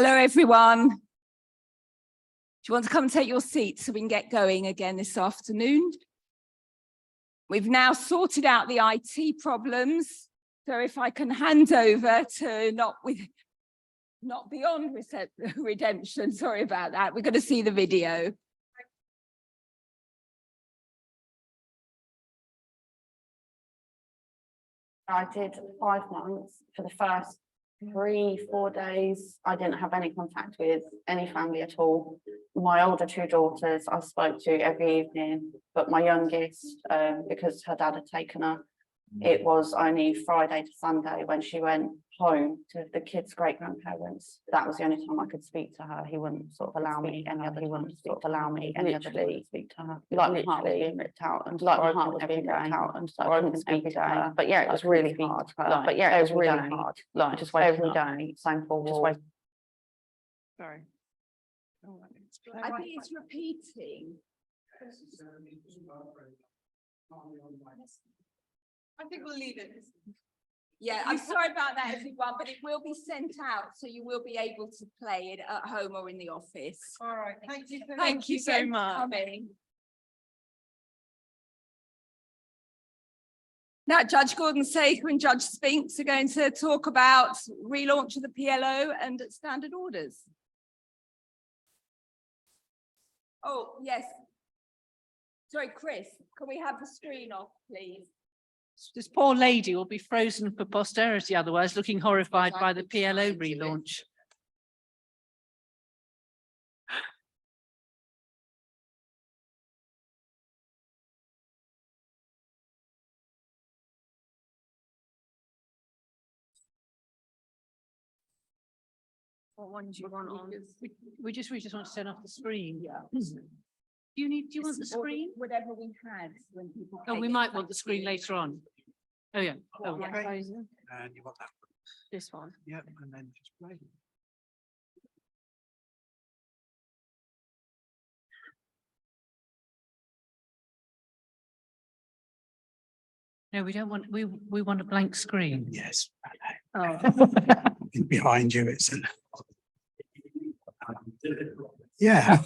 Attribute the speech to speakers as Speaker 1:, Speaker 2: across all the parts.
Speaker 1: Hello, everyone. Do you want to come and take your seats so we can get going again this afternoon? We've now sorted out the IT problems. So if I can hand over to not beyond redemption, sorry about that. We're going to see the video.
Speaker 2: I did 5 months. For the first 3-4 days, I didn't have any contact with any family at all. My older 2 daughters I spoke to every evening, but my youngest, because her dad had taken her, it was only Friday to Sunday when she went home to the kids' great-grandparents. That was the only time I could speak to her. He wouldn't sort of allow me any other time to sort of allow me any other day to speak to her. Like my heart was being ripped out, and like my heart was being ripped out, and so I couldn't speak to her. But yeah, it was really hard. But yeah, it was really hard. Like just every day, same for walk.
Speaker 1: Sorry. I think it's repeating.
Speaker 3: I think we'll leave it.
Speaker 1: Yeah, I'm sorry about that, everyone, but it will be sent out, so you will be able to play it at home or in the office.
Speaker 3: All right, thank you.
Speaker 1: Thank you so much. Now, Judge Gordon Saker and Judge Spinks are going to talk about relaunch of the PLO and standard orders. Oh, yes. Sorry, Chris, can we have the screen off, please?
Speaker 4: This poor lady will be frozen for posterity otherwise, looking horrified by the PLO relaunch.
Speaker 1: What one do you want on?
Speaker 4: We just want to turn off the screen. Yeah. Do you want the screen?
Speaker 1: Whatever we had when people.
Speaker 4: Oh, we might want the screen later on. Oh yeah. Oh, yeah.
Speaker 5: Okay. And you want that one?
Speaker 4: This one.
Speaker 5: Yep, and then just play.
Speaker 4: No, we don't want. We want a blank screen.
Speaker 5: Yes.
Speaker 4: Oh.
Speaker 5: Behind you, it's yeah.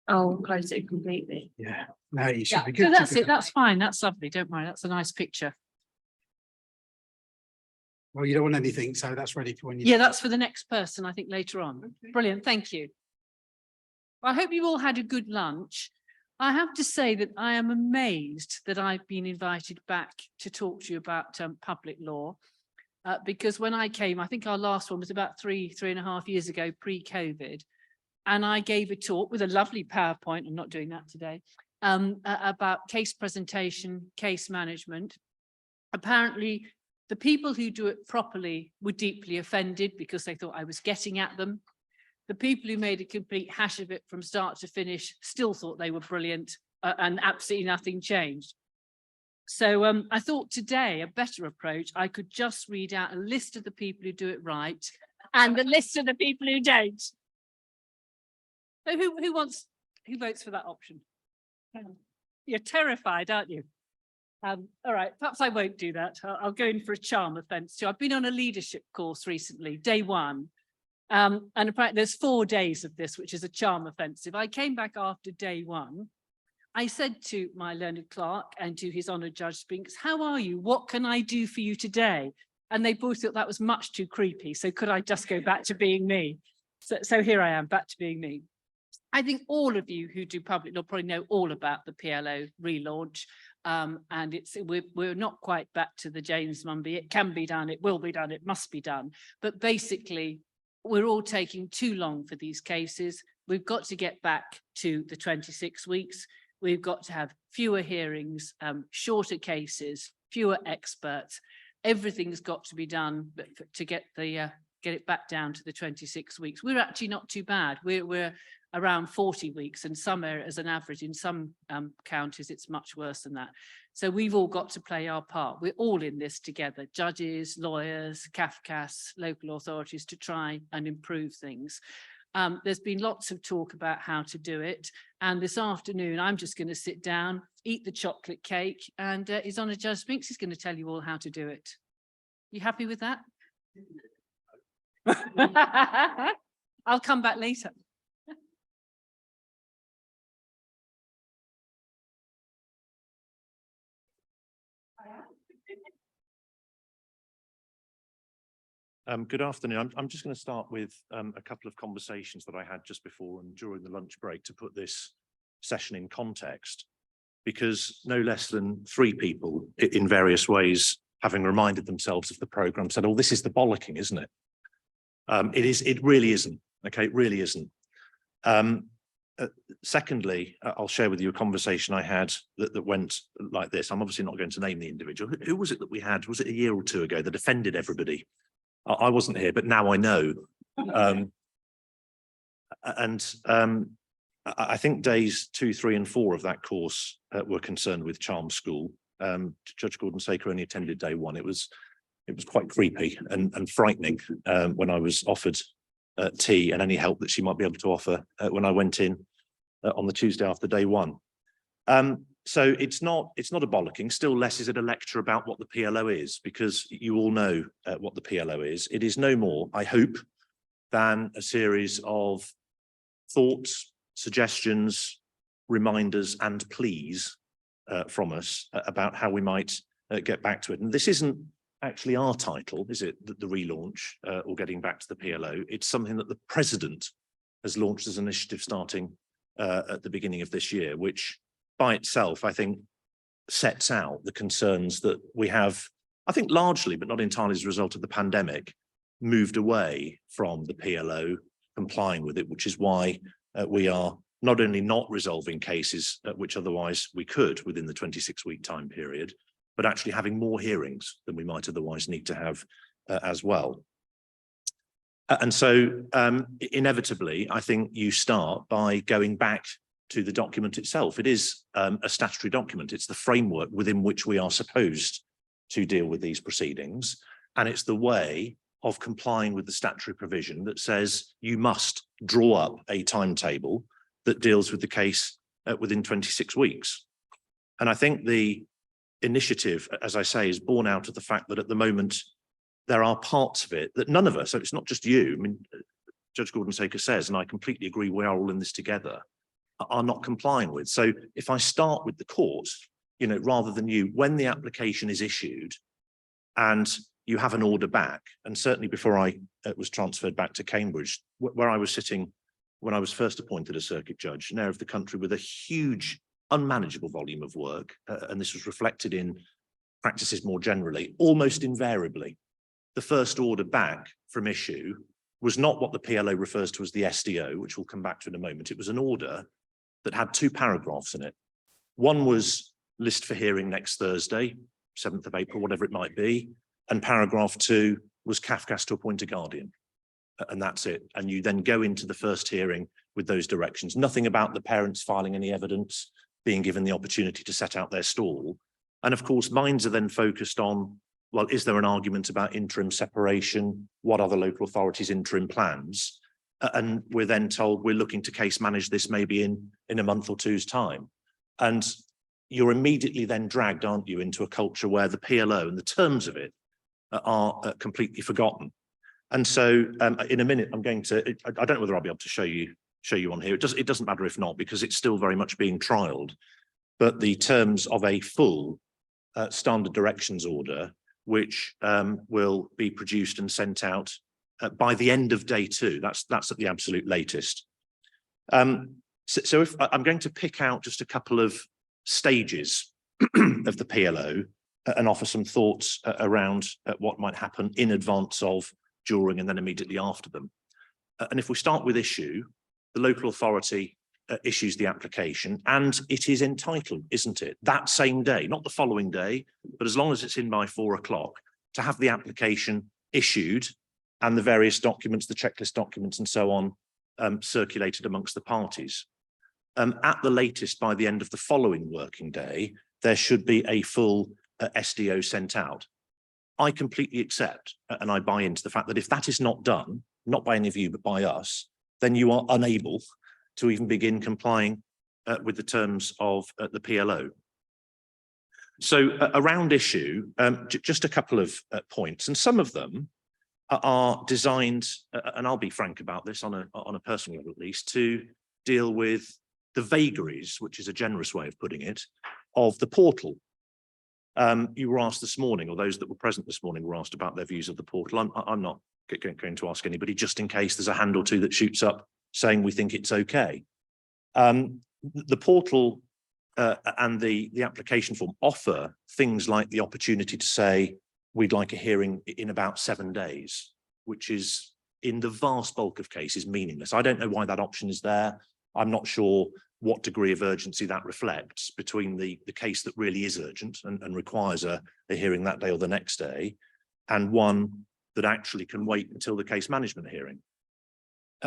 Speaker 4: Oh, close it completely.
Speaker 5: Yeah. No, you should
Speaker 4: Yeah,
Speaker 5: be good.
Speaker 4: so that's it. That's fine. That's lovely. Don't worry. That's a nice picture.
Speaker 5: Well, you don't want anything, so that's ready for when you.
Speaker 4: Yeah, that's for the next person, I think, later on.
Speaker 5: Okay.
Speaker 4: Brilliant. Thank you. Well, I hope you all had a good lunch. I have to say that I am amazed that I've been invited back to talk to you about public law, because when I came, I think our last one was about 3.5 years ago, pre-COVID, and I gave a talk with a lovely PowerPoint, I'm not doing that today, about case presentation, case management. Apparently, the people who do it properly were deeply offended because they thought I was getting at them. The people who made a complete hash of it from start to finish still thought they were brilliant, and absolutely nothing changed. So I thought today a better approach, I could just read out a list of the people who do it right and a list of the people who don't. So who votes for that option? You're terrified, aren't you? All right, perhaps I won't do that. I'll go in for a charm offence too. I've been on a leadership course recently, day 1. And apparently there's 4 days of this, which is a charm offensive. I came back after day 1. I said to my learned clerk and to his honoured Judge Spinks, how are you? What can I do for you today? And they both thought that was much too creepy. So could I just go back to being me? So here I am, back to being me. I think all of you who do public law probably know all about the PLO relaunch. And we're not quite back to the James Mumby. It can be done, it will be done, it must be done. But basically, we're all taking too long for these cases. We've got to get back to the 26 weeks. We've got to have fewer hearings, shorter cases, fewer experts. Everything's got to be done to get it back down to the 26 weeks. We're actually not too bad. We're around 40 weeks, and some areas, as an average, in some counties, it's much worse than that. So we've all got to play our part. We're all in this together, judges, lawyers, CAFCAS, local authorities, to try and improve things. There's been lots of talk about how to do it. And this afternoon, I'm just going to sit down, eat the chocolate cake, and His Honour Judge Spinks is going to tell you all how to do it. You happy with that? I'll come back later.
Speaker 6: Good afternoon. I'm just going to start with a couple of conversations that I had just before and during the lunch break to put this session in context, because no less than 3 people in various ways, having reminded themselves of the programme, said, oh, this is the bollocking, isn't it? It really isn't. Okay, it really isn't. Secondly, I'll share with you a conversation I had that went like this. I'm obviously not going to name the individual. Who was it that we had? Was it a year or 2 ago that offended everybody? I wasn't here, but now I know. I think days 2, 3 and 4 of that course were concerned with charm school. Judge Gordon Saker only attended day 1. It was quite creepy and frightening when I was offered tea and any help that she might be able to offer when I went in on the Tuesday after day 1. So it's not a bollocking, still less is it a lecture about what the PLO is, because you all know what the PLO is. It is no more, I hope, than a series of thoughts, suggestions, reminders and pleas from us about how we might get back to it. And this isn't actually our title, is it, the relaunch or getting back to the PLO? It's something that the President has launched as an initiative starting at the beginning of this year, which by itself, I think, sets out the concerns that we have, I think largely, but not entirely as a result of the pandemic, moved away from the PLO, complying with it, which is why we are not only not resolving cases, which otherwise we could within the 26-week time period, but actually having more hearings than we might otherwise need to have as well. And so inevitably, I think you start by going back to the document itself. It is a statutory document. It's the framework within which we are supposed to deal with these proceedings. And it's the way of complying with the statutory provision that says you must draw up a timetable that deals with the case within 26 weeks. And I think the initiative, as I say, is born out of the fact that at the moment, there are parts of it that none of us, so it's not just you, I mean, Judge Gordon Saker says, and I completely agree, we are all in this together, are not complying with. So if I start with the court, you know, rather than you, when the application is issued and you have an order back, and certainly before I was transferred back to Cambridge, where I was sitting when I was first appointed a circuit judge, an area of the country with a huge unmanageable volume of work, and this was reflected in practices more generally, almost invariably, the first order back from issue was not what the PLO refers to as the SDO, which we'll come back to in a moment. It was an order that had 2 paragraphs in it. One was list for hearing next Thursday, 7th of April, whatever it might be. And paragraph 2 was Kafkas to appoint a guardian. And that's it. And you then go into the first hearing with those directions. Nothing about the parents filing any evidence, being given the opportunity to set out their stall. And of course, minds are then focused on, well, is there an argument about interim separation? What are the local authorities' interim plans? And we're then told we're looking to case manage this maybe in a month or 2's time. And you're immediately then dragged, aren't you, into a culture where the PLO and the terms of it are completely forgotten. And so in a minute, I'm going to, I don't know whether I'll be able to show you on here. It doesn't matter if not, because it's still very much being trialed. But the terms of a full standard directions order, which will be produced and sent out by the end of day 2. That's at the absolute latest. So if I'm going to pick out just a couple of stages of the PLO and offer some thoughts around what might happen in advance of, during, and then immediately after them. And if we start with issue, the local authority issues the application, and it is entitled, isn't it, that same day, not the following day, but as long as it's in by 4 o'clock, to have the application issued and the various documents, the checklist documents and so on, circulated amongst the parties. At the latest, by the end of the following working day, there should be a full SDO sent out. I completely accept and I buy into the fact that if that is not done, not by any of you, but by us, then you are unable to even begin complying with the terms of the PLO. So around issue, just a couple of points, and some of them are designed, and I'll be frank about this on a personal level at least, to deal with the vagaries, which is a generous way of putting it, of the portal. You were asked this morning, or those that were present this morning were asked about their views of the portal. I'm not going to ask anybody, just in case there's a hand or two that shoots up saying we think it's okay. The portal and the application form offer things like the opportunity to say, we'd like a hearing in about 7 days, which is in the vast bulk of cases meaningless. I don't know why that option is there. I'm not sure what degree of urgency that reflects between the case that really is urgent and requires a hearing that day or the next day, and one that actually can wait until the case management hearing.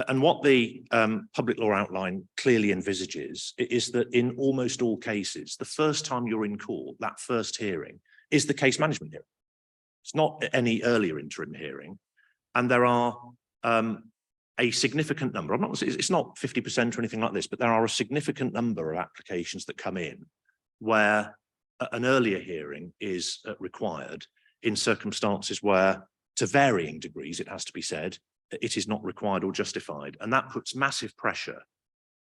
Speaker 6: And what the public law outline clearly envisages is that in almost all cases, the first time you're in court, that first hearing, is the case management hearing. It's not any earlier interim hearing. And there are a significant number, it's not 50% or anything like this, but there are a significant number of applications that come in where an earlier hearing is required in circumstances where, to varying degrees, it has to be said, it is not required or justified. And that puts massive pressure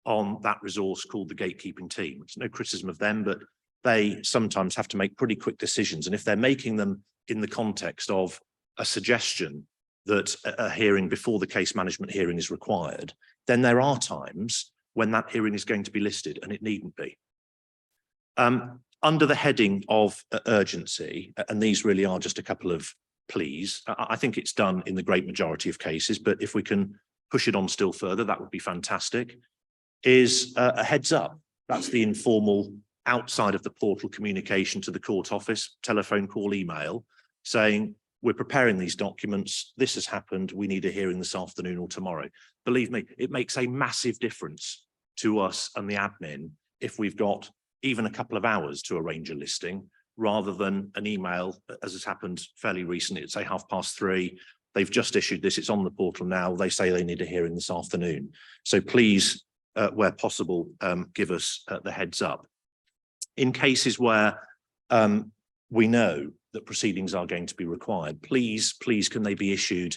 Speaker 6: on that resource called the gatekeeping team. It's no criticism of them, but they sometimes have to make pretty quick decisions. And if they're making them in the context of a suggestion that a hearing before the case management hearing is required, then there are times when that hearing is going to be listed and it needn't be. Under the heading of urgency, and these really are just a couple of pleas, I think it's done in the great majority of cases, but if we can push it on still further, that would be fantastic, is a heads up. That's the informal, outside of the portal communication to the court office, telephone call, email, saying, we're preparing these documents, this has happened, we need a hearing this afternoon or tomorrow. Believe me, it makes a massive difference to us and the admin if we've got even a couple of hours to arrange a listing, rather than an email, as has happened fairly recently, at say 3:30. They've just issued this, it's on the portal now, they say they need a hearing this afternoon. So please, where possible, give us the heads up. In cases where we know that proceedings are going to be required, please can they be issued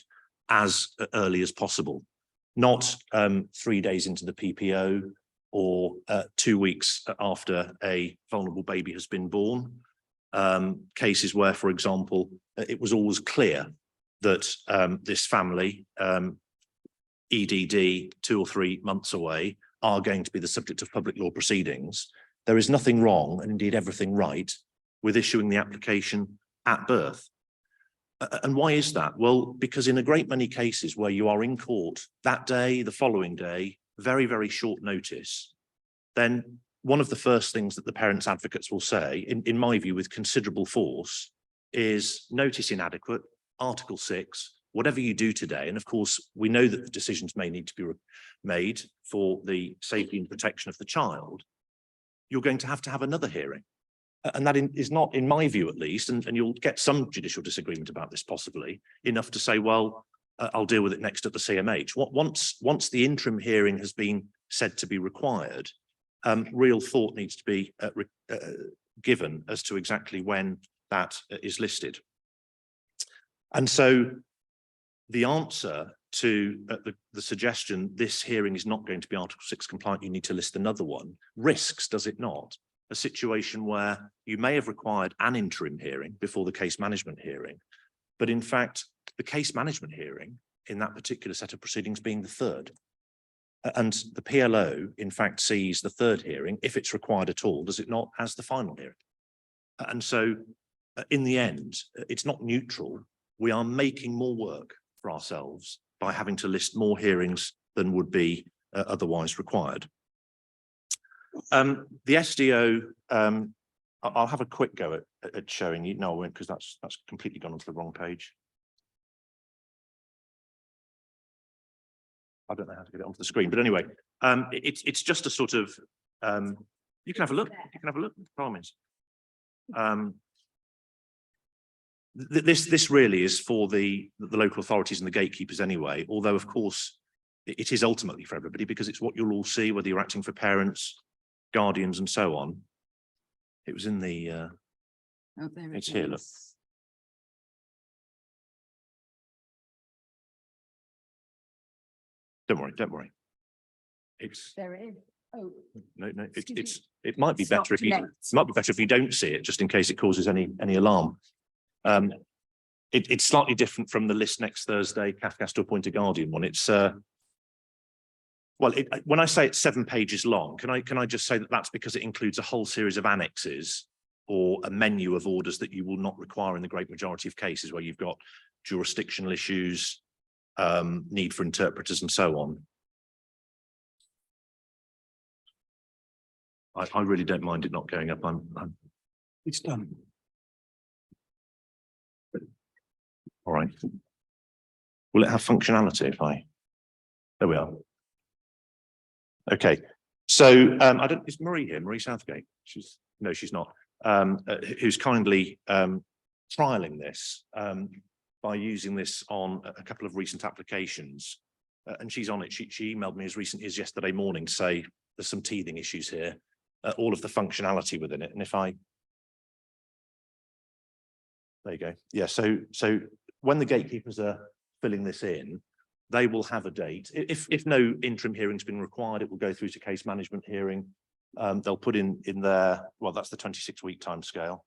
Speaker 6: as early as possible, not 3 days into the PPO or 2 weeks after a vulnerable baby has been born. Cases where, for example, it was always clear that this family, EDD 2 or 3 months away, are going to be the subject of public law proceedings. There is nothing wrong, and indeed everything right, with issuing the application at birth. And why is that? Well, because in a great many cases where you are in court that day, the following day, very, very short notice, then one of the first things that the parents' advocates will say, in my view, with considerable force, is notice inadequate, Article 6, whatever you do today. And of course, we know that the decisions may need to be made for the safety and protection of the child. You're going to have another hearing. And that is not, in my view at least, and you'll get some judicial disagreement about this possibly, enough to say, well, I'll deal with it next at the CMH. Once the interim hearing has been said to be required, real thought needs to be given as to exactly when that is listed. And so the answer to the suggestion, this hearing is not going to be Article 6 compliant, you need to list another one, risks, does it not, a situation where you may have required an interim hearing before the case management hearing, but in fact, the case management hearing in that particular set of proceedings being the third. And the PLO, in fact, sees the third hearing, if it's required at all, does it not, as the final hearing. And so in the end, it's not neutral. We are making more work for ourselves by having to list more hearings than would be otherwise required. The SDO, I'll have a quick go at showing you. No, I won't, because that's completely gone onto the wrong page. I don't know how to get it onto the screen, but anyway, it's just a sort of, you can have a look, by all means. This really is for the local authorities and the gatekeepers anyway, although of course it is ultimately for everybody, because it's what you'll all see, whether you're acting for parents, guardians and so on. It was in the
Speaker 1: Oh, there
Speaker 6: It's
Speaker 1: it
Speaker 6: here, look.
Speaker 1: is.
Speaker 6: Don't worry, don't worry. It's,
Speaker 1: There it is. Oh,
Speaker 6: no,
Speaker 1: Excuse me.
Speaker 6: it might be
Speaker 1: It's not
Speaker 6: better if you,
Speaker 1: connected.
Speaker 6: might be better if you don't see it, just in case it causes any alarm. It's slightly different from the list next Thursday, Kafkas to appoint a guardian one. It's, well, when I say it's 7 pages long, can I just say that that's because it includes a whole series of annexes or a menu of orders that you will not require in the great majority of cases where you've got jurisdictional issues, need for interpreters and so on. I really don't mind it not going up.
Speaker 5: It's done.
Speaker 6: All right. Will it have functionality if there we are. Okay. So is Marie here? Marie Southgate? No, she's not. Who's kindly trialing this by using this on a couple of recent applications. And she's on it. She emailed me as recently as yesterday morning to say there's some teething issues here, all of the functionality within it. And if there you go. Yeah, so when the gatekeepers are filling this in, they will have a date. If no interim hearing's been required, it will go through to case management hearing. They'll put in their, well, that's the 26-week timescale.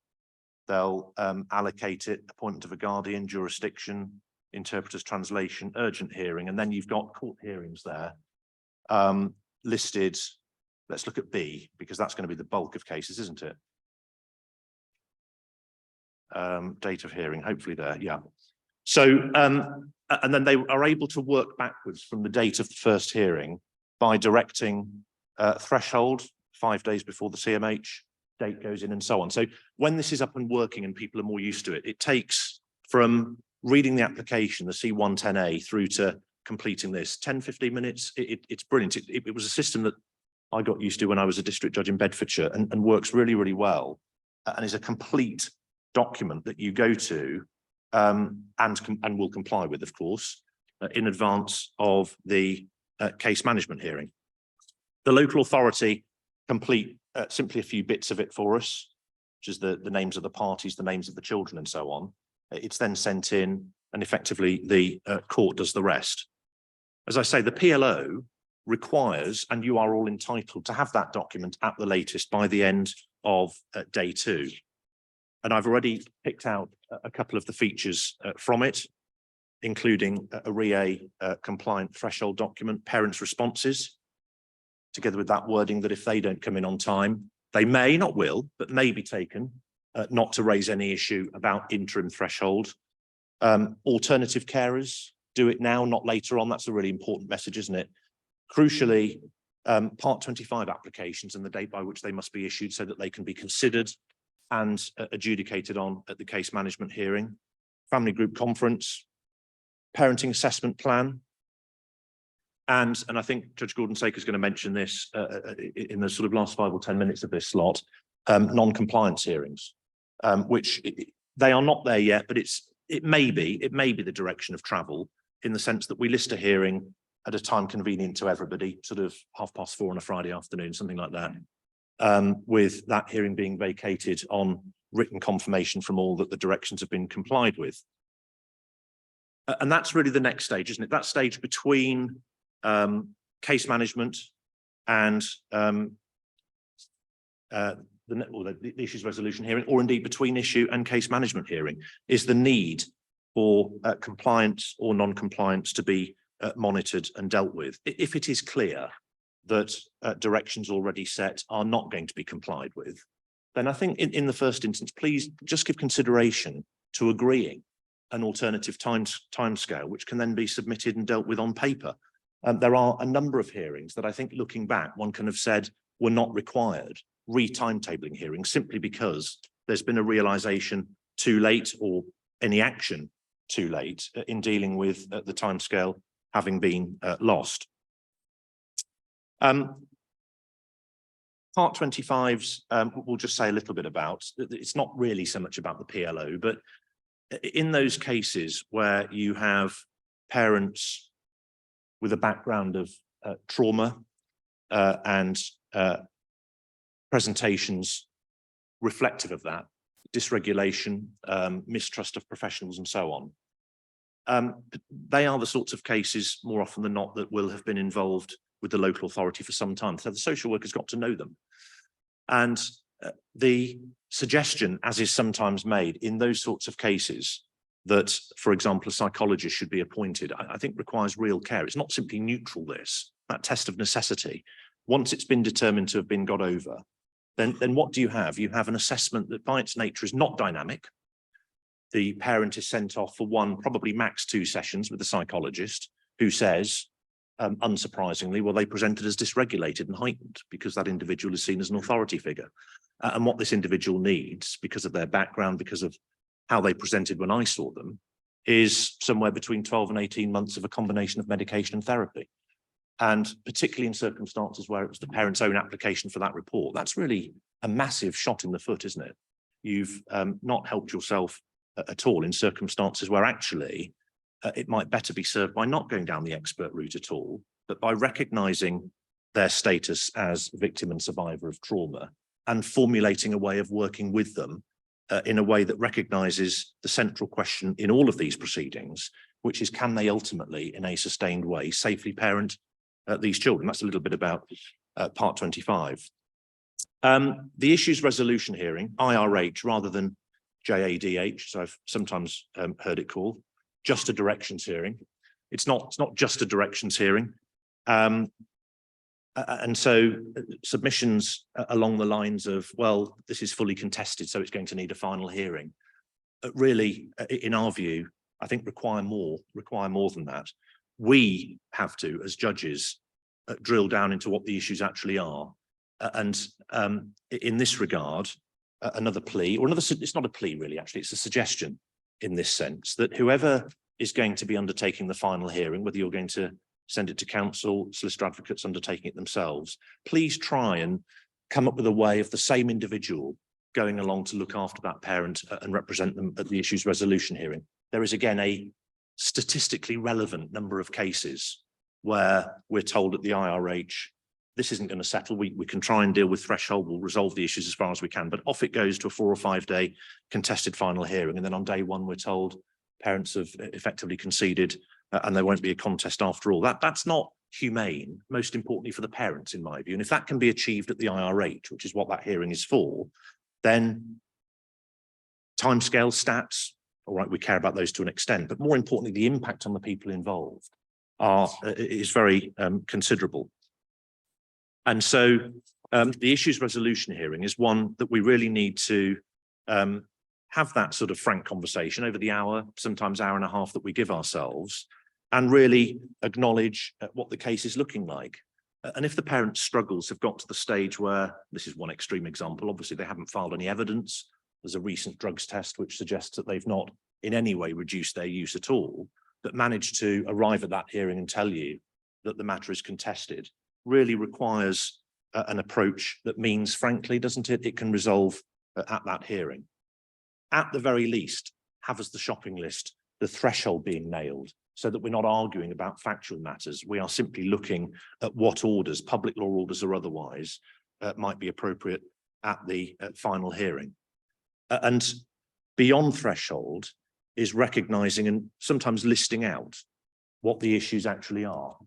Speaker 6: They'll allocate it, appointment of a guardian, jurisdiction, interpreter's translation, urgent hearing, and then you've got court hearings there listed. Let's look at B, because that's going to be the bulk of cases, isn't it? Date of hearing, hopefully there, yeah. So, and then they are able to work backwards from the date of the first hearing by directing threshold 5 days before the CMH date goes in and so on. So when this is up and working and people are more used to it, it takes from reading the application, the C110A, through to completing this 10-15 minutes. It's brilliant. It was a system that I got used to when I was a district judge in Bedfordshire and works really, really well, and is a complete document that you go to and will comply with, of course, in advance of the case management hearing. The local authority complete simply a few bits of it for us, which is the names of the parties, the names of the children and so on. It's then sent in and effectively the court does the rest. As I say, the PLO requires, and you are all entitled to have that document at the latest by the end of day 2. And I've already picked out a couple of the features from it, including a REA compliant threshold document, parents' responses, together with that wording that if they don't come in on time, they may, not will, but may be taken not to raise any issue about interim threshold. Alternative carers, do it now, not later on. That's a really important message, isn't it? Crucially, Part 25 applications and the date by which they must be issued so that they can be considered and adjudicated on at the case management hearing. Family group conference, parenting assessment plan. And I think Judge Gordon-Saker is going to mention this in the sort of last 5 or 10 minutes of this slot, non-compliance hearings, which they are not there yet, but it may be the direction of travel, in the sense that we list a hearing at a time convenient to everybody, sort of 4:30 on a Friday afternoon, something like that, with that hearing being vacated on written confirmation from all that the directions have been complied with. And that's really the next stage, isn't it? That stage between case management and the issues resolution hearing, or indeed between issue and case management hearing, is the need for compliance or non-compliance to be monitored and dealt with. If it is clear that directions already set are not going to be complied with, then I think in the first instance, please just give consideration to agreeing an alternative timescale, which can then be submitted and dealt with on paper. There are a number of hearings that I think, looking back, one can have said were not required, re-timetabling hearings, simply because there's been a realization too late, or any action too late, in dealing with the timescale having been lost. Part 25's we'll just say a little bit about. It's not really so much about the PLO, but in those cases where you have parents with a background of trauma and presentations reflective of that, dysregulation, mistrust of professionals and so on. They are the sorts of cases more often than not that will have been involved with the local authority for some time. So the social worker's got to know them. And the suggestion, as is sometimes made in those sorts of cases, that, for example, a psychologist should be appointed, I think requires real care. It's not simply neutral, that test of necessity. Once it's been determined to have been got over, then what do you have? You have an assessment that by its nature is not dynamic. The parent is sent off for one, probably max 2 sessions with the psychologist, who says, unsurprisingly, well, they presented as dysregulated and heightened because that individual is seen as an authority figure. And what this individual needs, because of their background, because of how they presented when I saw them, is somewhere between 12 and 18 months of a combination of medication and therapy. And particularly in circumstances where it was the parent's own application for that report, that's really a massive shot in the foot, isn't it? You've not helped yourself at all in circumstances where actually it might better be served by not going down the expert route at all, but by recognizing their status as victim and survivor of trauma and formulating a way of working with them in a way that recognizes the central question in all of these proceedings, which is, can they ultimately, in a sustained way, safely parent these children? That's a little bit about part 25. The issues resolution hearing, IRH, rather than JADH, as I've sometimes heard it called, just a directions hearing. It's not just a directions hearing. And so submissions along the lines of, well, this is fully contested, so it's going to need a final hearing, really, in our view, I think require more than that. We have to, as judges, drill down into what the issues actually are. And in this regard, another plea, or it's not a plea really, actually, it's a suggestion in this sense, that whoever is going to be undertaking the final hearing, whether you're going to send it to counsel, solicitor advocates undertaking it themselves, please try and come up with a way of the same individual going along to look after that parent and represent them at the issues resolution hearing. There is, again, a statistically relevant number of cases where we're told at the IRH, this isn't going to settle, we can try and deal with threshold, we'll resolve the issues as far as we can, but off it goes to a 4 or 5 day contested final hearing. And then on day one, we're told parents have effectively conceded and there won't be a contest after all. That's not humane, most importantly for the parents, in my view. And if that can be achieved at the IRH, which is what that hearing is for, then timescale stats, all right, we care about those to an extent, but more importantly, the impact on the people involved is very considerable. And so the issues resolution hearing is one that we really need to have that sort of frank conversation over the hour, sometimes hour and a half that we give ourselves, and really acknowledge what the case is looking like. And if the parent's struggles have got to the stage where, this is one extreme example, obviously they haven't filed any evidence. There's a recent drugs test which suggests that they've not in any way reduced their use at all, but managed to arrive at that hearing and tell you that the matter is contested, really requires an approach that means, frankly, doesn't it, it can resolve at that hearing. At the very least, have as the shopping list the threshold being nailed, so that we're not arguing about factual matters. We are simply looking at what orders, public law orders or otherwise, might be appropriate at the final hearing. And beyond threshold is recognizing and sometimes listing out what the issues actually are.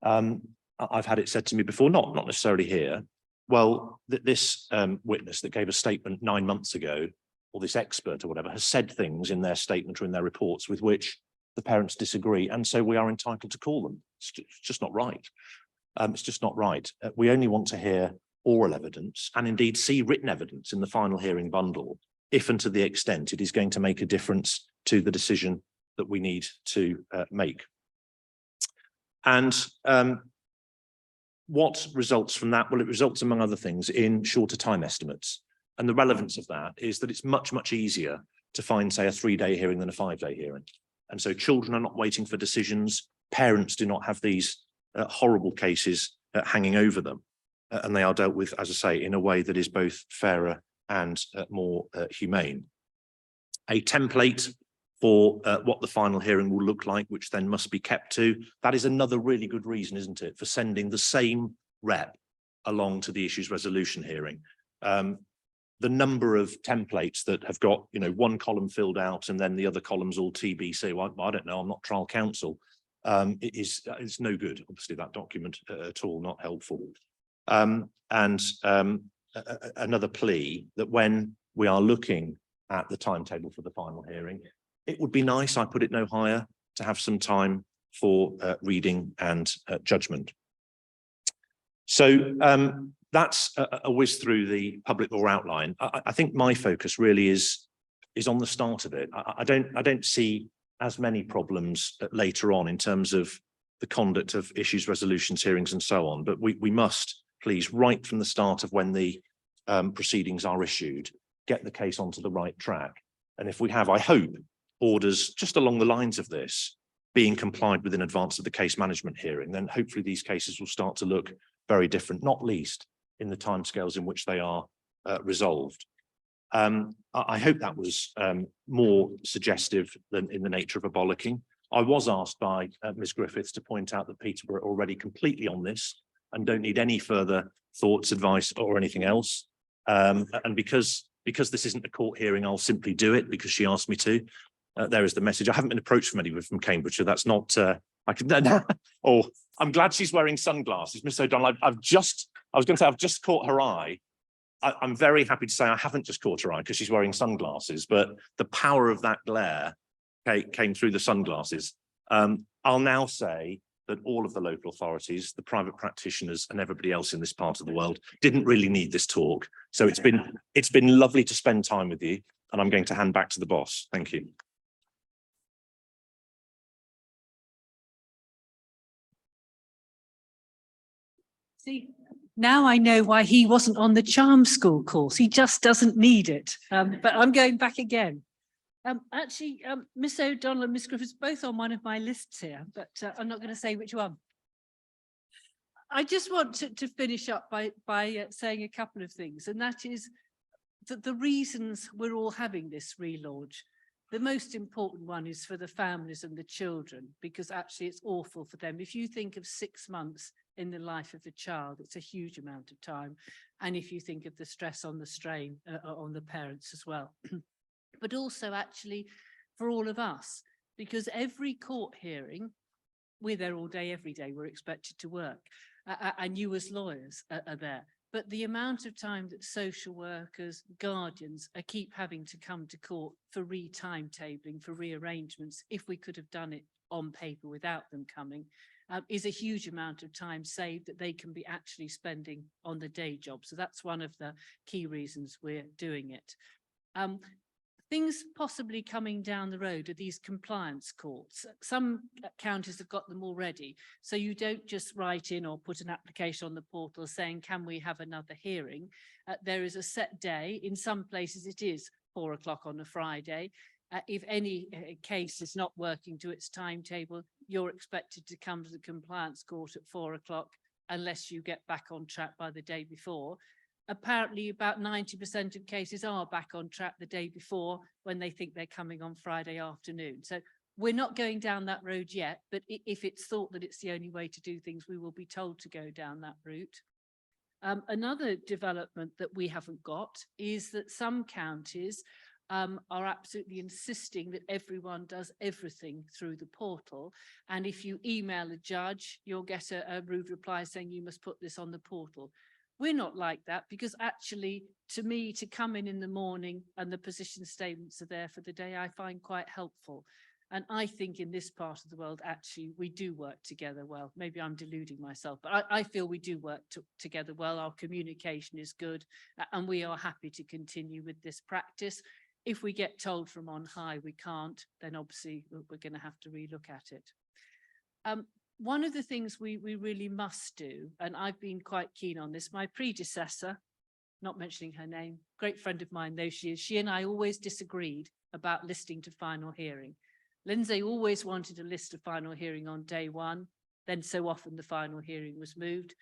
Speaker 6: I've had it said to me before, not necessarily here, well, this witness that gave a statement 9 months ago, or this expert or whatever, has said things in their statement or in their reports with which the parents disagree, and so we are entitled to call them. It's just not right. It's just not right. We only want to hear oral evidence and indeed see written evidence in the final hearing bundle, if and to the extent it is going to make a difference to the decision that we need to make. And what results from that? Well, it results, among other things, in shorter time estimates. And the relevance of that is that it's much, much easier to find, say, a 3-day hearing than a 5-day hearing. And so children are not waiting for decisions. Parents do not have these horrible cases hanging over them. And they are dealt with, as I say, in a way that is both fairer and more humane. A template for what the final hearing will look like, which then must be kept to. That is another really good reason, isn't it, for sending the same rep along to the issues resolution hearing. the number of templates that have got, you know, one column filled out and then the other columns all TBC. Well, I don't know, I'm not trial counsel. It's no good, obviously, that document at all, not helpful. Another plea that when we are looking at the timetable for the final hearing, it would be nice, I put it no higher, to have some time for reading and judgment. So that's a whiz through the public law outline. I think my focus really is on the start of it. I don't see as many problems later on in terms of the conduct of issues, resolutions, hearings, and so on. But we must please, right from the start of when the proceedings are issued, get the case onto the right track. And if we have, I hope, orders just along the lines of this being complied with in advance of the case management hearing, then hopefully these cases will start to look very different, not least in the timescales in which they are resolved. I hope that was more suggestive than in the nature of a bollocking. I was asked by Ms. Griffiths to point out that Peterborough are already completely on this and don't need any further thoughts, advice, or anything else. And because this isn't a court hearing, I'll simply do it because she asked me to. There is the message. I haven't been approached from anyone from Cambridgeshire. That's not. I can. Oh, I'm glad she's wearing sunglasses, Miss O'Donnell. I was going to say I've just caught her eye. I'm very happy to say I haven't just caught her eye because she's wearing sunglasses, but the power of that glare came through the sunglasses. I'll now say that all of the local authorities, the private practitioners, and everybody else in this part of the world didn't really need this talk. So it's been lovely to spend time with you, and I'm going to hand back to the boss. Thank you.
Speaker 4: See, now I know why he wasn't on the charm school course. He just doesn't need it. But I'm going back again. Actually, Miss O'Donnell and Miss Griffiths both on one of my lists here, but I'm not going to say which one. I just want to finish up by saying a couple of things, and that is that the reasons we're all having this relaunch, the most important one is for the families and the children, because actually it's awful for them. If you think of 6 months in the life of a child, it's a huge amount of time. And if you think of the stress on the strain on the parents as well. But also actually for all of us, because every court hearing, we're there all day, every day, we're expected to work, and you as lawyers are there. But the amount of time that social workers, guardians keep having to come to court for re-timetabling, for rearrangements, if we could have done it on paper without them coming, is a huge amount of time saved that they can be actually spending on the day job. So that's one of the key reasons we're doing it. Things possibly coming down the road are these compliance courts. Some counties have got them already. So you don't just write in or put an application on the portal saying, can we have another hearing? There is a set day. In some places it is 4 o'clock on a Friday. If any case is not working to its timetable, you're expected to come to the compliance court at 4 o'clock unless you get back on track by the day before. Apparently about 90% of cases are back on track the day before when they think they're coming on Friday afternoon. So we're not going down that road yet, but if it's thought that it's the only way to do things, we will be told to go down that route. Another development that we haven't got is that some counties are absolutely insisting that everyone does everything through the portal. And if you email a judge, you'll get a rude reply saying you must put this on the portal. We're not like that, because actually, to me, to come in the morning and the position statements are there for the day, I find quite helpful. And I think in this part of the world, actually, we do work together well. Maybe I'm deluding myself, but I feel we do work together well. Our communication is good, and we are happy to continue with this practice. If we get told from on high we can't, then obviously we're going to have to relook at it. One of the things we really must do, and I've been quite keen on this, my predecessor, not mentioning her name, great friend of mine though she is, she and I always disagreed about listing to final hearing. Lindsay always wanted a list of final hearing on day one, then so often the final hearing was moved.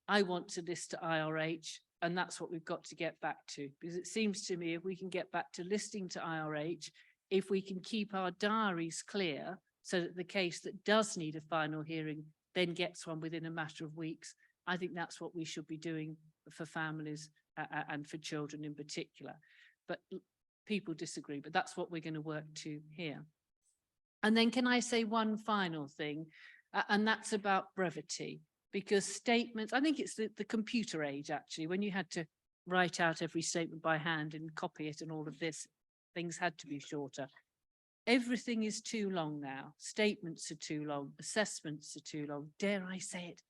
Speaker 4: I want to list to IRH, and that's what we've got to get back to, because it seems to me if we can get back to listing to IRH, if we can keep our diaries clear, so that the case that does need a final hearing then gets one within a matter of weeks. I think that's what we should be doing for families and for children in particular. But people disagree, but that's what we're going to work to here. And then can I say one final thing, and that's about brevity, because statements, I think it's the computer age actually, when you had to write out every statement by hand and copy it and all of this, things had to be shorter. Everything is too long now. Statements are too long, assessments are too long, dare I say it,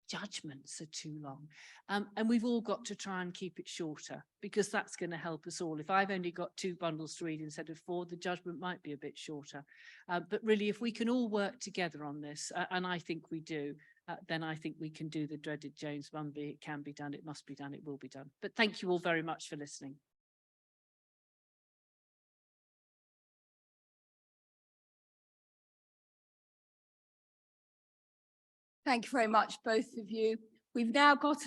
Speaker 4: judgments are too long. And we've all got to try and keep it shorter, because that's going to help us all. If I've only got 2 bundles to read instead of 4, the judgment might be a bit shorter. But really, if we can all work together on this, and I think we do, then I think we can do the dreaded James Mumby. It can be done, it must be done, it will be done. But thank you all very much for listening.
Speaker 1: Thank you very much, both of you. We've now got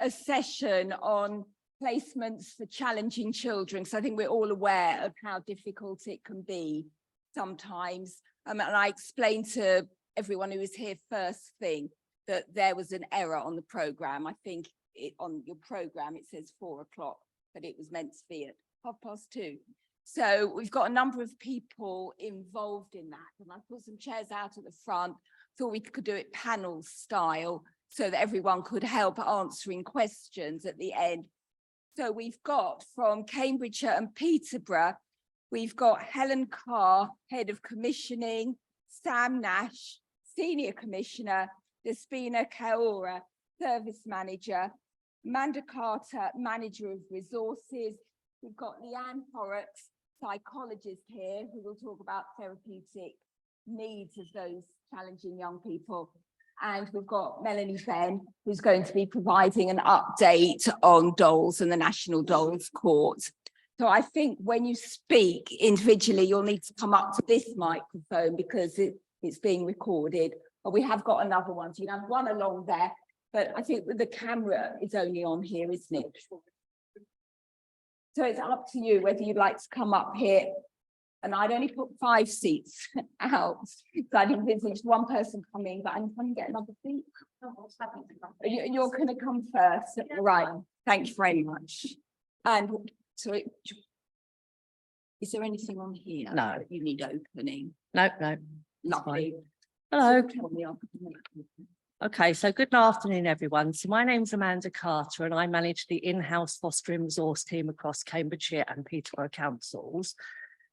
Speaker 1: a session on placements for challenging children. So I think we're all aware of how difficult it can be sometimes. And I explained to everyone who was here first thing that there was an error on the programme. I think on your programme it says 4 o'clock, but it was meant to be at 2:30. So we've got a number of people involved in that. And I put some chairs out at the front. Thought we could do it panel style so that everyone could help answering questions at the end. So we've got from Cambridgeshire and Peterborough, we've got Helen Carr, Head of Commissioning, Sam Nash, Senior Commissioner, Despina Kaora, Service Manager, Amanda Carter, Manager of Resources. We've got Leanne Horrocks, psychologist here, who will talk about therapeutic needs of those challenging young people. And we've got Melanie Fenn, who's going to be providing an update on dolls and the National Dolls Court. So I think when you speak individually, you'll need to come up to this microphone because it's being recorded. But we have got another one, so you can have one along there. But I think the camera is only on here, isn't it? So it's up to you whether you'd like to come up here. And I'd only put 5 seats out. So I'd envisage one person coming, but I'm going to get another seat. You're going to come first. Right. Thank you very much. And so is there anything on here?
Speaker 7: No.
Speaker 1: That you need opening?
Speaker 7: No.
Speaker 1: Lovely.
Speaker 7: Hello.
Speaker 1: So tell me.
Speaker 7: Okay, so good afternoon, everyone. So my name's Amanda Carter and I manage the in-house fostering resource team across Cambridgeshire and Peterborough councils.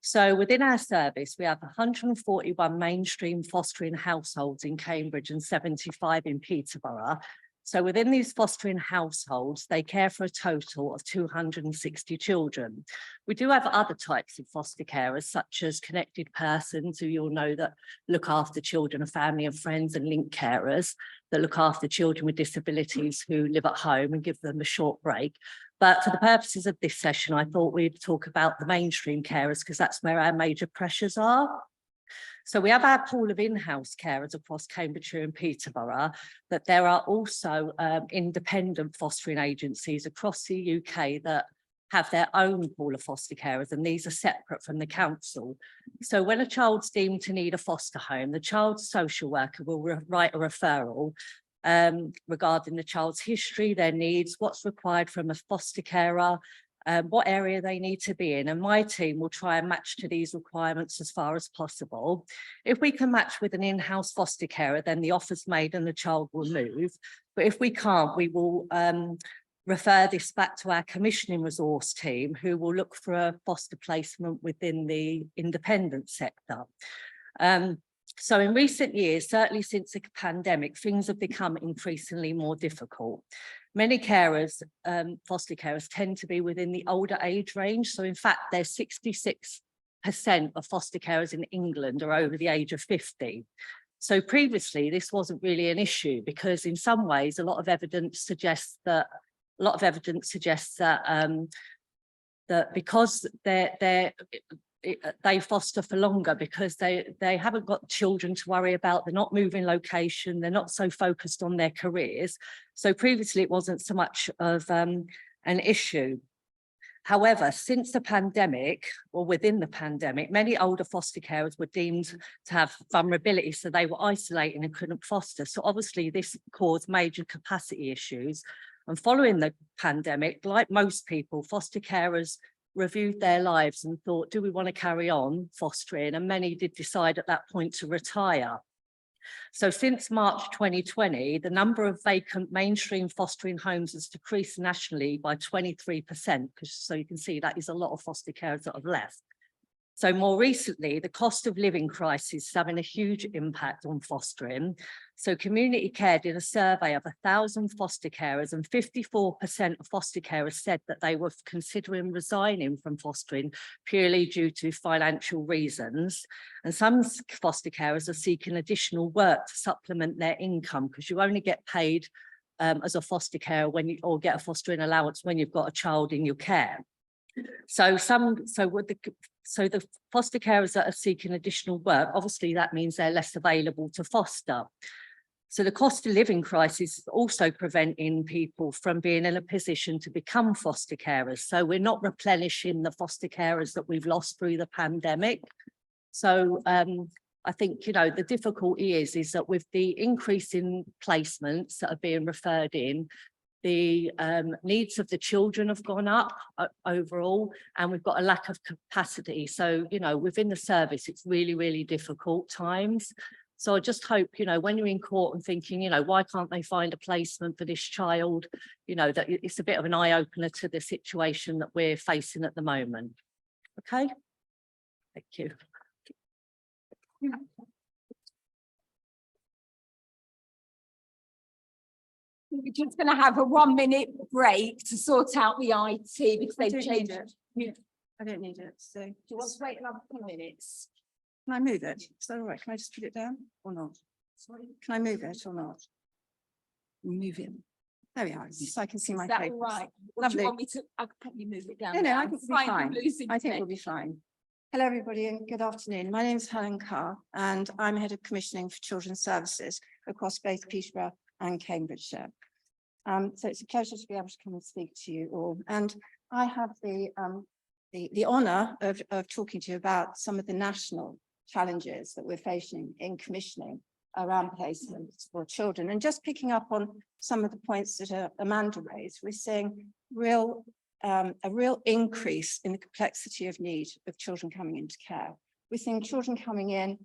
Speaker 7: So within our service, we have 141 mainstream fostering households in Cambridge and 75 in Peterborough. So within these fostering households, they care for a total of 260 children. We do have other types of foster carers, such as connected persons, who you'll know that look after children of family and friends, and link carers that look after children with disabilities who live at home and give them a short break. But for the purposes of this session, I thought we'd talk about the mainstream carers because that's where our major pressures are. So we have our pool of in-house carers across Cambridgeshire and Peterborough, but there are also independent fostering agencies across the UK that have their own pool of foster carers, and these are separate from the council. So when a child's deemed to need a foster home, the child's social worker will write a referral regarding the child's history, their needs, what's required from a foster carer, what area they need to be in, and my team will try and match to these requirements as far as possible. If we can match with an in-house foster carer, then the offer's made and the child will move. But if we can't, we will refer this back to our commissioning resource team, who will look for a foster placement within the independent sector. So in recent years, certainly since the pandemic, things have become increasingly more difficult. Many carers, foster carers, tend to be within the older age range. So in fact, there's 66% of foster carers in England are over the age of 50. So previously, this wasn't really an issue because in some ways, a lot of evidence suggests that that because they foster for longer because they haven't got children to worry about, they're not moving location, they're not so focused on their careers. So previously it wasn't so much of an issue. However, since the pandemic, or within the pandemic, many older foster carers were deemed to have vulnerability, so they were isolating and couldn't foster. So obviously this caused major capacity issues. And following the pandemic, like most people, foster carers reviewed their lives and thought, do we want to carry on fostering? And many did decide at that point to retire. So since March 2020, the number of vacant mainstream fostering homes has decreased nationally by 23%, so you can see that is a lot of foster carers that have left. So more recently, the cost of living crisis is having a huge impact on fostering. So Community Care did a survey of 1,000 foster carers, and 54% of foster carers said that they were considering resigning from fostering purely due to financial reasons. And some foster carers are seeking additional work to supplement their income, because you only get paid as a foster carer when you, or get a fostering allowance when you've got a child in your care. So the foster carers that are seeking additional work, obviously that means they're less available to foster. So the cost of living crisis is also preventing people from being in a position to become foster carers. So we're not replenishing the foster carers that we've lost through the pandemic. So I think, you know, the difficulty is that with the increase in placements that are being referred in, the needs of the children have gone up overall, and we've got a lack of capacity. So, you know, within the service, it's really, really difficult times. So I just hope, you know, when you're in court and thinking, you know, why can't they find a placement for this child, you know, that it's a bit of an eye opener to the situation that we're facing at the moment. Okay. Thank you.
Speaker 1: We're just going to have a 1-minute break to sort out the IT because they've
Speaker 3: don't
Speaker 1: changed.
Speaker 3: need it. I don't need it, so.
Speaker 1: Do you want to wait another 2 minutes?
Speaker 3: Can I move it? Is that all right? Can I just put it down or not? Can I move it or not? Move it. There we are, so I can see my
Speaker 1: Is that
Speaker 3: face.
Speaker 1: all right? Or do
Speaker 3: Lovely.
Speaker 1: you want me to? I could probably move it down.
Speaker 3: No,
Speaker 1: now.
Speaker 3: I
Speaker 1: I'm
Speaker 3: think we'll be
Speaker 1: fine
Speaker 3: fine.
Speaker 1: with losing
Speaker 3: I think
Speaker 1: connection.
Speaker 3: we'll be fine. Hello, everybody, and good afternoon. My name is Helen Carr, and I'm Head of Commissioning for Children's Services across both Peterborough and Cambridgeshire. So it's a pleasure to be able to come and speak to you all. And I have the honour of talking to you about some of the national challenges that we're facing in commissioning around placements for children. And just picking up on some of the points that Amanda raised, we're seeing a real increase in the complexity of need of children coming into care. We're seeing children coming in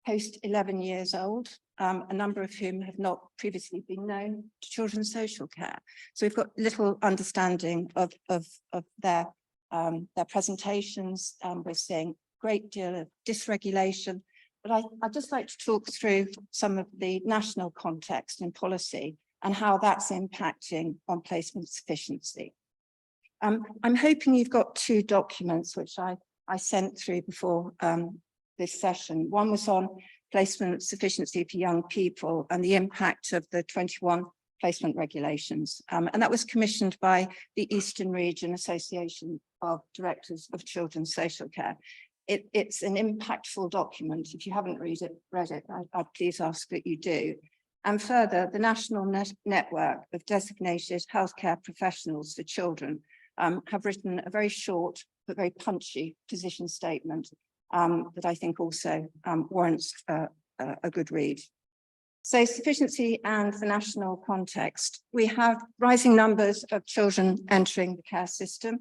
Speaker 3: post 11 years old, a number of whom have not previously been known to children's social care. So we've got little understanding of their presentations. We're seeing a great deal of dysregulation. But I'd just like to talk through some of the national context and policy and how that's impacting on placement sufficiency. I'm hoping you've got 2 documents which I sent through before this session. One was on placement sufficiency for young people and the impact of the 21 placement regulations. And that was commissioned by the Eastern Region Association of Directors of Children's Social Care. It's an impactful document. If you haven't read it, I'd please ask that you do. And further, the National Network of Designated Healthcare Professionals for Children have written a very short but very punchy position statement that I think also warrants a good read. So sufficiency and the national context. We have rising numbers of children entering the care system.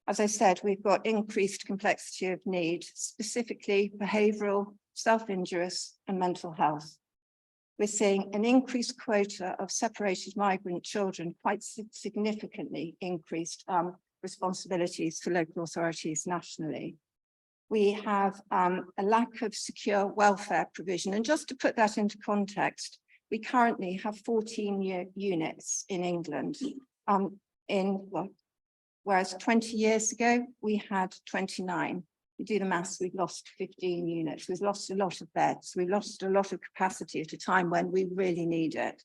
Speaker 3: As I said, we've got increased complexity of need, specifically behavioural, self-injurious and mental health. We're seeing an increased quota of separated migrant children, quite significantly increased responsibilities for local authorities nationally. We have a lack of secure welfare provision. And just to put that into context, we currently have 14 units in England, whereas 20 years ago, we had 29. You do the maths, we've lost 15 units. We've lost a lot of beds. We've lost a lot of capacity at a time when we really need it.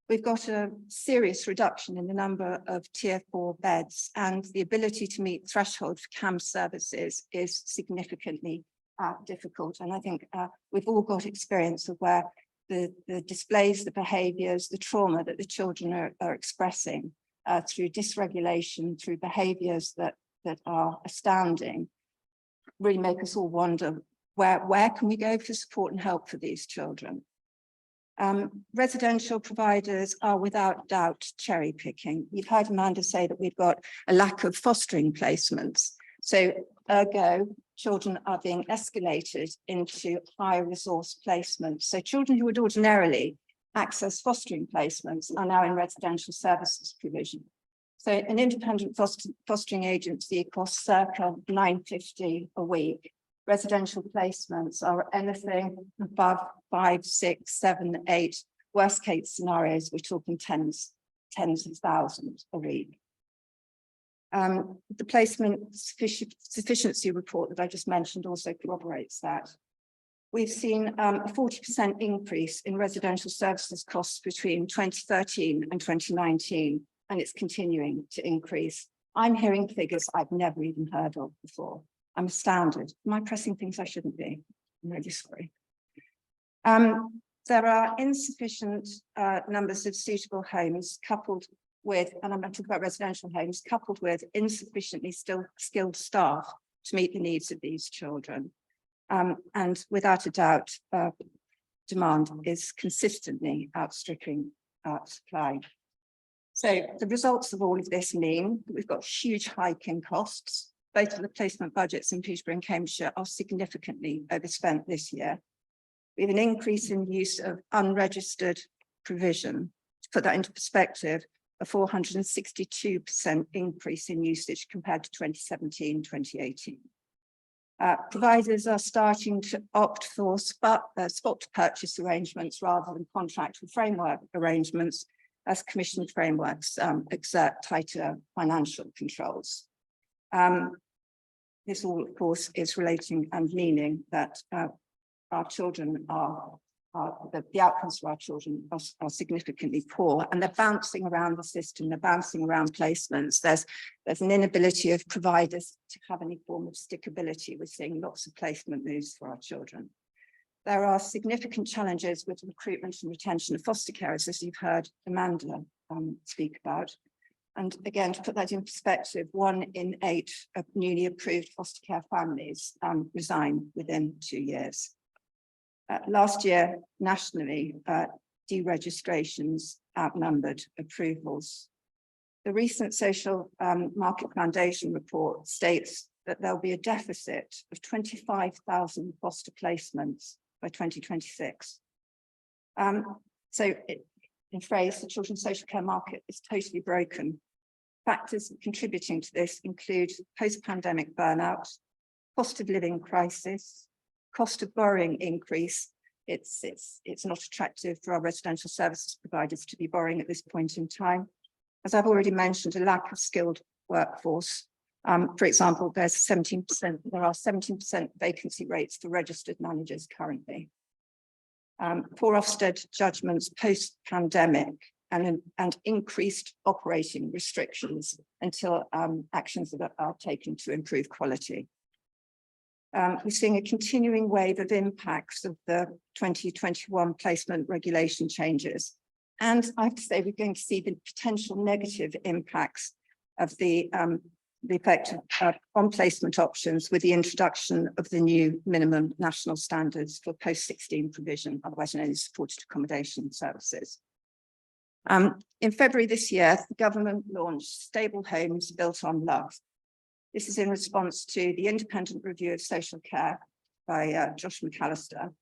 Speaker 3: We've got a serious reduction in the number of tier 4 beds, and the ability to meet threshold for CAM services is significantly difficult. And I think we've all got experience of where the displays, the behaviours, the trauma that the children are expressing through dysregulation, through behaviours that are astounding, really make us all wonder where can we go for support and help for these children. Residential providers are without doubt cherry picking. You've heard Amanda say that we've got a lack of fostering placements. So ergo, children are being escalated into higher resource placements. So children who would ordinarily access fostering placements are now in residential services provision. So an independent fostering agency costs circa £9.50 a week. Residential placements are anything above 5, 6, 7, 8. Worst case scenarios, we're talking tens of thousands a week. The placement sufficiency report that I just mentioned also corroborates that. We've seen a 40% increase in residential services costs between 2013 and 2019, and it's continuing to increase. I'm hearing figures I've never even heard of before. I'm astounded. Am I pressing things I shouldn't be? I'm really sorry. There are insufficient numbers of suitable homes coupled with, and I'm talking about residential homes, coupled with insufficiently skilled staff to meet the needs of these children. And without a doubt, demand is consistently outstripping supply. So the results of all of this mean that we've got a huge hike in costs. Both of the placement budgets in Peterborough and Cambridgeshire are significantly overspent this year. We have an increase in use of unregistered provision. To put that into perspective, a 462% increase in usage compared to 2017-2018. Providers are starting to opt for spot purchase arrangements rather than contractual framework arrangements, as commissioned frameworks exert tighter financial controls. This all, of course, is relating and meaning that our children the outcomes for our children are significantly poor, and they're bouncing around the system, they're bouncing around placements. There's an inability of providers to have any form of stickability. We're seeing lots of placement moves for our children. There are significant challenges with recruitment and retention of foster carers, as you've heard Amanda speak about. And again, to put that in perspective, 1 in 8 of newly approved foster care families resign within 2 years. Last year, nationally, deregistrations outnumbered approvals. The recent Social Market Foundation report states that there'll be a deficit of 25,000 foster placements by 2026. In phrase, the children's social care market is totally broken. Factors contributing to this include post-pandemic burnout, cost of living crisis, cost of borrowing increase. It's not attractive for our residential services providers to be borrowing at this point in time. As I've already mentioned, a lack of skilled workforce. For example, there are 17% vacancy rates for registered managers currently. Poor Ofsted judgments post-pandemic and increased operating restrictions until actions are taken to improve quality. We're seeing a continuing wave of impacts of the 2021 placement regulation changes. And I have to say, we're going to see the potential negative impacts of the effect on placement options with the introduction of the new minimum national standards for post-16 provision, otherwise known as supported accommodation services. In February this year, the government launched Stable Homes Built on Love. This is in response to the independent review of social care by Josh McAllister,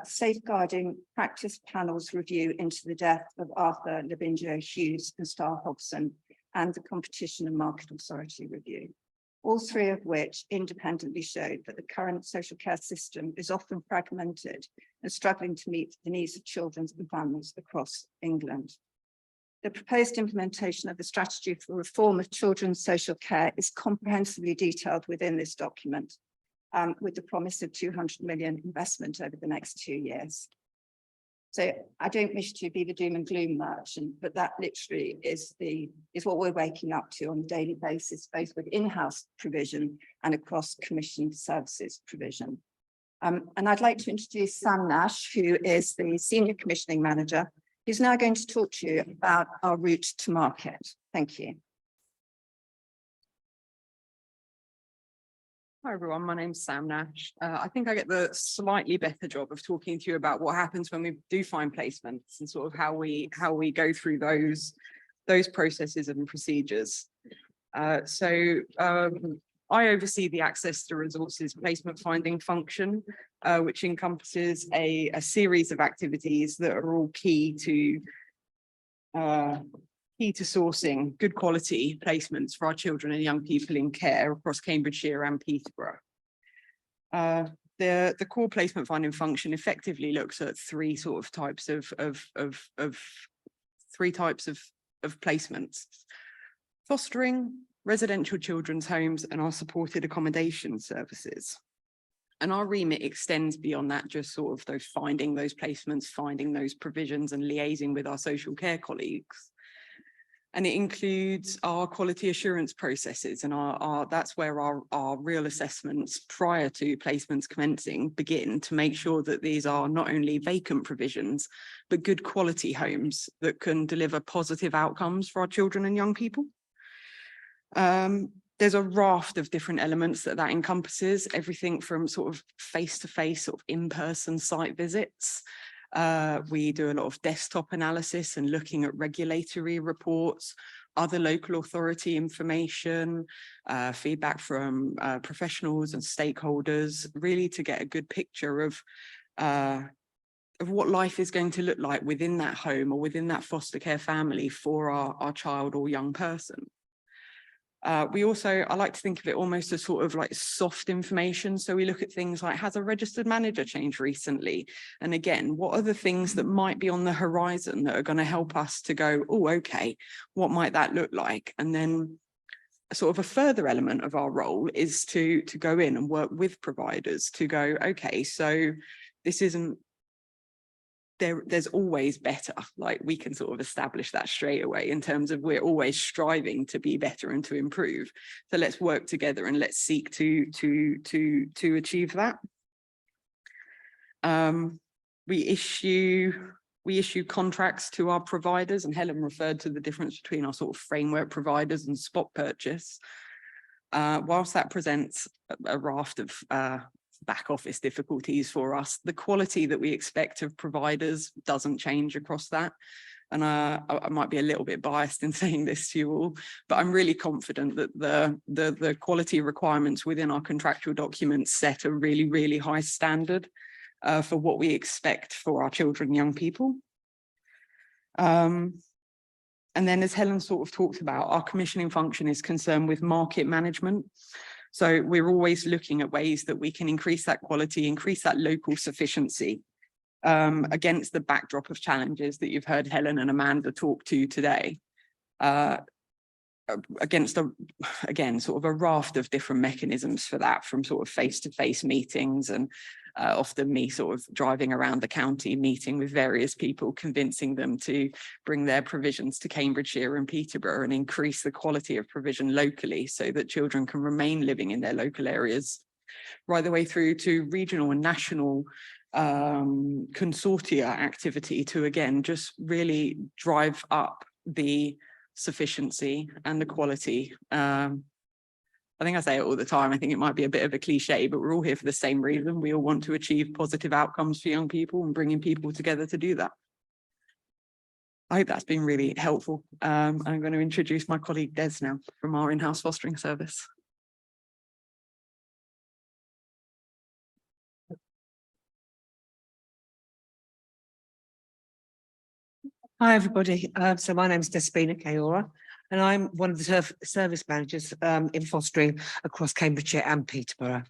Speaker 3: safeguarding practice panel's review into the death of Arthur Lavinger Hughes and Star Hobson, and the Competition and Market Authority review, all 3 of which independently showed that the current social care system is often fragmented and struggling to meet the needs of children and families across England. The proposed implementation of the strategy for reform of children's social care is comprehensively detailed within this document, with the promise of 200 million investment over the next 2 years. So I don't wish to be the doom and gloom merchant, but that literally is what we're waking up to on a daily basis, both with in-house provision and across commissioned services provision. And I'd like to introduce Sam Nash, who is the Senior Commissioning Manager, who's now going to talk to you about our route to market. Thank you.
Speaker 8: Hi everyone, my name's Sam Nash. I think I get the slightly better job of talking to you about what happens when we do find placements and sort of how we go through those processes and procedures. I oversee the access to resources placement finding function, which encompasses a series of activities that are all key to sourcing good quality placements for our children and young people in care across Cambridgeshire and Peterborough. The core placement finding function effectively looks at three types of placements: fostering, residential children's homes, and our supported accommodation services. And our remit extends beyond that, just sort of finding those placements, finding those provisions, and liaising with our social care colleagues. And it includes our quality assurance processes, and that's where our real assessments prior to placements commencing begin, to make sure that these are not only vacant provisions, but good quality homes that can deliver positive outcomes for our children and young people. There's a raft of different elements that encompasses, everything from sort of face-to-face, sort of in-person site visits. We do a lot of desktop analysis and looking at regulatory reports, other local authority information, feedback from professionals and stakeholders, really to get a good picture of what life is going to look like within that home or within that foster care family for our child or young person. We also, I like to think of it almost as sort of like soft information. So we look at things like, has a registered manager changed recently? And again, what are the things that might be on the horizon that are going to help us to go, oh, okay, what might that look like? And then sort of a further element of our role is to go in and work with providers to go, okay, so this isn't, there's always better. Like, we can sort of establish that straight away in terms of we're always striving to be better and to improve. So let's work together and let's seek to achieve that. We issue contracts to our providers, and Helen referred to the difference between our sort of framework providers and spot purchase. Whilst that presents a raft of back office difficulties for us, the quality that we expect of providers doesn't change across that. And I might be a little bit biased in saying this to you all, but I'm really confident that the quality requirements within our contractual documents set a really, really high standard for what we expect for our children and young people. And then, as Helen sort of talked about, our commissioning function is concerned with market management. So we're always looking at ways that we can increase that quality, increase that local sufficiency against the backdrop of challenges that you've heard Helen and Amanda talk to today. Against again, sort of a raft of different mechanisms for that, from sort of face-to-face meetings, and often me sort of driving around the county, meeting with various people, convincing them to bring their provisions to Cambridgeshire and Peterborough and increase the quality of provision locally so that children can remain living in their local areas, right the way through to regional and national consortia activity to, again, just really drive up the sufficiency and the quality. I think I say it all the time. I think it might be a bit of a cliche, but we're all here for the same reason. We all want to achieve positive outcomes for young people and bringing people together to do that. I hope that's been really helpful. I'm going to introduce my colleague Des now from our in-house fostering service.
Speaker 9: Hi, everybody. So my name is Despina Kaora, and I'm one of the service managers in fostering across Cambridgeshire and Peterborough.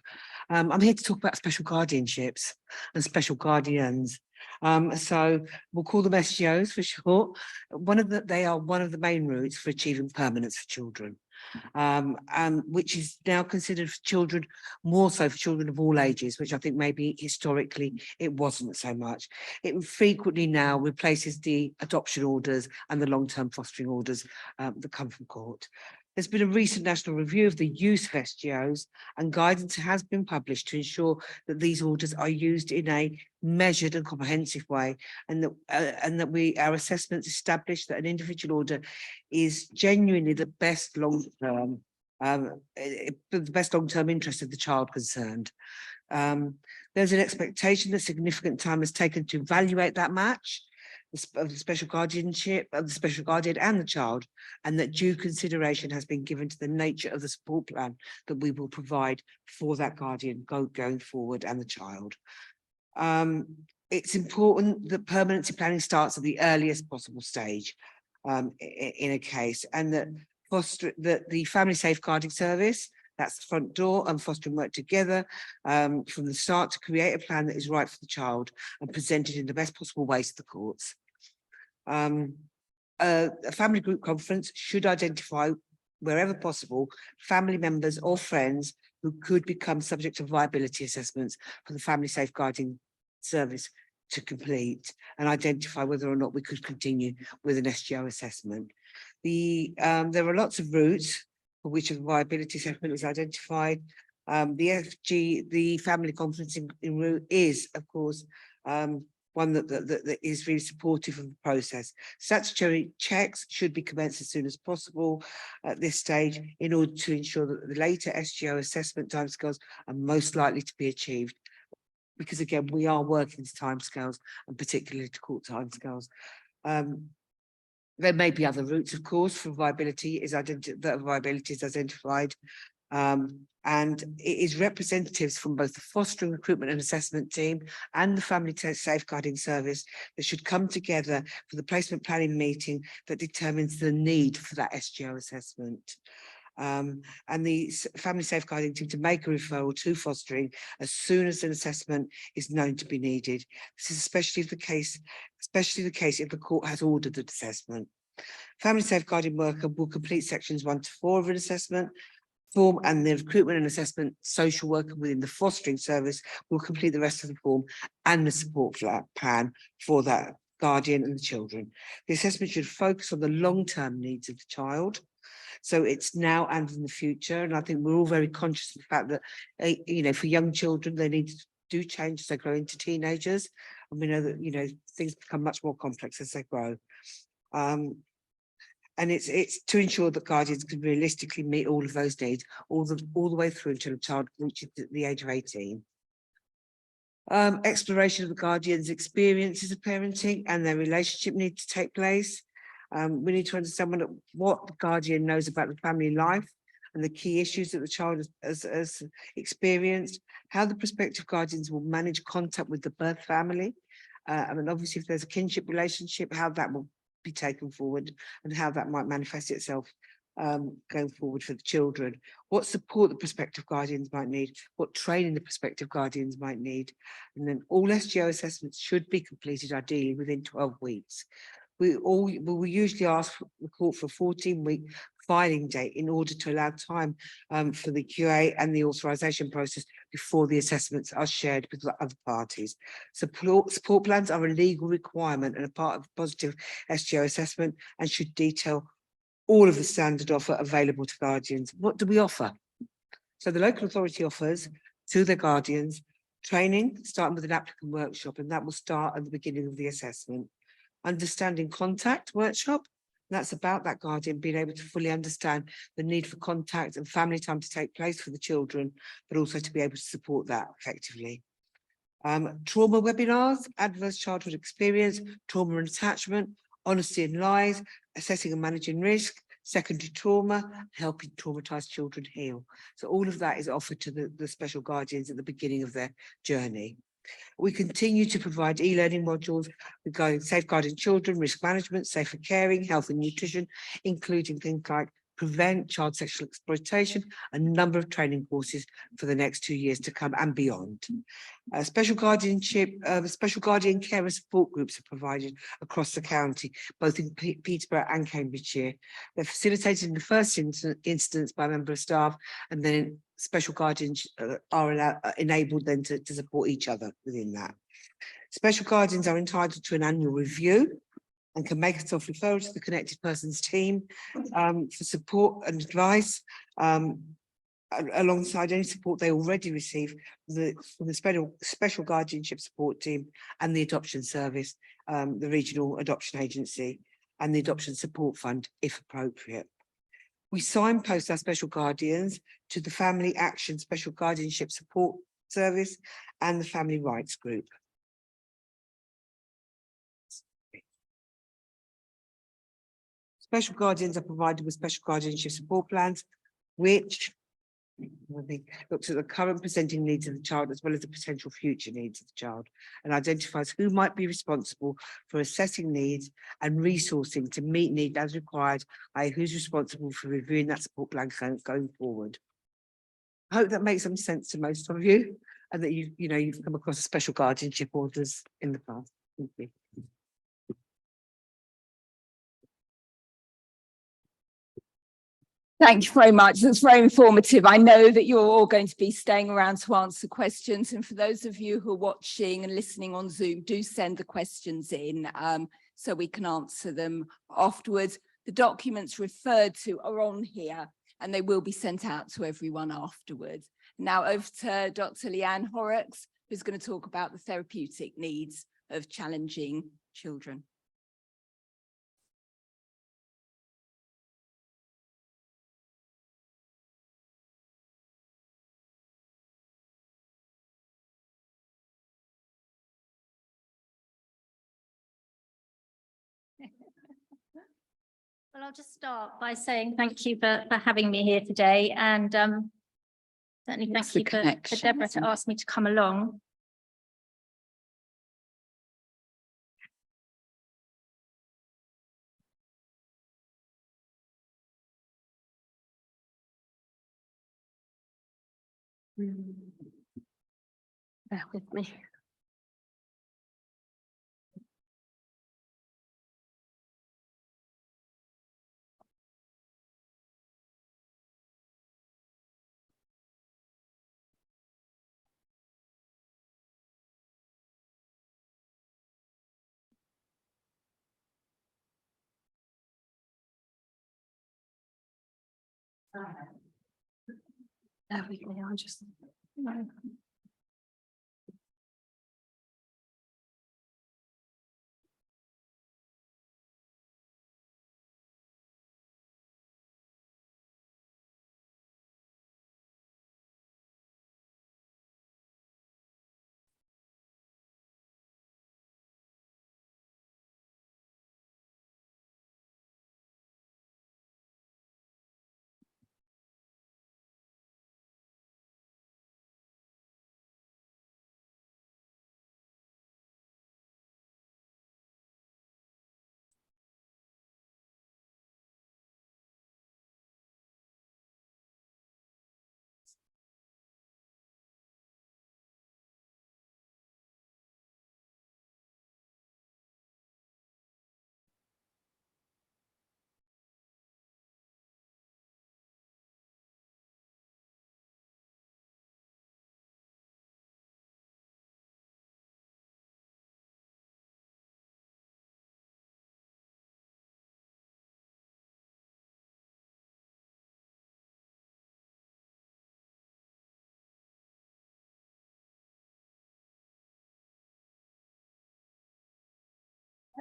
Speaker 9: I'm here to talk about special guardianships and special guardians. So we'll call them SGOs for short. They are one of the main routes for achieving permanence for children. Which is now considered for children, more so for children of all ages, which I think maybe historically it wasn't so much. It frequently now replaces the adoption orders and the long-term fostering orders that come from court. There's been a recent national review of the use of SGOs, and guidance has been published to ensure that these orders are used in a measured and comprehensive way, and that our assessments establish that an individual order is genuinely the best long-term for the best long-term interest of the child concerned. There's an expectation that significant time is taken to evaluate that match of the special guardianship of the special guardian and the child, and that due consideration has been given to the nature of the support plan that we will provide for that guardian going forward and the child. It's important that permanency planning starts at the earliest possible stage in a case, and that the family safeguarding service, that's the front door, and fostering work together from the start to create a plan that is right for the child and presented in the best possible way to the courts. A family group conference should identify, wherever possible, family members or friends who could become subject to viability assessments for the family safeguarding service to complete, and identify whether or not we could continue with an SGO assessment. There are lots of routes for which a viability assessment is identified. The family conferencing route is, of course, one that is really supportive of the process. Statutory checks should be commenced as soon as possible at this stage in order to ensure that the later SGO assessment timescales are most likely to be achieved. Because again, we are working to timescales, and particularly to court timescales. There may be other routes, of course, for viability that viability is identified. And it is representatives from both the fostering recruitment and assessment team and the family safeguarding service that should come together for the placement planning meeting that determines the need for that SGO assessment. And the family safeguarding team to make a referral to fostering as soon as an assessment is known to be needed. This is especially the case if the court has ordered the assessment. Family safeguarding worker will complete sections 1 to 4 of an assessment form, and the recruitment and assessment social worker within the fostering service will complete the rest of the form and the support plan for that guardian and the children. The assessment should focus on the long-term needs of the child. So it's now and in the future. And I think we're all very conscious of the fact that, for young children, they need to do change as they grow into teenagers. And we know that, things become much more complex as they grow. And it's to ensure that guardians can realistically meet all of those needs all the way through until a child reaches the age of 18. Exploration of the guardian's experiences of parenting and their relationship need to take place. We need to understand what the guardian knows about the family life and the key issues that the child has experienced, how the prospective guardians will manage contact with the birth family. Obviously, if there's a kinship relationship, how that will be taken forward and how that might manifest itself going forward for the children, what support the prospective guardians might need, what training the prospective guardians might need. And then all SGO assessments should be completed ideally within 12 weeks. We usually ask the court for a 14-week filing date in order to allow time for the QA and the authorisation process before the assessments are shared with the other parties. Support plans are a legal requirement and a part of positive SGO assessment and should detail all of the standard offer available to guardians. What do we offer? So the local authority offers to their guardians training, starting with an applicant workshop, and that will start at the beginning of the assessment. Understanding contact workshop, that's about that guardian being able to fully understand the need for contact and family time to take place for the children, but also to be able to support that effectively. Trauma webinars, adverse childhood experience, trauma and attachment, honesty and lies, assessing and managing risk, secondary trauma, helping traumatized children heal. So all of that is offered to the special guardians at the beginning of their journey. We continue to provide e-learning modules regarding safeguarding children, risk management, safer caring, health and nutrition, including things like prevent child sexual exploitation, a number of training courses for the next 2 years to come and beyond. Special guardianship, special guardian care and support groups are provided across the county, both in Peterborough and Cambridgeshire. They're facilitated in the first instance by a member of staff, and then special guardians are enabled then to support each other within that. Special guardians are entitled to an annual review and can make a self-referral to the connected persons team for support and advice, alongside any support they already receive from the special guardianship support team and the adoption service, the regional adoption agency, and the adoption support fund, if appropriate. We signpost our special guardians to the Family Action Special Guardianship Support Service and the Family Rights Group. Special guardians are provided with special guardianship support plans, which looks at the current presenting needs of the child as well as the potential future needs of the child, and identifies who might be responsible for assessing needs and resourcing to meet needs as required, i.e. who's responsible for reviewing that support plan going forward. I hope that makes some sense to most of you, and that you've come across special guardianship orders in the past. Thank you.
Speaker 1: Thank you very much. That's very informative. I know that you're all going to be staying around to answer questions. And for those of you who are watching and listening on Zoom, do send the questions in so we can answer them afterwards. The documents referred to are on here and they will be sent out to everyone afterwards. Now over to Dr. Leanne Horrocks, who's going to talk about the therapeutic needs of challenging children.
Speaker 10: Well, I'll just start by saying thank you for having me here today, and certainly thank you for Deborah to ask me to come along. Bear with me. There we go. I'll just.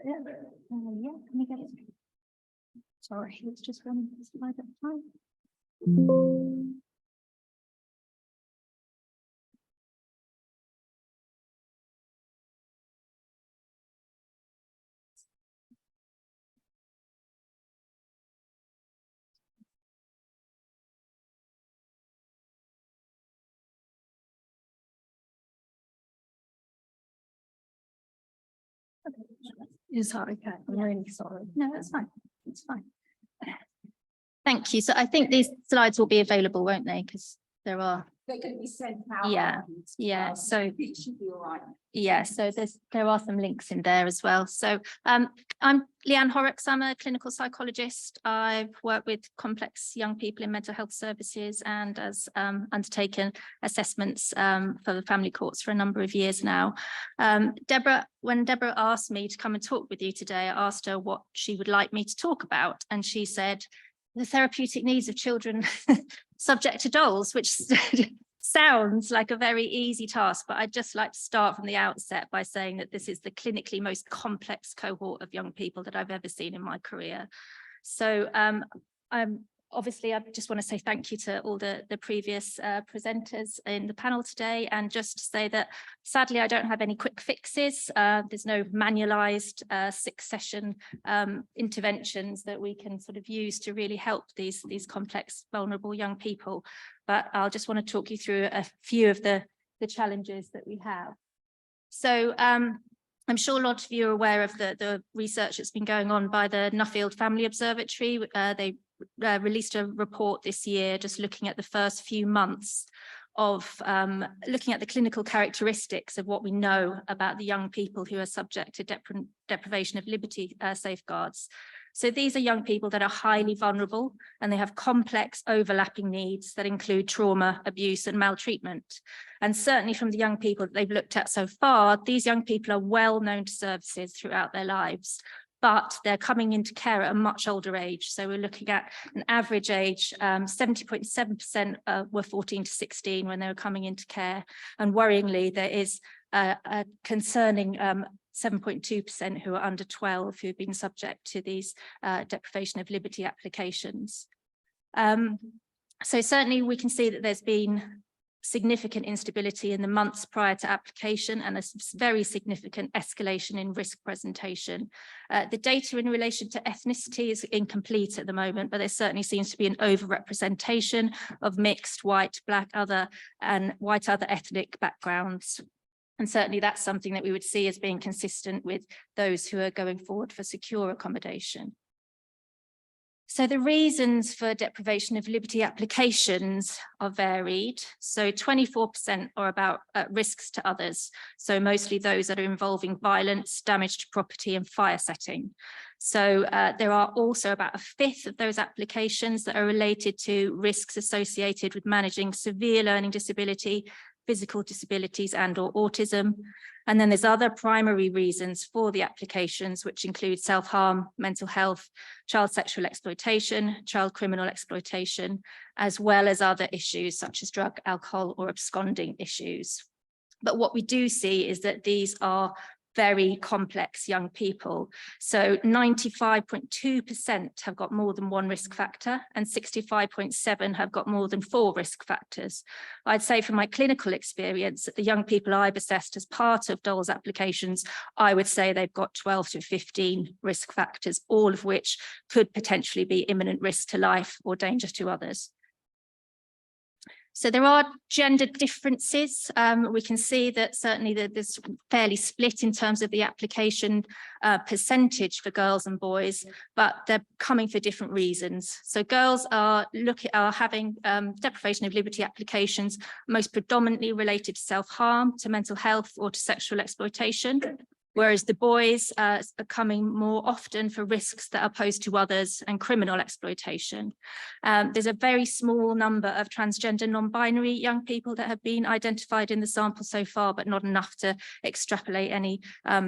Speaker 10: Yeah, can we get it? Sorry, it's just running this slide at a time. Is that okay? I'm really sorry. No, that's fine. It's fine. Thank you. So I think these slides will be available, won't they? Because there are.
Speaker 1: They're going to be sent out.
Speaker 10: Yeah. So
Speaker 1: it should be all right.
Speaker 10: yeah. So there are some links in there as well. So I'm Leanne Horrocks. I'm a clinical psychologist. I've worked with complex young people in mental health services and has undertaken assessments for the family courts for a number of years now. When Deborah asked me to come and talk with you today, I asked her what she would like me to talk about, and she said the therapeutic needs of children subject to dolls, which sounds like a very easy task, but I'd just like to start from the outset by saying that this is the clinically most complex cohort of young people that I've ever seen in my career. So Obviously, I just want to say thank you to all the previous presenters in the panel today, and just to say that sadly I don't have any quick fixes. There's no manualized 6-session interventions that we can sort of use to really help these complex, vulnerable young people. But I'll just want to talk you through a few of the challenges that we have. So I'm sure a lot of you are aware of the research that's been going on by the Nuffield Family Observatory. They released a report this year just looking at the first few months of looking at the clinical characteristics of what we know about the young people who are subject to deprivation of liberty safeguards. So these are young people that are highly vulnerable, and they have complex overlapping needs that include trauma, abuse and maltreatment. And certainly from the young people that they've looked at so far, these young people are well known to services throughout their lives, but they're coming into care at a much older age. So we're looking at an average age, 70.7% were 14 to 16 when they were coming into care. And worryingly, there is a concerning 7.2% who are under 12 who've been subject to these deprivation of liberty applications. So certainly we can see that there's been significant instability in the months prior to application and a very significant escalation in risk presentation. The data in relation to ethnicity is incomplete at the moment, but there certainly seems to be an overrepresentation of mixed, white, black, other and white other ethnic backgrounds. And certainly that's something that we would see as being consistent with those who are going forward for secure accommodation. So the reasons for deprivation of liberty applications are varied. So 24% are about risks to others. So mostly those that are involving violence, damage to property and fire setting. So there are also about a fifth of those applications that are related to risks associated with managing severe learning disability, physical disabilities and or autism. And then there's other primary reasons for the applications, which include self-harm, mental health, child sexual exploitation, child criminal exploitation, as well as other issues such as drug, alcohol or absconding issues. But what we do see is that these are very complex young people. So 95.2% have got more than one risk factor and 65.7% have got more than 4 risk factors. I'd say from my clinical experience that the young people I've assessed as part of DOLS applications, I would say they've got 12 to 15 risk factors, all of which could potentially be imminent risk to life or danger to others. So there are gender differences. We can see that certainly there's fairly split in terms of the application percentage for girls and boys, but they're coming for different reasons. So girls are having deprivation of liberty applications most predominantly related to self-harm, to mental health or to sexual exploitation. Whereas the boys are coming more often for risks that are posed to others and criminal exploitation. There's a very small number of transgender non-binary young people that have been identified in the sample so far, but not enough to extrapolate any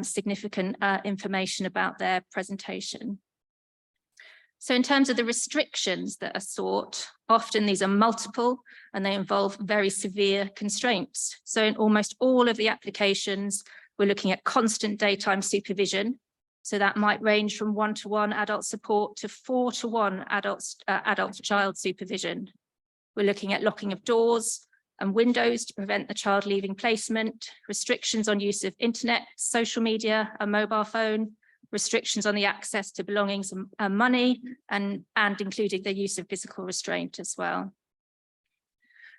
Speaker 10: significant information about their presentation. So in terms of the restrictions that are sought, often these are multiple and they involve very severe constraints. So in almost all of the applications, we're looking at constant daytime supervision. So that might range from 1-to-1 adult support to 4-to-1 adult-to-child supervision. We're looking at locking of doors and windows to prevent the child leaving placement, restrictions on use of internet, social media, a mobile phone, restrictions on the access to belongings and money, and including the use of physical restraint as well.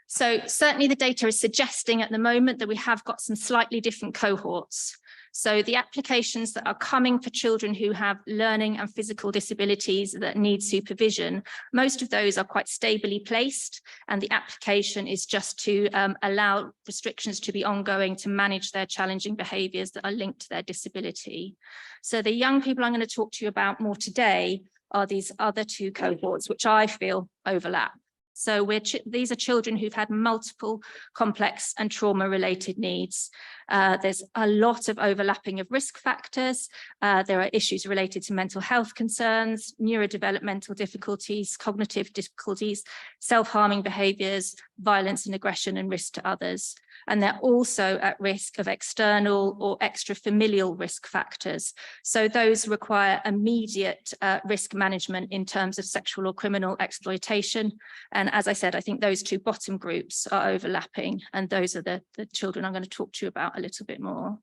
Speaker 10: So certainly the data is suggesting at the moment that we have got some slightly different cohorts. So the applications that are coming for children who have learning and physical disabilities that need supervision, most of those are quite stably placed, and the application is just to allow restrictions to be ongoing to manage their challenging behaviours that are linked to their disability. So the young people I'm going to talk to you about more today are these other 2 cohorts, which I feel overlap. So these are children who've had multiple complex and trauma-related needs. There's a lot of overlapping of risk factors. There are issues related to mental health concerns, neurodevelopmental difficulties, cognitive difficulties, self-harming behaviours, violence and aggression and risk to others. And they're also at risk of external or extrafamilial risk factors. So those require immediate risk management in terms of sexual or criminal exploitation. And as I said, I think those two bottom groups are overlapping, and those are the children I'm going to talk to you about a little bit more.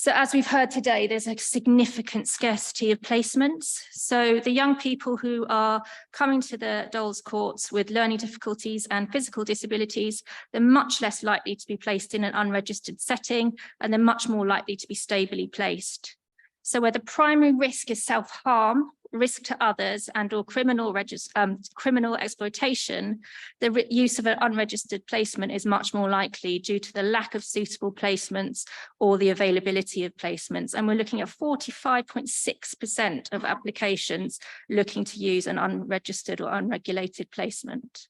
Speaker 10: So as we've heard today, there's a significant scarcity of placements. So the young people who are coming to the Dole's courts with learning difficulties and physical disabilities, they're much less likely to be placed in an unregistered setting, and they're much more likely to be stably placed. So where the primary risk is self-harm, risk to others, and or criminal exploitation, the use of an unregistered placement is much more likely due to the lack of suitable placements or the availability of placements. And we're looking at 45.6% of applications looking to use an unregistered or unregulated placement.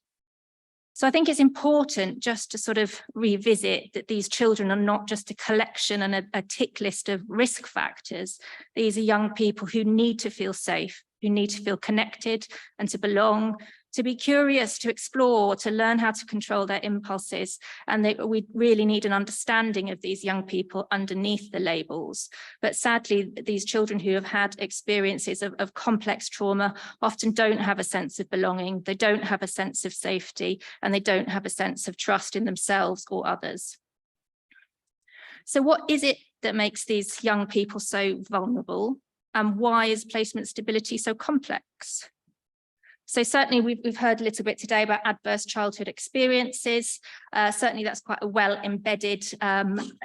Speaker 10: So I think it's important just to sort of revisit that these children are not just a collection and a tick list of risk factors. These are young people who need to feel safe, who need to feel connected and to belong, to be curious, to explore, to learn how to control their impulses. And we really need an understanding of these young people underneath the labels. But sadly, these children who have had experiences of complex trauma often don't have a sense of belonging, they don't have a sense of safety, and they don't have a sense of trust in themselves or others. So what is it that makes these young people so vulnerable? And why is placement stability so complex? So certainly we've heard a little bit today about adverse childhood experiences. Certainly that's quite a well-embedded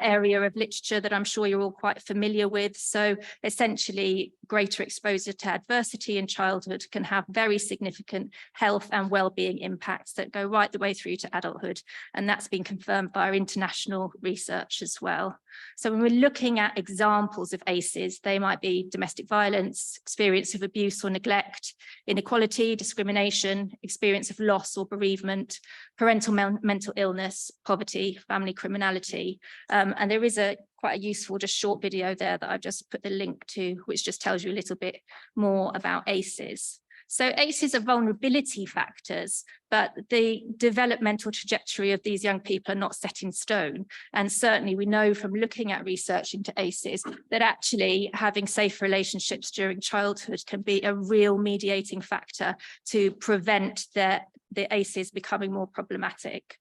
Speaker 10: area of literature that I'm sure you're all quite familiar with. So essentially greater exposure to adversity in childhood can have very significant health and well-being impacts that go right the way through to adulthood. And that's been confirmed by our international research as well. So when we're looking at examples of ACEs, they might be domestic violence, experience of abuse or neglect, inequality, discrimination, experience of loss or bereavement, parental mental illness, poverty, family criminality. And there is quite a useful, just short video there that I've just put the link to, which just tells you a little bit more about ACEs. So ACEs are vulnerability factors, but the developmental trajectory of these young people are not set in stone. And certainly we know from looking at research into ACEs that actually having safe relationships during childhood can be a real mediating factor to prevent the ACEs becoming more problematic.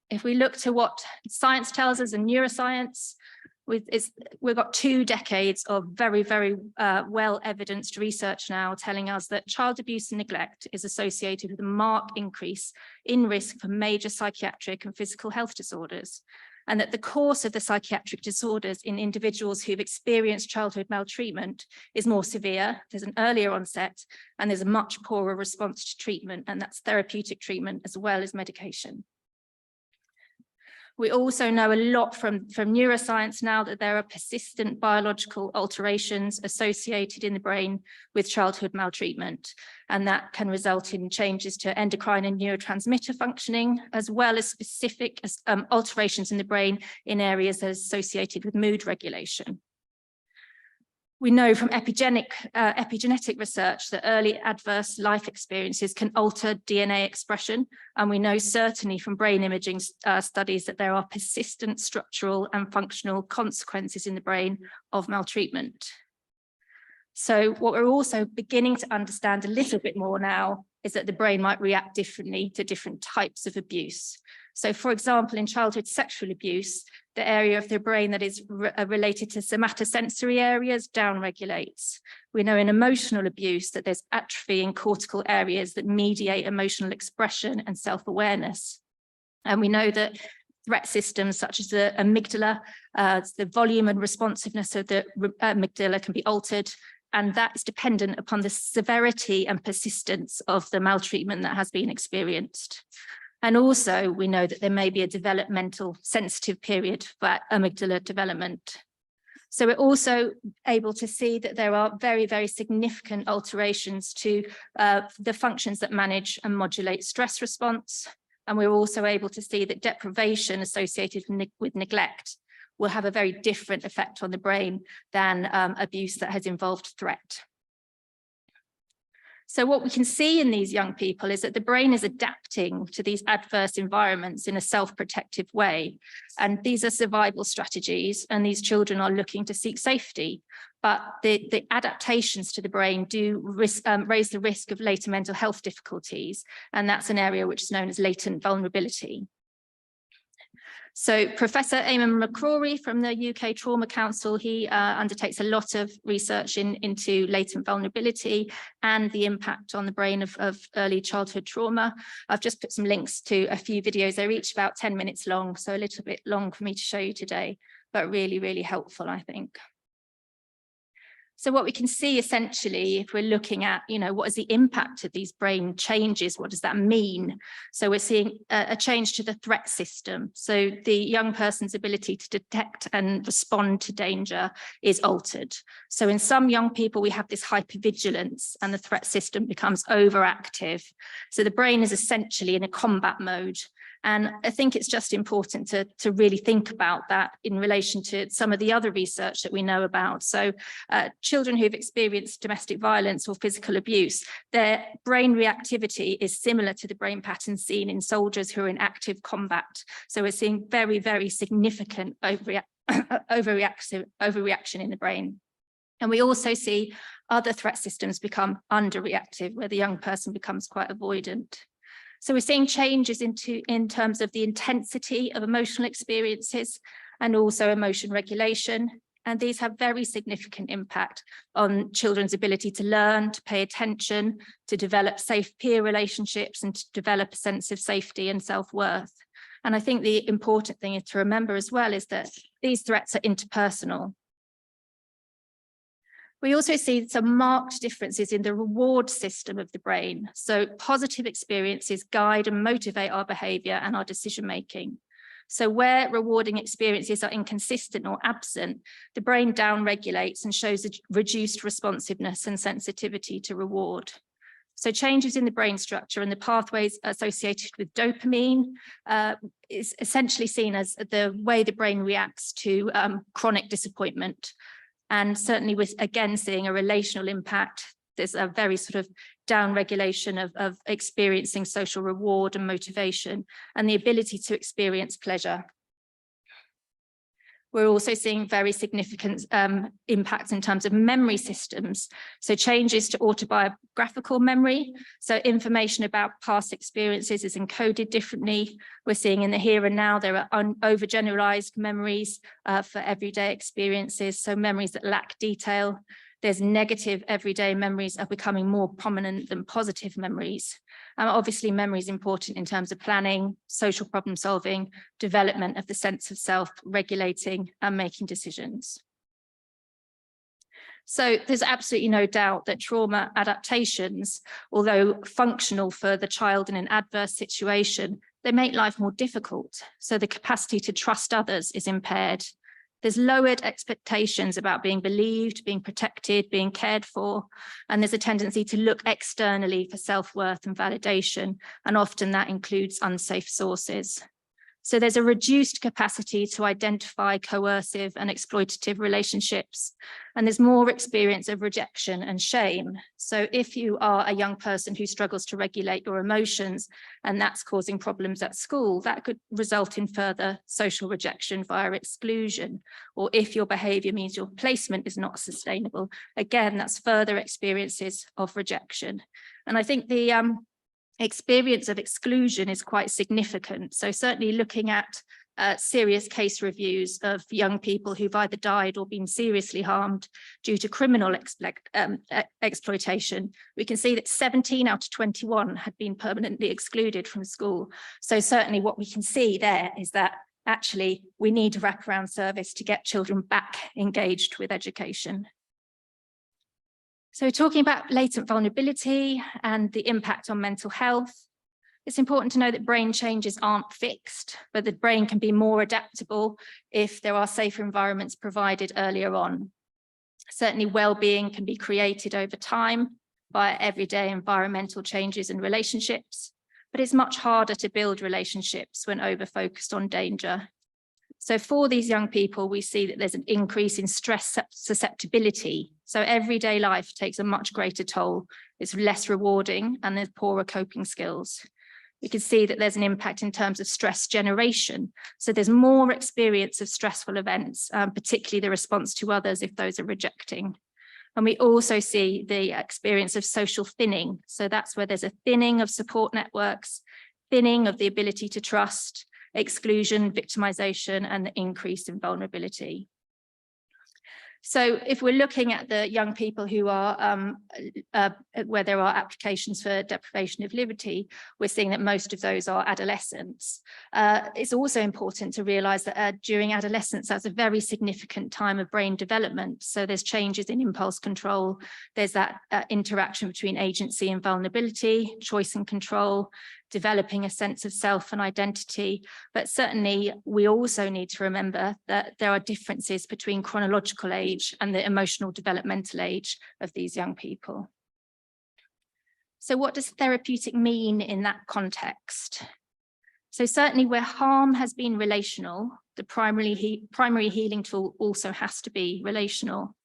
Speaker 10: If we look to what science tells us in neuroscience, we've got 2 decades of very, very well-evidenced research now telling us that child abuse and neglect is associated with a marked increase in risk for major psychiatric and physical health disorders, and that the course of the psychiatric disorders in individuals who've experienced childhood maltreatment is more severe, there's an earlier onset, and there's a much poorer response to treatment, and that's therapeutic treatment as well as medication. We also know a lot from neuroscience now that there are persistent biological alterations associated in the brain with childhood maltreatment, and that can result in changes to endocrine and neurotransmitter functioning, as well as specific alterations in the brain in areas associated with mood regulation. We know from epigenetic research that early adverse life experiences can alter DNA expression. And we know certainly from brain imaging studies that there are persistent structural and functional consequences in the brain of maltreatment. So what we're also beginning to understand a little bit more now is that the brain might react differently to different types of abuse. So for example, in childhood sexual abuse, the area of the brain that is related to somatosensory areas downregulates. We know in emotional abuse that there's atrophy in cortical areas that mediate emotional expression and self-awareness. And we know that threat systems such as the amygdala, the volume and responsiveness of the amygdala can be altered, and that is dependent upon the severity and persistence of the maltreatment that has been experienced. And also we know that there may be a developmental sensitive period for amygdala development. So we're also able to see that there are very, very significant alterations to the functions that manage and modulate stress response. And we're also able to see that deprivation associated with neglect will have a very different effect on the brain than abuse that has involved threat. So what we can see in these young people is that the brain is adapting to these adverse environments in a self-protective way. And these are survival strategies, and these children are looking to seek safety. But the adaptations to the brain do raise the risk of later mental health difficulties. And that's an area which is known as latent vulnerability. So Professor Eamon McCrory from the UK Trauma Council, he undertakes a lot of research into latent vulnerability and the impact on the brain of early childhood trauma. I've just put some links to a few videos. They're each about 10 minutes long, so a little bit long for me to show you today, but really, really helpful, I think. So what we can see essentially, if we're looking at, what is the impact of these brain changes? What does that mean? So we're seeing a change to the threat system. So the young person's ability to detect and respond to danger is altered. So in some young people, we have this hypervigilance and the threat system becomes overactive. So the brain is essentially in a combat mode. And I think it's just important to really think about that in relation to some of the other research that we know about. So children who've experienced domestic violence or physical abuse, their brain reactivity is similar to the brain pattern seen in soldiers who are in active combat. So we're seeing very, very significant overreaction in the brain. And we also see other threat systems become underreactive, where the young person becomes quite avoidant. So we're seeing changes in terms of the intensity of emotional experiences and also emotion regulation. And these have very significant impact on children's ability to learn, to pay attention, to develop safe peer relationships, and to develop a sense of safety and self-worth. And I think the important thing to remember as well is that these threats are interpersonal. We also see some marked differences in the reward system of the brain. So positive experiences guide and motivate our behavior and our decision-making. So where rewarding experiences are inconsistent or absent, the brain downregulates and shows a reduced responsiveness and sensitivity to reward. So changes in the brain structure and the pathways associated with dopamine is essentially seen as the way the brain reacts to chronic disappointment. And certainly with, again, seeing a relational impact, there's a very sort of downregulation of experiencing social reward and motivation and the ability to experience pleasure. We're also seeing very significant impacts in terms of memory systems. So changes to autobiographical memory. So information about past experiences is encoded differently. We're seeing in the here and now, there are overgeneralized memories for everyday experiences. So memories that lack detail. There's negative everyday memories are becoming more prominent than positive memories. Obviously, memory is important in terms of planning, social problem solving, development of the sense of self, regulating and making decisions. So there's absolutely no doubt that trauma adaptations, although functional for the child in an adverse situation, they make life more difficult. So the capacity to trust others is impaired. There's lowered expectations about being believed, being protected, being cared for, and there's a tendency to look externally for self-worth and validation, and often that includes unsafe sources. So there's a reduced capacity to identify coercive and exploitative relationships, and there's more experience of rejection and shame. So if you are a young person who struggles to regulate your emotions and that's causing problems at school, that could result in further social rejection via exclusion. Or if your behavior means your placement is not sustainable, again, that's further experiences of rejection. And I think the experience of exclusion is quite significant. So certainly looking at serious case reviews of young people who've either died or been seriously harmed due to criminal exploitation, we can see that 17 out of 21 had been permanently excluded from school. So certainly what we can see there is that actually we need a wraparound service to get children back engaged with education. So talking about latent vulnerability and the impact on mental health, it's important to know that brain changes aren't fixed, but the brain can be more adaptable if there are safer environments provided earlier on. Certainly well-being can be created over time by everyday environmental changes and relationships, but it's much harder to build relationships when over-focused on danger. So for these young people, we see that there's an increase in stress susceptibility. So everyday life takes a much greater toll. It's less rewarding and there's poorer coping skills. We can see that there's an impact in terms of stress generation. So there's more experience of stressful events, particularly the response to others if those are rejecting. And we also see the experience of social thinning. So that's where there's a thinning of support networks, thinning of the ability to trust, exclusion, victimization, and the increase in vulnerability. So if we're looking at the young people who are where there are applications for deprivation of liberty, we're seeing that most of those are adolescents. It's also important to realise that during adolescence, that's a very significant time of brain development. So there's changes in impulse control. There's that interaction between agency and vulnerability, choice and control, developing a sense of self and identity. But certainly we also need to remember that there are differences between chronological age and the emotional developmental age of these young people. So what does therapeutic mean in that context? So certainly where harm has been relational, the primary healing tool also has to be relational.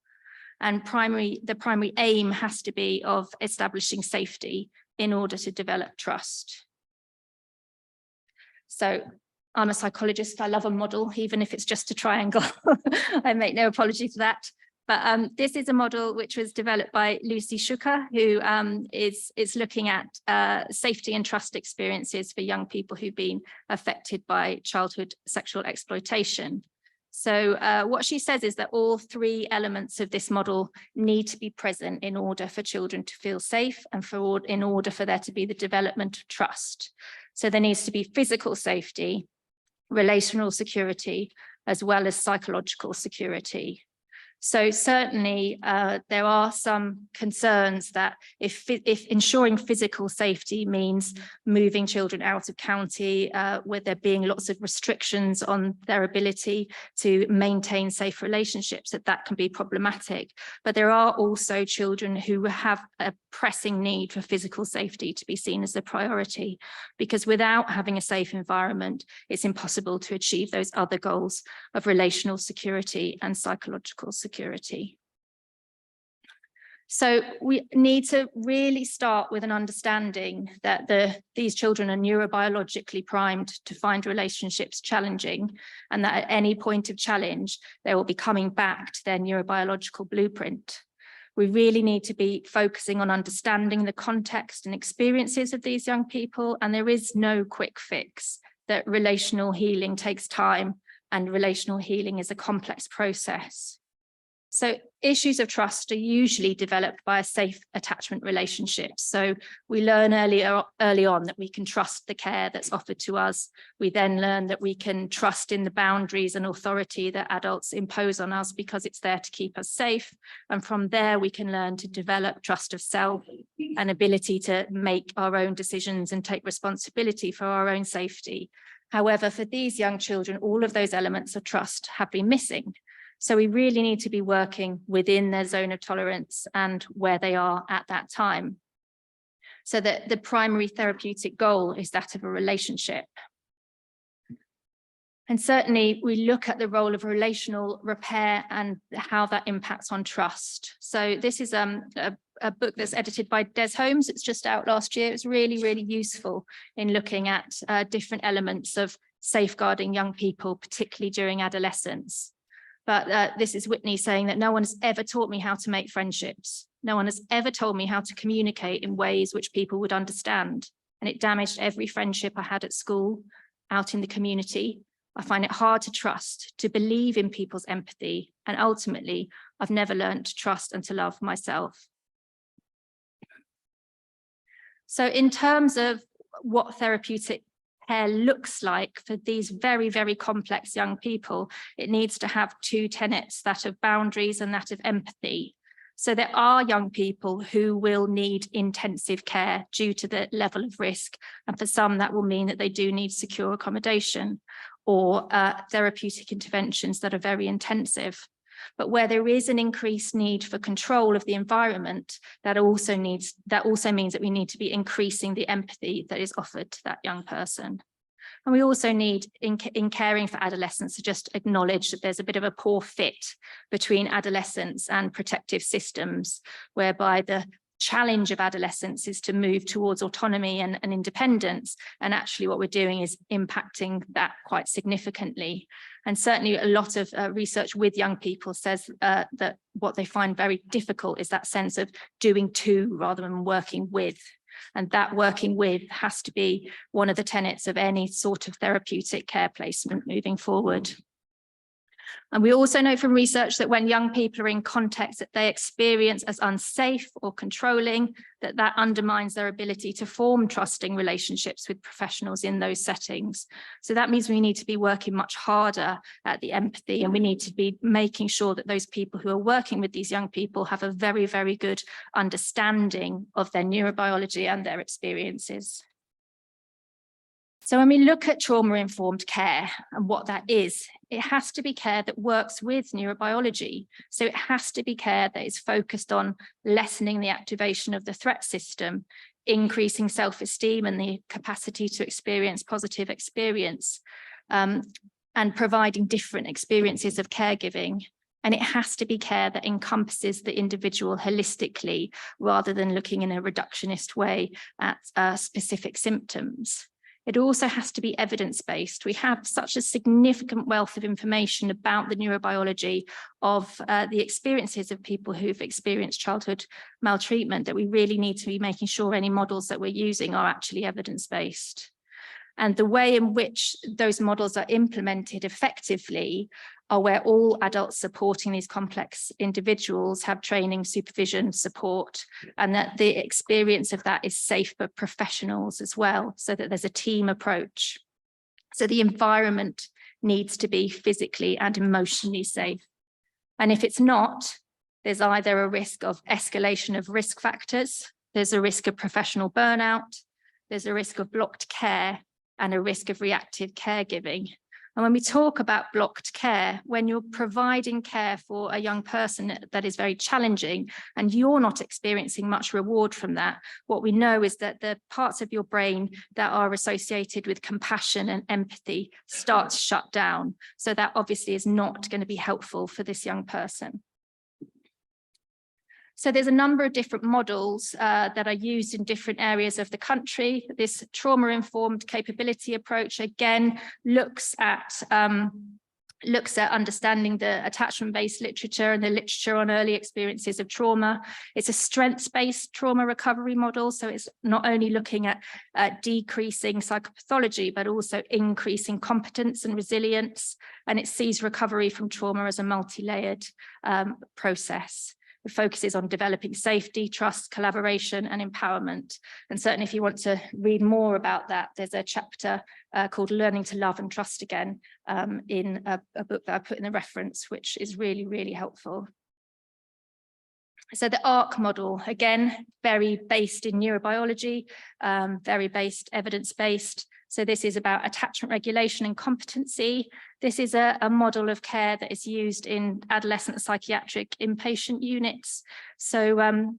Speaker 10: And the primary aim has to be of establishing safety in order to develop trust. So I'm a psychologist, I love a model, even if it's just a triangle. I make no apology for that. But this is a model which was developed by Lucy Shuker, who is looking at safety and trust experiences for young people who've been affected by childhood sexual exploitation. So what she says is that all three elements of this model need to be present in order for children to feel safe and in order for there to be the development of trust. So there needs to be physical safety, relational security, as well as psychological security. So certainly there are some concerns that if ensuring physical safety means moving children out of county, where there being lots of restrictions on their ability to maintain safe relationships, that can be problematic. But there are also children who have a pressing need for physical safety to be seen as a priority, because without having a safe environment, it's impossible to achieve those other goals of relational security and psychological security. So we need to really start with an understanding that these children are neurobiologically primed to find relationships challenging, and that at any point of challenge, they will be coming back to their neurobiological blueprint. We really need to be focusing on understanding the context and experiences of these young people, and there is no quick fix. That relational healing takes time, and relational healing is a complex process. So issues of trust are usually developed by a safe attachment relationship. So we learn early on that we can trust the care that's offered to us. We then learn that we can trust in the boundaries and authority that adults impose on us because it's there to keep us safe. And from there, we can learn to develop trust of self and ability to make our own decisions and take responsibility for our own safety. However, for these young children, all of those elements of trust have been missing. So we really need to be working within their zone of tolerance and where they are at that time. So that the primary therapeutic goal is that of a relationship. And certainly we look at the role of relational repair and how that impacts on trust. So this is a book that's edited by Des Holmes. It's just out last year. It's really, really useful in looking at different elements of safeguarding young people, particularly during adolescence. But this is Whitney saying that no one has ever taught me how to make friendships. No one has ever told me how to communicate in ways which people would understand. And it damaged every friendship I had at school, out in the community. I find it hard to trust, to believe in people's empathy. And ultimately, I've never learned to trust and to love myself. So in terms of what therapeutic care looks like for these very, very complex young people, it needs to have two tenets, that of boundaries and that of empathy. So there are young people who will need intensive care due to the level of risk. And for some, that will mean that they do need secure accommodation or therapeutic interventions that are very intensive. But where there is an increased need for control of the environment, that also means that we need to be increasing the empathy that is offered to that young person. And we also need, in caring for adolescents, to just acknowledge that there's a bit of a poor fit between adolescents and protective systems, whereby the challenge of adolescence is to move towards autonomy and independence. And actually what we're doing is impacting that quite significantly. And certainly a lot of research with young people says that what they find very difficult is that sense of doing to rather than working with. And that working with has to be one of the tenets of any sort of therapeutic care placement moving forward. And we also know from research that when young people are in contexts that they experience as unsafe or controlling, that undermines their ability to form trusting relationships with professionals in those settings. So that means we need to be working much harder at the empathy, and we need to be making sure that those people who are working with these young people have a very, very good understanding of their neurobiology and their experiences. So when we look at trauma-informed care and what that is, it has to be care that works with neurobiology. So it has to be care that is focused on lessening the activation of the threat system, increasing self-esteem and the capacity to experience positive experience, and providing different experiences of caregiving. And it has to be care that encompasses the individual holistically, rather than looking in a reductionist way at specific symptoms. It also has to be evidence-based. We have such a significant wealth of information about the neurobiology of the experiences of people who've experienced childhood maltreatment that we really need to be making sure any models that we're using are actually evidence-based. And the way in which those models are implemented effectively are where all adults supporting these complex individuals have training, supervision, support, and that the experience of that is safe for professionals as well, so that there's a team approach. So the environment needs to be physically and emotionally safe. And if it's not, there's either a risk of escalation of risk factors, there's a risk of professional burnout, there's a risk of blocked care, and a risk of reactive caregiving. And when we talk about blocked care, when you're providing care for a young person that is very challenging and you're not experiencing much reward from that, what we know is that the parts of your brain that are associated with compassion and empathy start to shut down. So that obviously is not going to be helpful for this young person. So there's a number of different models that are used in different areas of the country. This trauma-informed capability approach, again, looks at understanding the attachment-based literature and the literature on early experiences of trauma. It's a strengths-based trauma recovery model. So it's not only looking at decreasing psychopathology, but also increasing competence and resilience. And it sees recovery from trauma as a multi-layered process. It focuses on developing safety, trust, collaboration, and empowerment. And certainly if you want to read more about that, there's a chapter called Learning to Love and Trust Again in a book that I put in the reference, which is really, really helpful. So the ARC model, again, very based in neurobiology, very evidence-based. So this is about attachment regulation and competency. This is a model of care that is used in adolescent psychiatric inpatient units. So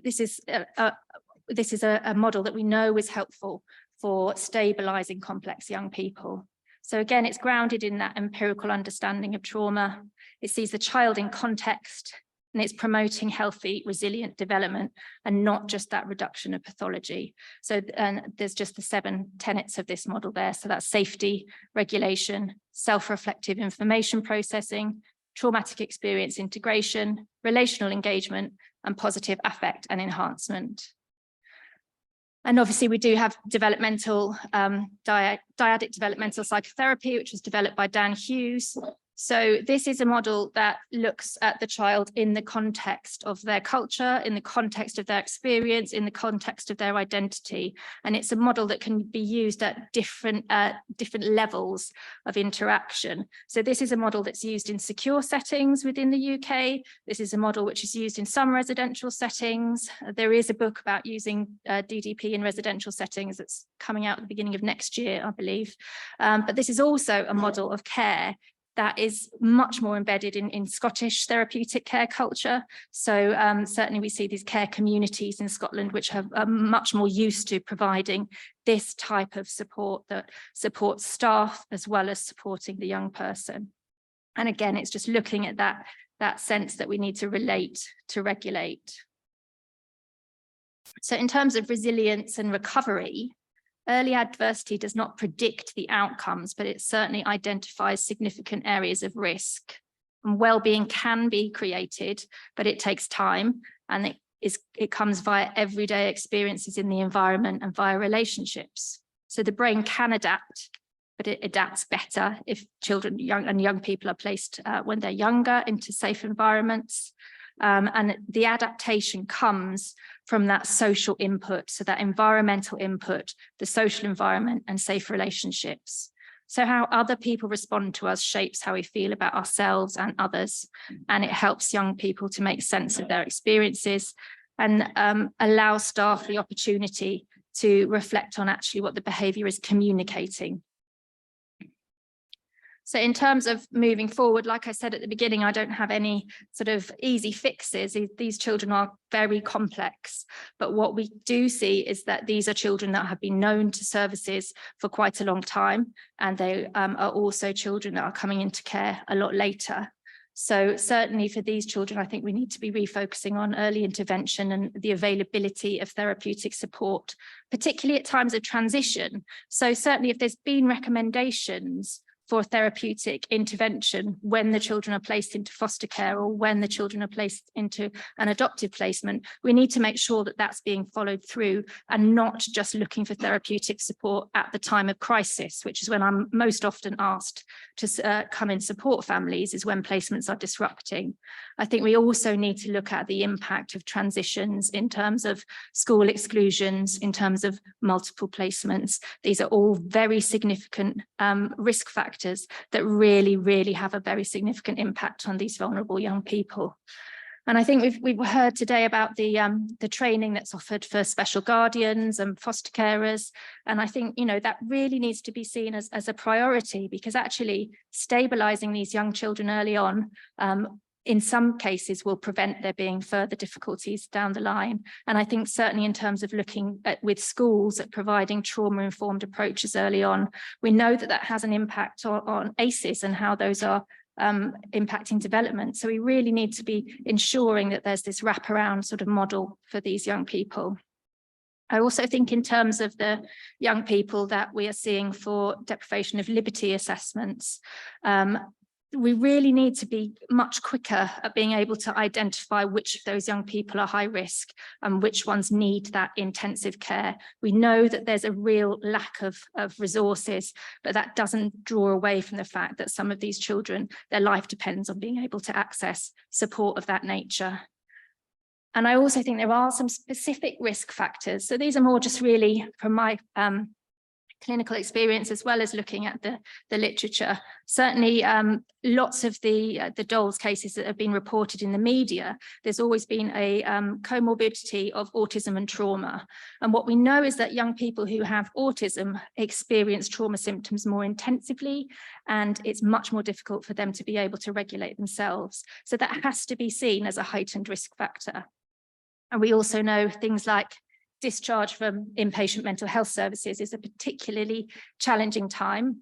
Speaker 10: this is a model that we know is helpful for stabilizing complex young people. So again, it's grounded in that empirical understanding of trauma. It sees the child in context, and it's promoting healthy, resilient development and not just that reduction of pathology. So there's just the 7 tenets of this model there. So that's safety, regulation, self-reflective information processing, traumatic experience integration, relational engagement, and positive affect and enhancement. And obviously we do have developmental, dyadic developmental psychotherapy, which was developed by Dan Hughes. So this is a model that looks at the child in the context of their culture, in the context of their experience, in the context of their identity. And it's a model that can be used at different levels of interaction. So this is a model that's used in secure settings within the UK. This is a model which is used in some residential settings. There is a book about using DDP in residential settings that's coming out at the beginning of next year, I believe. But this is also a model of care that is much more embedded in Scottish therapeutic care culture. So certainly we see these care communities in Scotland, which are much more used to providing this type of support that supports staff as well as supporting the young person. And again, it's just looking at that sense that we need to relate to regulate. So in terms of resilience and recovery, early adversity does not predict the outcomes, but it certainly identifies significant areas of risk. And well-being can be created, but it takes time, and it comes via everyday experiences in the environment and via relationships. So the brain can adapt, but it adapts better if children, young people are placed when they're younger into safe environments. And the adaptation comes from that social input, so that environmental input, the social environment and safe relationships. So how other people respond to us shapes how we feel about ourselves and others, and it helps young people to make sense of their experiences and allow staff the opportunity to reflect on actually what the behaviour is communicating. So in terms of moving forward, like I said at the beginning, I don't have any sort of easy fixes. These children are very complex, but what we do see is that these are children that have been known to services for quite a long time, and they are also children that are coming into care a lot later. So certainly for these children, I think we need to be refocusing on early intervention and the availability of therapeutic support, particularly at times of transition. So certainly if there's been recommendations for therapeutic intervention when the children are placed into foster care or when the children are placed into an adoptive placement, we need to make sure that that's being followed through and not just looking for therapeutic support at the time of crisis, which is when I'm most often asked to come and support families, is when placements are disrupting. I think we also need to look at the impact of transitions in terms of school exclusions, in terms of multiple placements. These are all very significant risk factors that really have a very significant impact on these vulnerable young people. And I think we've heard today about the training that's offered for special guardians and foster carers. And I think, you know, that really needs to be seen as a priority, because actually stabilizing these young children early on in some cases will prevent there being further difficulties down the line. And I think certainly in terms of looking at with schools at providing trauma-informed approaches early on, we know that that has an impact on ACEs and how those are impacting development. So we really need to be ensuring that there's this wraparound sort of model for these young people. I also think in terms of the young people that we are seeing for deprivation of liberty assessments, we really need to be much quicker at being able to identify which of those young people are high risk and which ones need that intensive care. We know that there's a real lack of resources, but that doesn't draw away from the fact that some of these children, their life depends on being able to access support of that nature. And I also think there are some specific risk factors. So these are more just really from my clinical experience, as well as looking at the literature. Certainly lots of the dolls cases that have been reported in the media, there's always been a comorbidity of autism and trauma. And what we know is that young people who have autism experience trauma symptoms more intensively, and it's much more difficult for them to be able to regulate themselves. So that has to be seen as a heightened risk factor. And we also know things like discharge from inpatient mental health services is a particularly challenging time.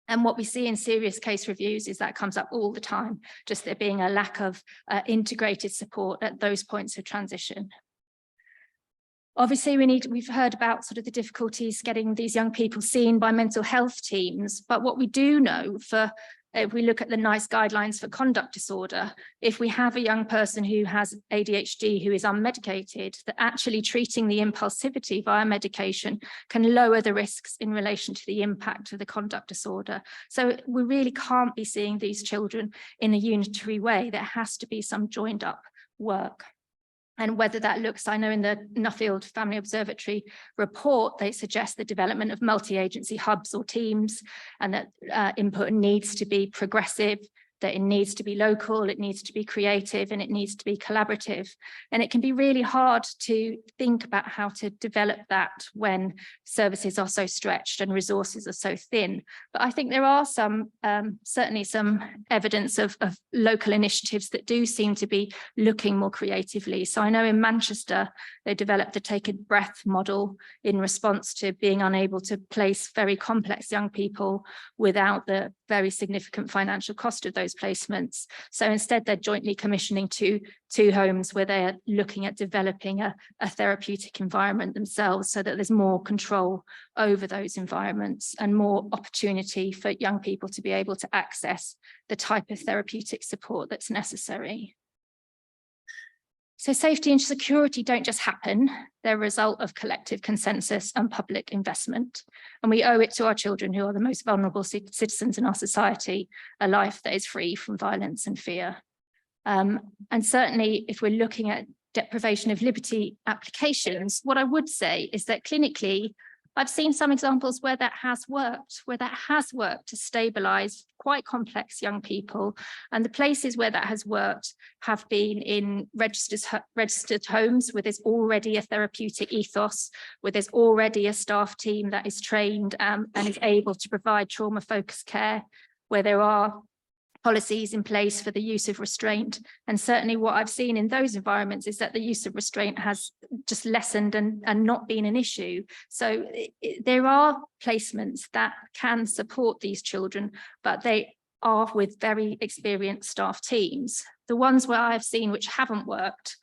Speaker 10: And what we see in serious case reviews is that comes up all the time, just there being a lack of integrated support at those points of transition. Obviously, we've heard about sort of the difficulties getting these young people seen by mental health teams, but what we do know, if we look at the NICE guidelines for conduct disorder, if we have a young person who has ADHD who is unmedicated, that actually treating the impulsivity via medication can lower the risks in relation to the impact of the conduct disorder. So we really can't be seeing these children in a unitary way. There has to be some joined up work. And whether that looks, I know in the Nuffield Family Observatory report, they suggest the development of multi-agency hubs or teams, and that input needs to be progressive, that it needs to be local, it needs to be creative, and it needs to be collaborative. And it can be really hard to think about how to develop that when services are so stretched and resources are so thin. But I think there are some, certainly some evidence of local initiatives that do seem to be looking more creatively. So I know in Manchester, they developed a take a breath model in response to being unable to place very complex young people without the very significant financial cost of those placements. So instead, they're jointly commissioning two homes where they're looking at developing a therapeutic environment themselves, so that there's more control over those environments and more opportunity for young people to be able to access the type of therapeutic support that's necessary. So safety and security don't just happen, they're a result of collective consensus and public investment. And we owe it to our children, who are the most vulnerable citizens in our society, a life that is free from violence and fear. And certainly if we're looking at deprivation of liberty applications, what I would say is that clinically, I've seen some examples where that has worked to stabilize quite complex young people. And the places where that has worked have been in registered homes where there's already a therapeutic ethos, where there's already a staff team that is trained and is able to provide trauma-focused care, where there are policies in place for the use of restraint. And certainly what I've seen in those environments is that the use of restraint has just lessened and not been an issue. So there are placements that can support these children, but they are with very experienced staff teams. The ones where I've seen which haven't worked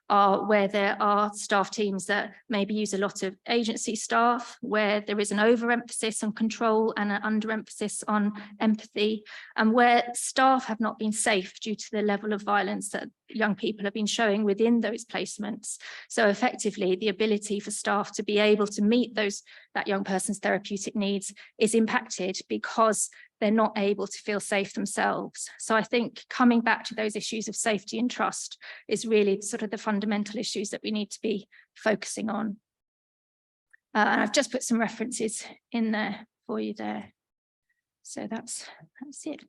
Speaker 10: are where there are staff teams that maybe use a lot of agency staff, where there is an overemphasis on control and an underemphasis on empathy, and where staff have not been safe due to the level of violence that young people have been showing within those placements. So effectively, the ability for staff to be able to meet that young person's therapeutic needs is impacted because they're not able to feel safe themselves. So I think coming back to those issues of safety and trust is really sort of the fundamental issues that we need to be focusing on. And I've just put some references in there for you there. So that's it.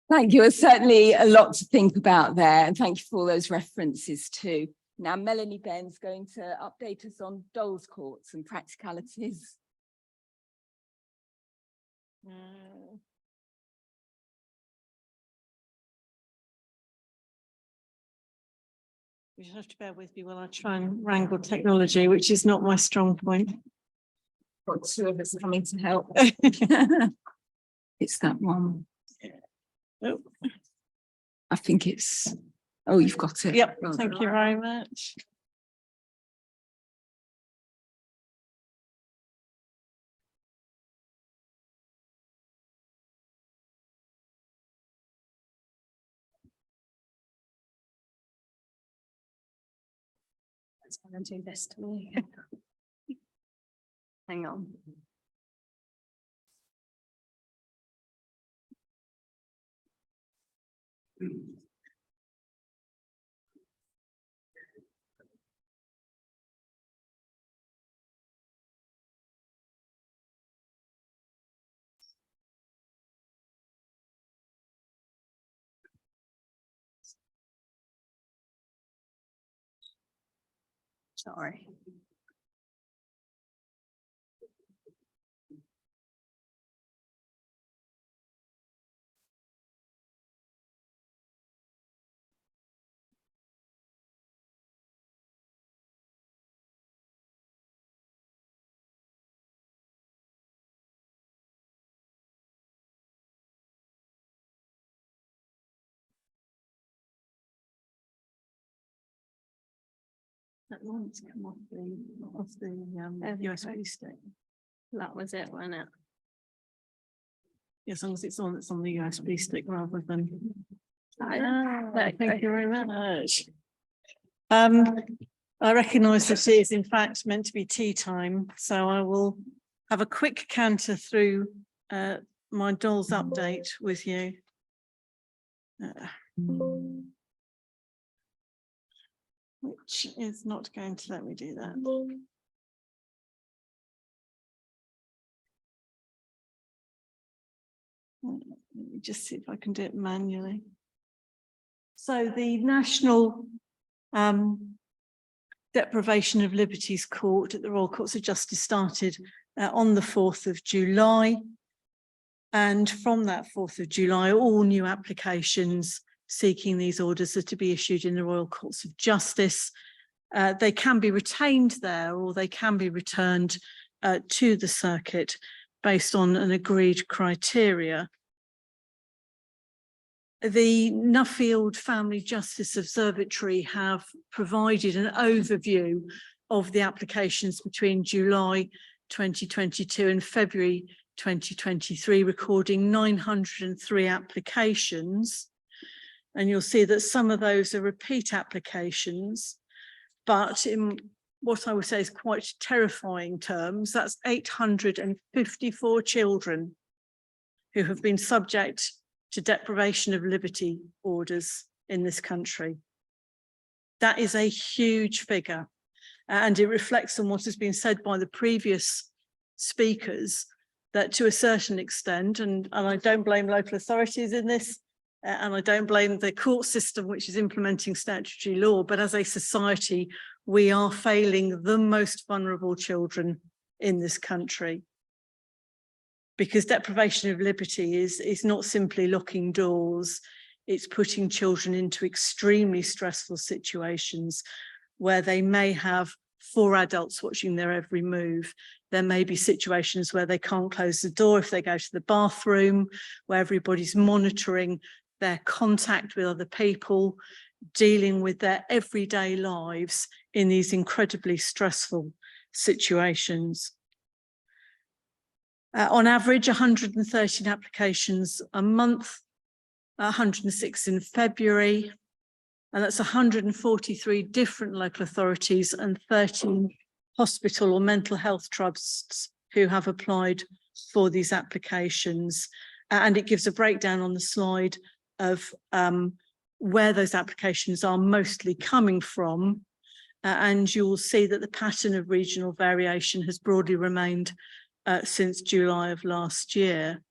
Speaker 1: Thank you. There's certainly a lot to think about there. And thank you for all those references too. Now, Melanie Ben's going to update us on dolls courts and practicalities.
Speaker 11: You have to bear with me while I try and wrangle technology, which is not my strong point.
Speaker 1: Got two of us coming to help. It's that one.
Speaker 11: Oh.
Speaker 1: I think it's, oh, you've got it.
Speaker 11: Yep, thank you very much.
Speaker 10: Let's go and do this to me. Hang on. Sorry.
Speaker 11: That one's come off the USB stick.
Speaker 10: That was it, wasn't it?
Speaker 11: As long as it's on, it's on the USB stick rather than.
Speaker 10: Thank
Speaker 11: you very much. I recognise that it is in fact meant to be tea time, so I will have a quick canter through my dolls update with you. which is not going to let me do that. Let me just see if I can do it manually. So the National Deprivation of Liberties Court at the Royal Courts of Justice started on the 4th of July. And from that 4th of July, all new applications seeking these orders are to be issued in the Royal Courts of Justice. They can be retained there or they can be returned to the circuit based on an agreed criteria. The Nuffield Family Justice Observatory have provided an overview of the applications between July 2022 and February 2023, recording 903 applications. And you'll see that some of those are repeat applications, but in what I would say is quite terrifying terms, that's 854 children who have been subject to deprivation of liberty orders in this country. That is a huge figure, and it reflects on what has been said by the previous speakers, that to a certain extent, and I don't blame local authorities in this, and I don't blame the court system which is implementing statutory law, but as a society, we are failing the most vulnerable children in this country. Because deprivation of liberty is not simply locking doors, it's putting children into extremely stressful situations where they may have 4 adults watching their every move. There may be situations where they can't close the door if they go to the bathroom, where everybody's monitoring their contact with other people, dealing with their everyday lives in these incredibly stressful situations. On average, 113 applications a month, 106 in February, and that's 143 different local authorities and 13 hospital or mental health trusts who have applied for these applications. And it gives a breakdown on the slide of where those applications are mostly coming from. And you'll see that the pattern of regional variation has broadly remained since July of last year.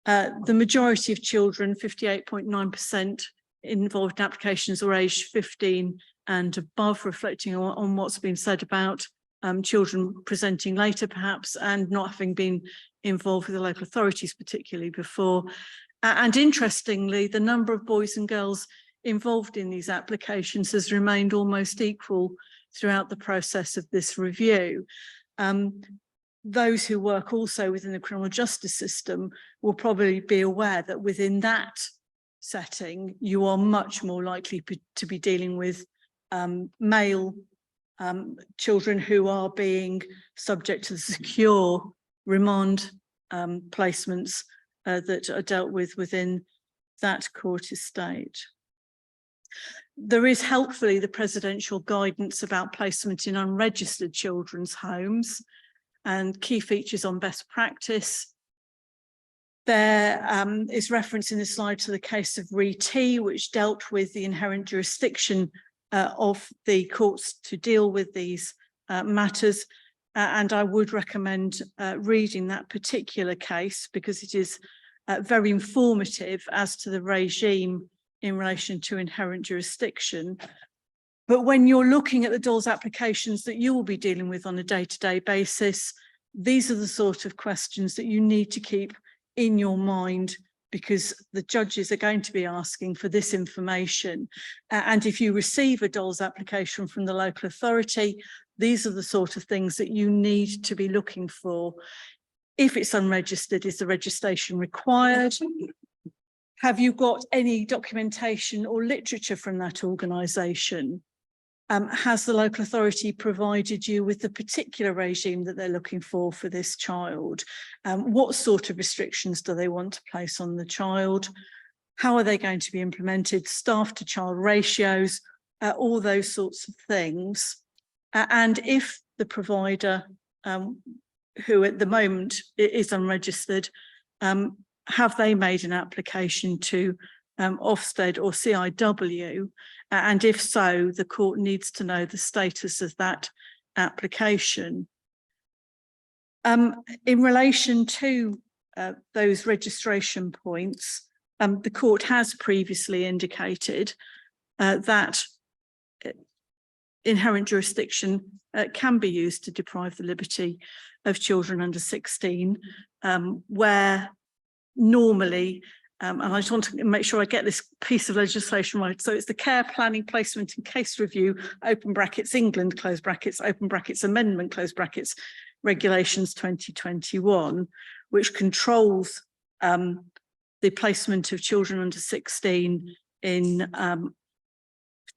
Speaker 11: The majority of children, 58.9%, involved in applications were aged 15 and above, reflecting on what's been said about children presenting later perhaps and not having been involved with the local authorities particularly before. And interestingly, the number of boys and girls involved in these applications has remained almost equal throughout the process of this review. Those who work also within the criminal justice system will probably be aware that within that setting, you are much more likely to be dealing with male children who are being subject to the secure remand placements that are dealt with within that court estate. There is helpfully the presidential guidance about placement in unregistered children's homes and key features on best practice. There is reference in the slide to the case of Re-T, which dealt with the inherent jurisdiction of the courts to deal with these matters. And I would recommend reading that particular case because it is very informative as to the regime in relation to inherent jurisdiction. But when you're looking at the DOLS applications that you will be dealing with on a day-to-day basis, these are the sort of questions that you need to keep in your mind because the judges are going to be asking for this information. And if you receive a DOLS application from the local authority, these are the sort of things that you need to be looking for. If it's unregistered, is the registration required? Have you got any documentation or literature from that organisation? Has the local authority provided you with the particular regime that they're looking for this child? What sort of restrictions do they want to place on the child? How are they going to be implemented? Staff to child ratios, all those sorts of things. And if the provider, who at the moment is unregistered, have they made an application to Ofsted or CIW? And if so, the court needs to know the status of that application. In relation to those registration points, the court has previously indicated that inherent jurisdiction can be used to deprive the liberty of children under 16, where normally, and I just want to make sure I get this piece of legislation right. So it's the Care Planning, Placement and Case Review, open brackets, England, close brackets, open brackets, amendment, close brackets, Regulations 2021, which controls the placement of children under 16 in,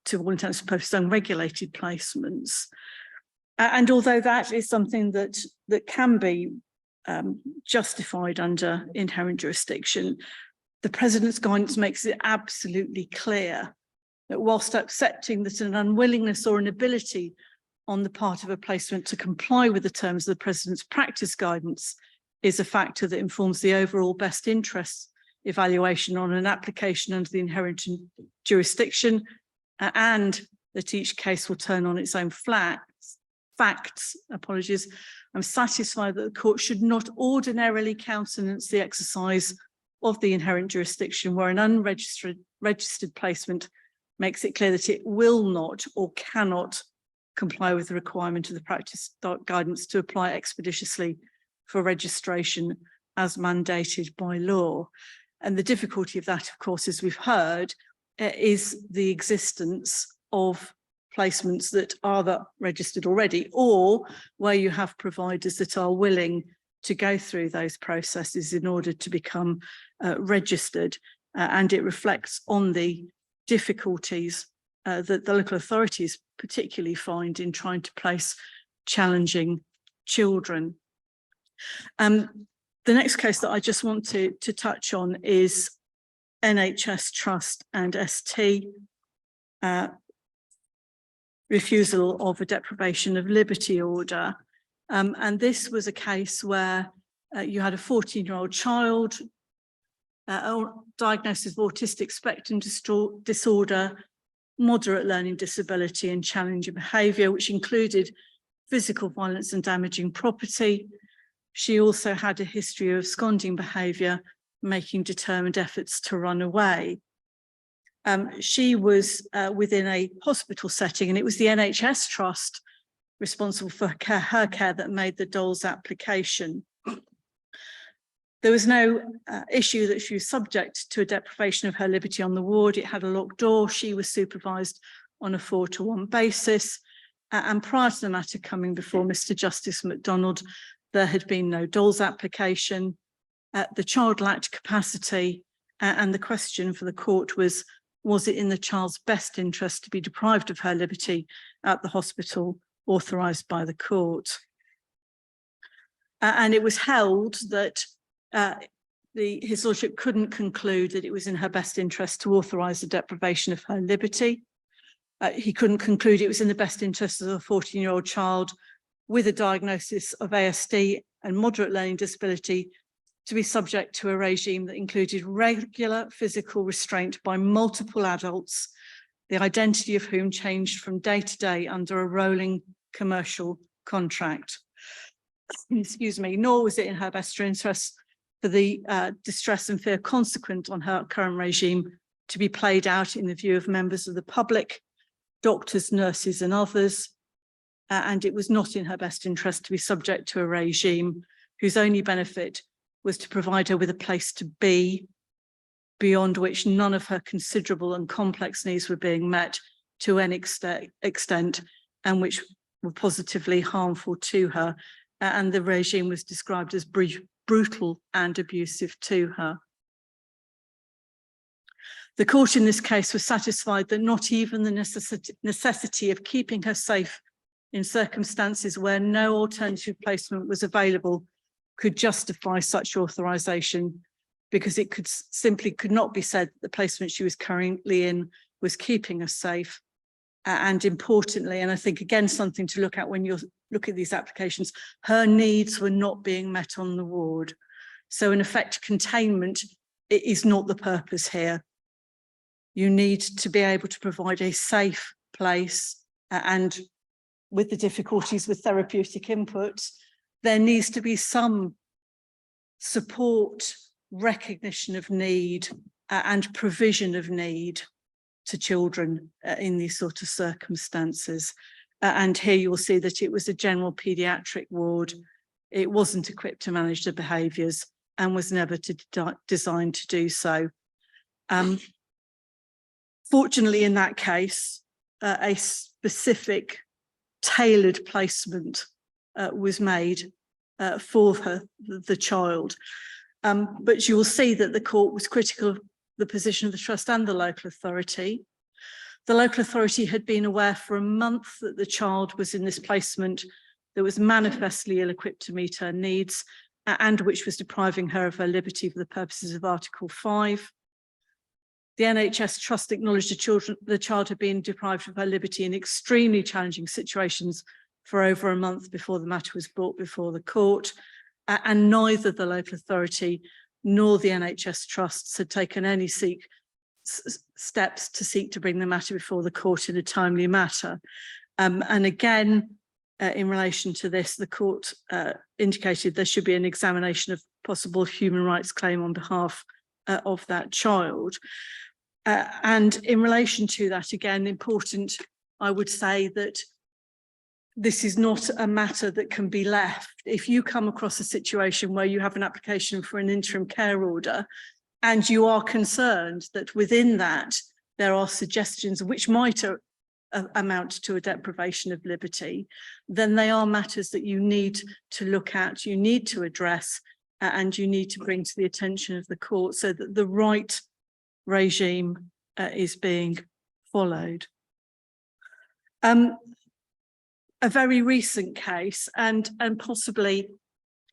Speaker 11: to all intents and purposes, unregulated placements. And although that is something that can be justified under inherent jurisdiction, the President's guidance makes it absolutely clear that whilst accepting that an unwillingness or inability on the part of a placement to comply with the terms of the President's practice guidance is a factor that informs the overall best interests evaluation on an application under the inherent jurisdiction, and that each case will turn on its own facts, apologies, I'm satisfied that the court should not ordinarily countenance the exercise of the inherent jurisdiction where an registered placement makes it clear that it will not or cannot comply with the requirement of the practice guidance to apply expeditiously for registration as mandated by law. And the difficulty of that, of course, as we've heard, is the existence of placements that are registered already, or where you have providers that are willing to go through those processes in order to become registered. And it reflects on the difficulties that the local authorities particularly find in trying to place challenging children. The next case that I just want to touch on is NHS Trust and ST, refusal of a deprivation of liberty order. And this was a case where you had a 14-year-old child diagnosed with autistic spectrum disorder, moderate learning disability and challenging behaviour, which included physical violence and damaging property. She also had a history of absconding behaviour, making determined efforts to run away. She was within a hospital setting, and it was the NHS Trust responsible for her care that made the DOLS application. There was no issue that she was subject to a deprivation of her liberty on the ward. It had a locked door. She was supervised on a 4-to-1 basis. And prior to the matter coming before Mr. Justice MacDonald, there had been no DOLS application. The child lacked capacity, and the question for the court was it in the child's best interest to be deprived of her liberty at the hospital authorised by the court? And it was held that His Lordship couldn't conclude that it was in her best interest to authorise the deprivation of her liberty. He couldn't conclude it was in the best interest of a 14-year-old child with a diagnosis of ASD and moderate learning disability to be subject to a regime that included regular physical restraint by multiple adults, the identity of whom changed from day to day under a rolling commercial contract. Excuse me, nor was it in her best interest for the distress and fear consequent on her current regime to be played out in the view of members of the public, doctors, nurses and others. And it was not in her best interest to be subject to a regime whose only benefit was to provide her with a place to be, beyond which none of her considerable and complex needs were being met to any extent, and which were positively harmful to her. And the regime was described as brutal and abusive to her. The court in this case was satisfied that not even the necessity of keeping her safe in circumstances where no alternative placement was available could justify such authorisation, because it simply could not be said that the placement she was currently in was keeping her safe. And importantly, and I think again something to look at when you look at these applications, her needs were not being met on the ward. So in effect, containment is not the purpose here. You need to be able to provide a safe place, and with the difficulties with therapeutic input, there needs to be some support, recognition of need, and provision of need to children in these sort of circumstances. And here you'll see that it was a general paediatric ward. It wasn't equipped to manage the behaviours and was never designed to do so. Fortunately, in that case, a specific tailored placement was made for the child. But you will see that the court was critical of the position of the trust and the local authority. The local authority had been aware for a month that the child was in this placement that was manifestly ill-equipped to meet her needs, and which was depriving her of her liberty for the purposes of Article 5. The NHS Trust acknowledged the child had been deprived of her liberty in extremely challenging situations for over a month before the matter was brought before the court, and neither the local authority nor the NHS Trusts had taken any steps to seek to bring the matter before the court in a timely matter. And again, in relation to this, the court indicated there should be an examination of possible human rights claim on behalf of that child. And in relation to that, again, important, I would say that this is not a matter that can be left. If you come across a situation where you have an application for an interim care order and you are concerned that within that there are suggestions which might amount to a deprivation of liberty, then they are matters that you need to look at, you need to address, and you need to bring to the attention of the court so that the right regime is being followed. A very recent case and possibly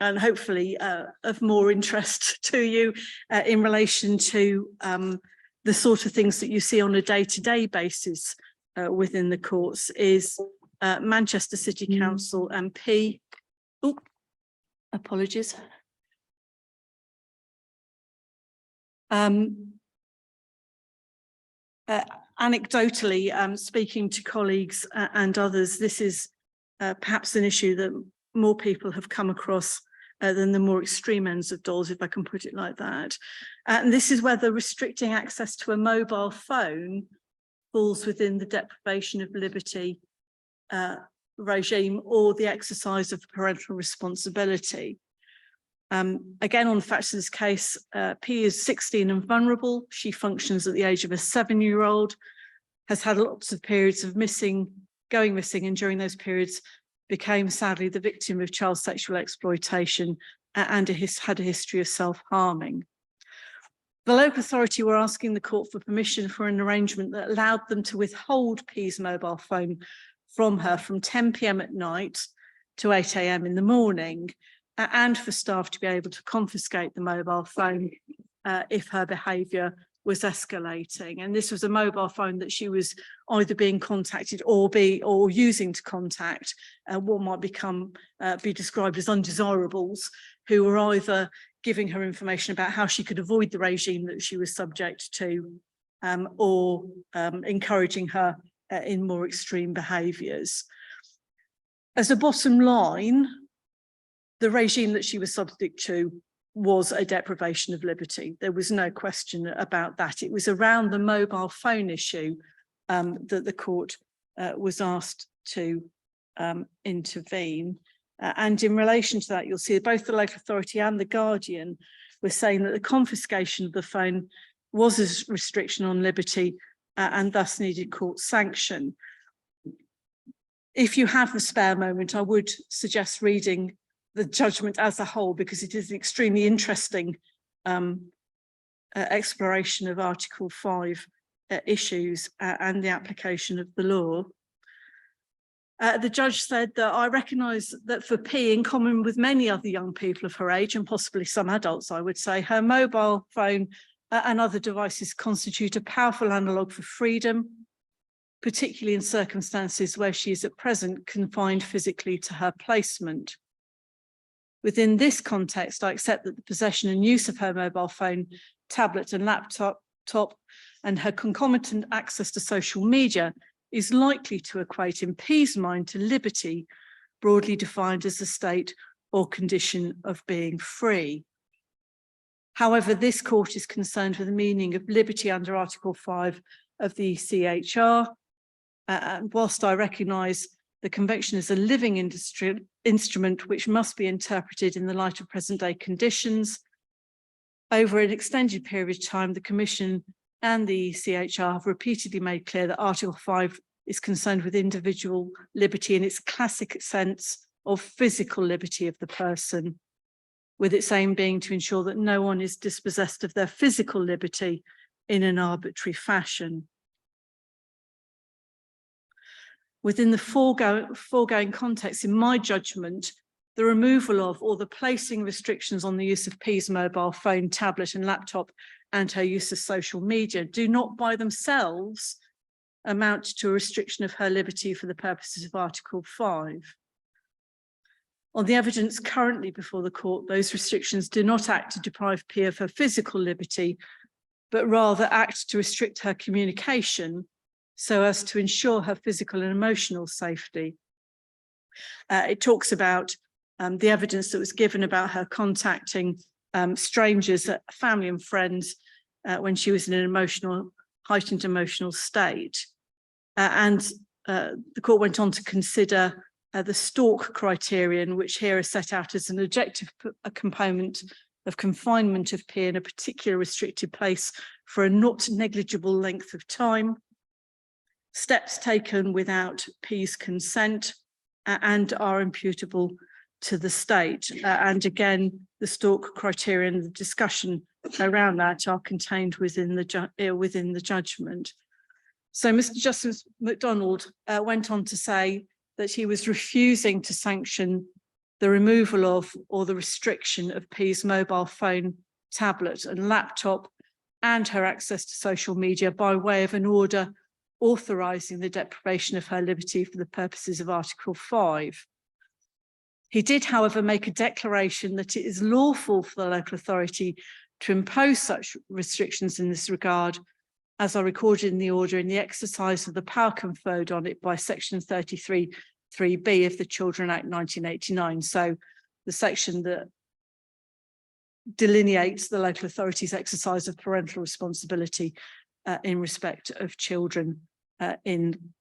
Speaker 11: and hopefully of more interest to you in relation to the sort of things that you see on a day-to-day basis within the courts is Manchester City Council MP. Oh, apologies. Anecdotally, speaking to colleagues and others, this is perhaps an issue that more people have come across than the more extreme ends of dolls, if I can put it like that. And this is whether restricting access to a mobile phone falls within the deprivation of liberty regime or the exercise of parental responsibility. Again, on the facts of this case, P is 16 and vulnerable. She functions at the age of a 7-year-old, has had lots of periods of going missing, and during those periods became sadly the victim of child sexual exploitation and had a history of self-harming. The local authority were asking the court for permission for an arrangement that allowed them to withhold P's mobile phone from her from 10 p.m. at night to 8 a.m. in the morning, and for staff to be able to confiscate the mobile phone if her behaviour was escalating. And this was a mobile phone that she was either being contacted or using to contact what might be described as undesirables, who were either giving her information about how she could avoid the regime that she was subject to, or encouraging her in more extreme behaviours. As a bottom line, the regime that she was subject to was a deprivation of liberty. There was no question about that. It was around the mobile phone issue that the court was asked to intervene. And in relation to that, you'll see both the local authority and the Guardian were saying that the confiscation of the phone was a restriction on liberty and thus needed court sanction. If you have the spare moment, I would suggest reading the judgment as a whole, because it is an extremely interesting exploration of Article 5 issues and the application of the law. The judge said that I recognise that for P, in common with many other young people of her age, and possibly some adults, I would say, her mobile phone and other devices constitute a powerful analogue for freedom, particularly in circumstances where she is at present confined physically to her placement. Within this context, I accept that the possession and use of her mobile phone, tablet and laptop laptop and her concomitant access to social media is likely to equate in P's mind to liberty, broadly defined as a state or condition of being free. However, this court is concerned with the meaning of liberty under Article 5 of the CHR. And whilst I recognise the Convention is a living instrument which must be interpreted in the light of present day conditions, over an extended period of time, the Commission and the CHR have repeatedly made clear that Article 5 is concerned with individual liberty in its classic sense of physical liberty of the person, with its aim being to ensure that no one is dispossessed of their physical liberty in an arbitrary fashion. Within the foregoing context, in my judgment, the removal of or the placing restrictions on the use of P's mobile phone, tablet and laptop and her use of social media do not by themselves amount to a restriction of her liberty for the purposes of Article 5. On the evidence currently before the court, those restrictions do not act to deprive P of her physical liberty, but rather act to restrict her communication so as to ensure her physical and emotional safety. It talks about the evidence that was given about her contacting strangers, family and friends when she was in an heightened emotional state. And the court went on to consider the stalk criterion, which here is set out as an objective component of confinement of P in a particular restricted place for a not negligible length of time, steps taken without P's consent and are imputable to the state. And again, the stalk criterion, the discussion around that are contained within the judgment. So Mr. Justice MacDonald went on to say that he was refusing to sanction the removal of or the restriction of P's mobile phone, tablet and laptop and her access to social media by way of an order authorising the deprivation of her liberty for the purposes of Article 5. He did, however, make a declaration that it is lawful for the local authority to impose such restrictions in this regard, as are recorded in the order in the exercise of the power conferred on it by Section 33(3)(b) of the Children Act 1989. So the section that delineates the local authority's exercise of parental responsibility in respect of children in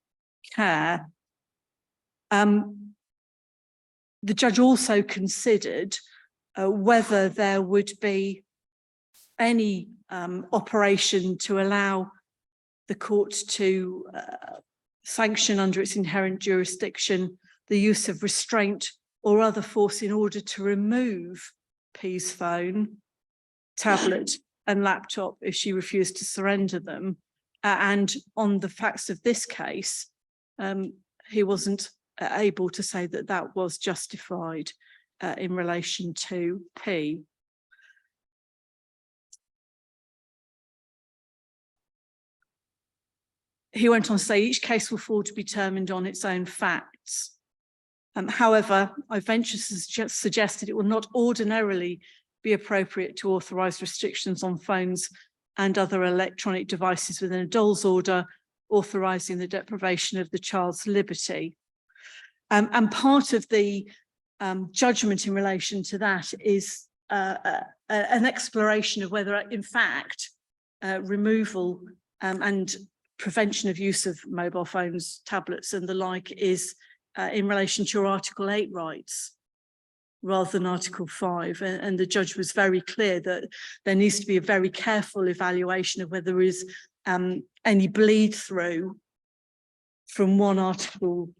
Speaker 11: care. The judge also considered whether there would be any operation to allow the court to sanction under its inherent jurisdiction the use of restraint or other force in order to remove P's phone, tablet and laptop if she refused to surrender them. And on the facts of this case, he wasn't able to say that that was justified in relation to P. He went on to say each case will fall to be determined on its own facts. However, I venture to suggest that it will not ordinarily be appropriate to authorise restrictions on phones and other electronic devices within a dole's order authorising the deprivation of the child's liberty. And part of the judgment in relation to that is an exploration of whether, in fact, removal and prevention of use of mobile phones, tablets and the like is in relation to your Article 8 rights rather than Article 5. And the judge was very clear that there needs to be a very careful evaluation of whether there is any bleed through from one Article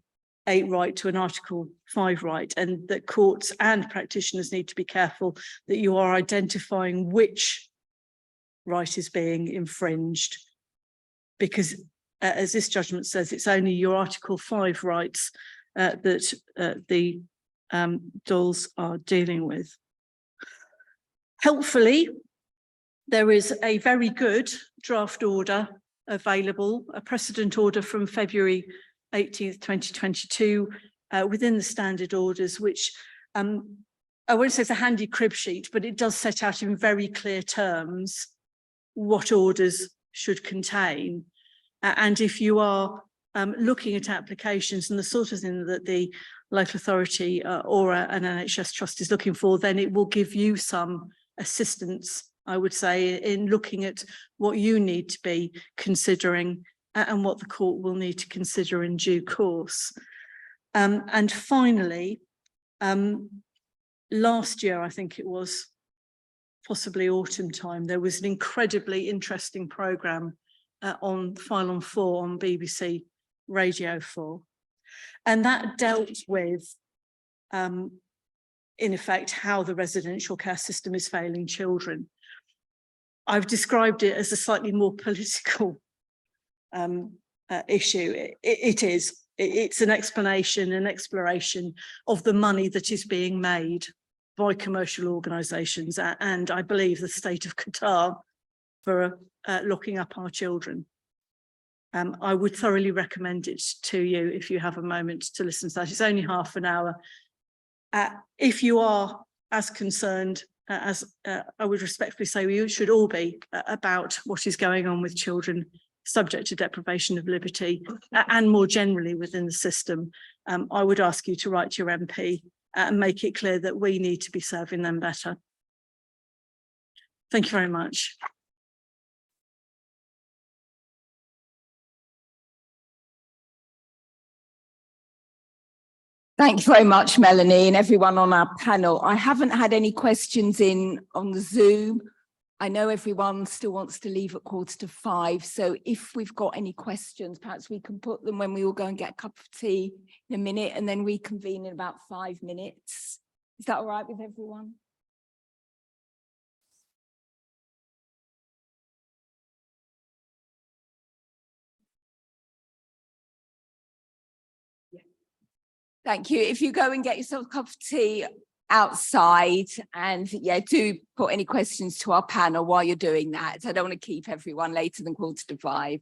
Speaker 11: 8 right to an Article 5 right, and that courts and practitioners need to be careful that you are identifying which right is being infringed, because as this judgment says, it's only your Article 5 rights that the doles are dealing with. Helpfully, there is a very good draft order available, a precedent order from February 18th, 2022, within the standard orders, which I won't say it's a handy crib sheet, but it does set out in very clear terms what orders should contain. And if you are looking at applications and the sort of thing that the local authority or an NHS trust is looking for, then it will give you some assistance, I would say, in looking at what you need to be considering and what the court will need to consider in due course. And finally, last year, I think it was possibly autumn time, there was an incredibly interesting programme on File on 4 on BBC Radio 4. And that dealt with, in effect, how the residential care system is failing children. I've described it as a slightly more political issue. It is. It's an explanation, an exploration of the money that is being made by commercial organisations and I believe the state of Qatar for locking up our children. I would thoroughly recommend it to you if you have a moment to listen to that. It's only half an hour. If you are as concerned as I would respectfully say you should all be about what is going on with children subject to deprivation of liberty and more generally within the system, I would ask you to write to your MP and make it clear that we need to be serving them better. Thank you very much.
Speaker 1: Thank you very much, Melanie, and everyone on our panel. I haven't had any questions in on the Zoom. I know everyone still wants to leave at 4:45. So if we've got any questions, perhaps we can put them when we all go and get a cup of tea in a minute and then reconvene in about 5 minutes. Is that all right with everyone? Thank you. If you go and get yourself a cup of tea outside and yeah, do put any questions to our panel while you're doing that. I don't want to keep everyone later than 4:45.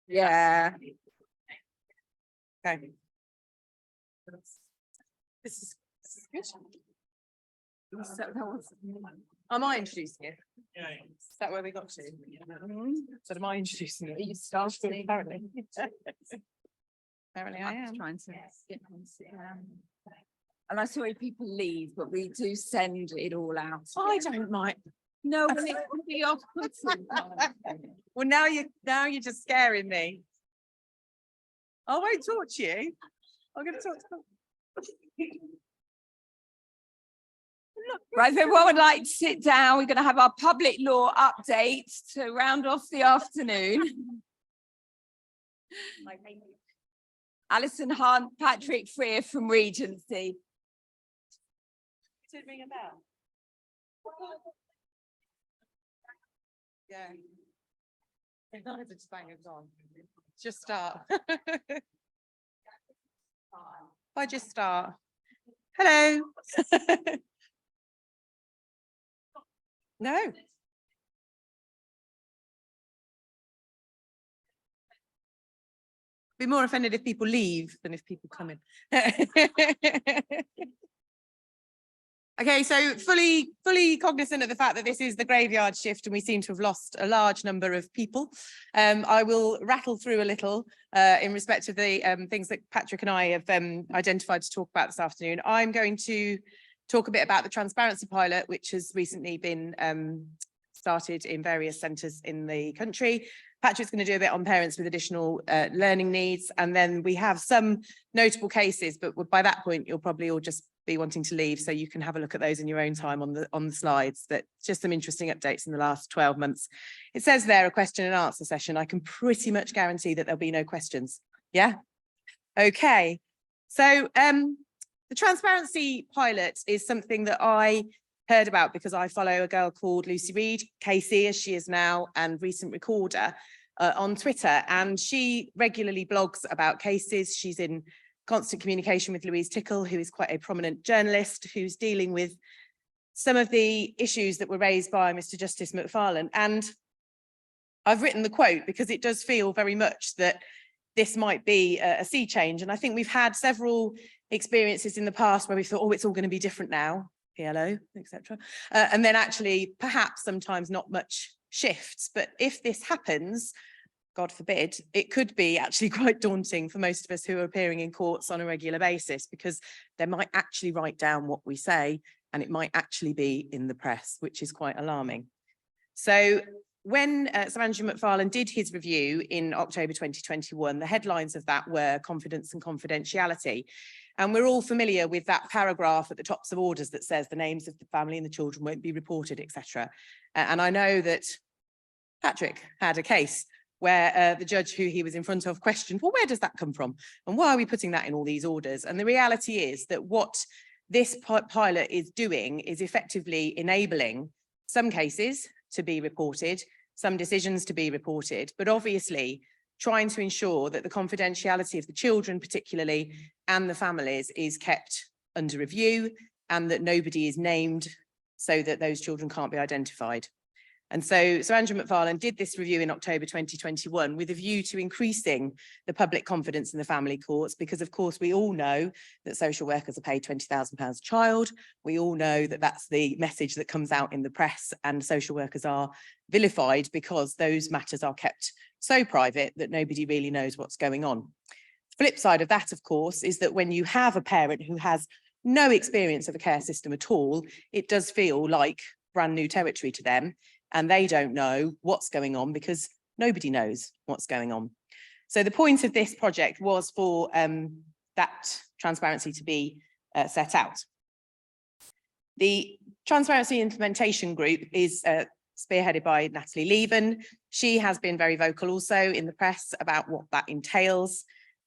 Speaker 1: Yeah.
Speaker 9: Okay. This is good. Am I introducing it? Is that where we got to? So am I introducing it? You started apparently. Apparently I am.
Speaker 1: Trying to and I'm sorry people leave, but we do send it all out.
Speaker 9: I don't mind.
Speaker 1: No, but it would be off-putting.
Speaker 9: Well, now you're just scaring me. I won't talk to you. I'm going to talk to.
Speaker 1: Right, if everyone would like to sit down, we're going to have our public law update to round off the afternoon. Alison Hunt, Patrick Freer from Regency.
Speaker 9: Did ring a bell? Yeah. Just bang it on. Just start. I just start. Hello. No. Be more offended if people leave than if people come in. Okay, so fully cognizant of the fact that this is the graveyard shift and we seem to have lost a large number of people. I will rattle through a little in respect of the things that Patrick and I have identified to talk about this afternoon. I'm going to talk a bit about the transparency pilot, which has recently been started in various centres in the country. Patrick's going to do a bit on parents with additional learning needs, and then we have some notable cases, but by that point you'll probably all just be wanting to leave, so you can have a look at those in your own time on the slides. That just some interesting updates in the last 12 months. It says there a question and answer session. I can pretty much guarantee that there'll be no questions. Yeah. Okay. So the transparency pilot is something that I heard about because I follow a girl called Lucy Reed, Casey as she is now, and recent recorder on Twitter, and she regularly blogs about cases. She's in constant communication with Louise Tickle, who is quite a prominent journalist who's dealing with some of the issues that were raised by Mr. Justice McFarlane. And I've written the quote because it does feel very much that this might be a sea change. And I think we've had several experiences in the past where we thought, oh, it's all going to be different now, PLO, etc. And then actually, perhaps sometimes not much shifts. But if this happens, God forbid, it could be actually quite daunting for most of us who are appearing in courts on a regular basis, because they might actually write down what we say and it might actually be in the press, which is quite alarming. So when Sir Andrew McFarlane did his review in October 2021, the headlines of that were confidence and confidentiality. And we're all familiar with that paragraph at the tops of orders that says the names of the family and the children won't be reported, etc. And I know that Patrick had a case where the judge who he was in front of questioned, well, where does that come from? And why are we putting that in all these orders? And the reality is that what this pilot is doing is effectively enabling some cases to be reported, some decisions to be reported, but obviously trying to ensure that the confidentiality of the children particularly and the families is kept under review and that nobody is named so that those children can't be identified. And so Sir Andrew McFarlane did this review in October 2021 with a view to increasing the public confidence in the family courts, because of course we all know that social workers are paid £20,000 a child. We all know that that's the message that comes out in the press, and social workers are vilified because those matters are kept so private that nobody really knows what's going on. The flip side of that, of course, is that when you have a parent who has no experience of a care system at all, it does feel like brand new territory to them. And they don't know what's going on because nobody knows what's going on. So the point of this project was for that transparency to be set out. The Transparency Implementation Group is spearheaded by Natalie Leven. She has been very vocal also in the press about what that entails.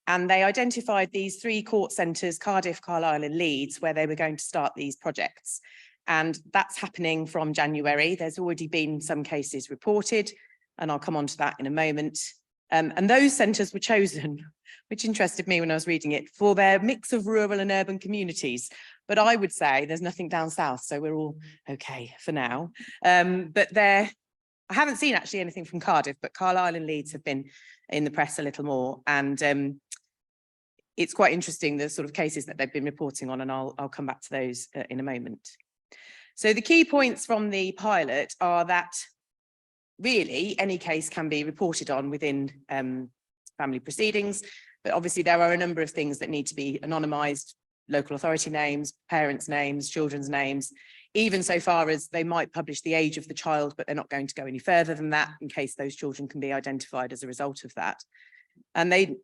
Speaker 9: And they identified these 3 court centres, Cardiff, Carlisle and Leeds, where they were going to start these projects. And that's happening from January. There's already been some cases reported, and I'll come on to that in a moment. And those centres were chosen, which interested me when I was reading it, for their mix of rural and urban communities. But I would say there's nothing down south, so we're all okay for now. But they're
Speaker 12: I haven't seen actually anything from Cardiff, but Carlisle and Leeds have been in the press a little more, and it's quite interesting the sort of cases that they've been reporting on, and I'll come back to those in a moment. So the key points from the pilot are that really any case can be reported on within family proceedings, but obviously there are a number of things that need to be anonymised: local authority names, parents' names, children's names, even so far as they might publish the age of the child, but they're not going to go any further than that in case those children can be identified as a result of that. And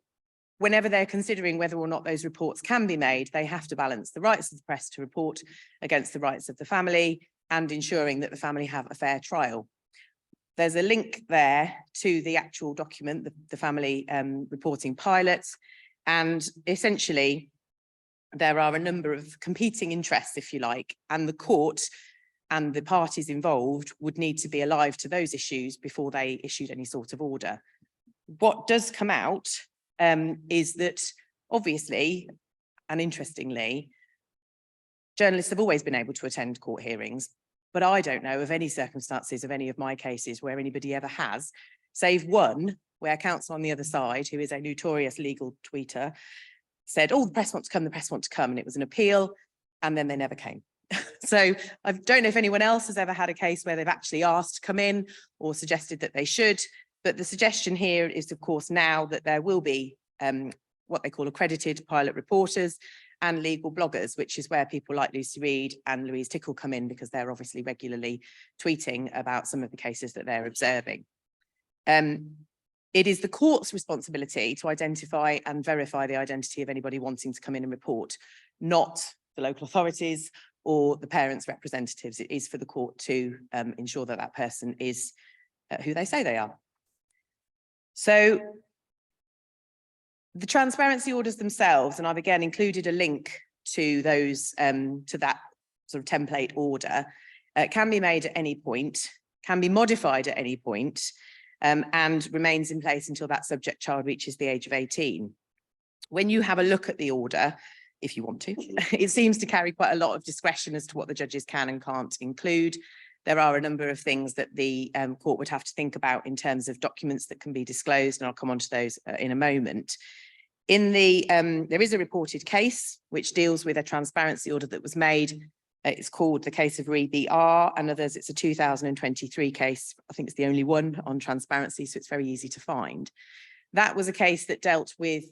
Speaker 12: whenever they're considering whether or not those reports can be made, they have to balance the rights of the press to report against the rights of the family and ensuring that the family have a fair trial. There's a link there to the actual document, the family reporting pilot, and essentially there are a number of competing interests, if you like, and the court and the parties involved would need to be alive to those issues before they issued any sort of order. What does come out is that obviously, and interestingly, journalists have always been able to attend court hearings, but I don't know of any circumstances of any of my cases where anybody ever has, save one where counsel on the other side, who is a notorious legal tweeter, said, oh, the press want to come, the press want to come, and it was an appeal, and then they never came. So I don't know if anyone else has ever had a case where they've actually asked to come in or suggested that they should, but the suggestion here is, of course, now that there will be what they call accredited pilot reporters and legal bloggers, which is where people like Lucy Reed and Louise Tickle come in, because they're obviously regularly tweeting about some of the cases that they're observing. It is the court's responsibility to identify and verify the identity of anybody wanting to come in and report, not the local authorities or the parents' representatives. It is for the court to ensure that that person is who they say they are. So the transparency orders themselves, and I've again included a link to those, to that sort of template order, can be made at any point, can be modified at any point, and remains in place until that subject child reaches the age of 18. When you have a look at the order, if you want to, it seems to carry quite a lot of discretion as to what the judges can and can't include. There are a number of things that the court would have to think about in terms of documents that can be disclosed, and I'll come on to those in a moment. In the, there is a reported case which deals with a transparency order that was made. It's called the case of ReBR and others. It's a 2023 case. I think it's the only one on transparency, so it's very easy to find. That was a case that dealt with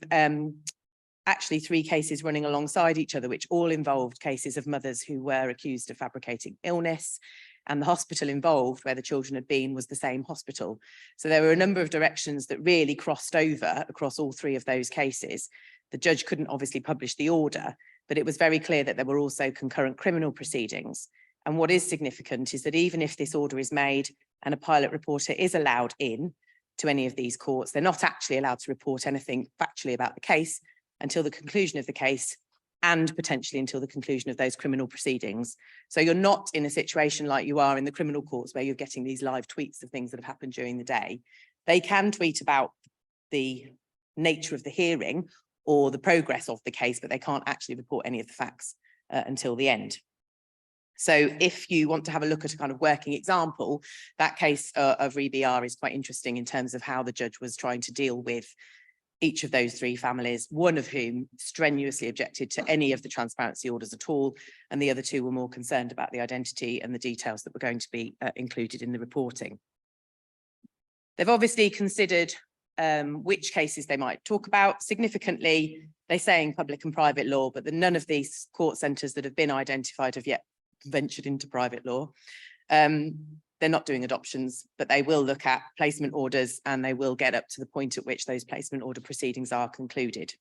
Speaker 12: actually 3 cases running alongside each other, which all involved cases of mothers who were accused of fabricating illness, and the hospital involved where the children had been was the same hospital. So there were a number of directions that really crossed over across all 3 of those cases. The judge couldn't obviously publish the order, but it was very clear that there were also concurrent criminal proceedings. And what is significant is that even if this order is made and a pilot reporter is allowed in to any of these courts, they're not actually allowed to report anything factually about the case until the conclusion of the case, and potentially until the conclusion of those criminal proceedings. So you're not in a situation like you are in the criminal courts where you're getting these live tweets of things that have happened during the day. They can tweet about the nature of the hearing or the progress of the case, but they can't actually report any of the facts until the end. So if you want to have a look at a kind of working example, that case of ReBR is quite interesting in terms of how the judge was trying to deal with each of those 3 families, one of whom strenuously objected to any of the transparency orders at all, and the other 2 were more concerned about the identity and the details that were going to be included in the reporting. They've obviously considered which cases they might talk about. Significantly, they say in public and private law, but none of these court centres that have been identified have yet ventured into private law. They're not doing adoptions, but they will look at placement orders, and they will get up to the point at which those placement order proceedings are concluded.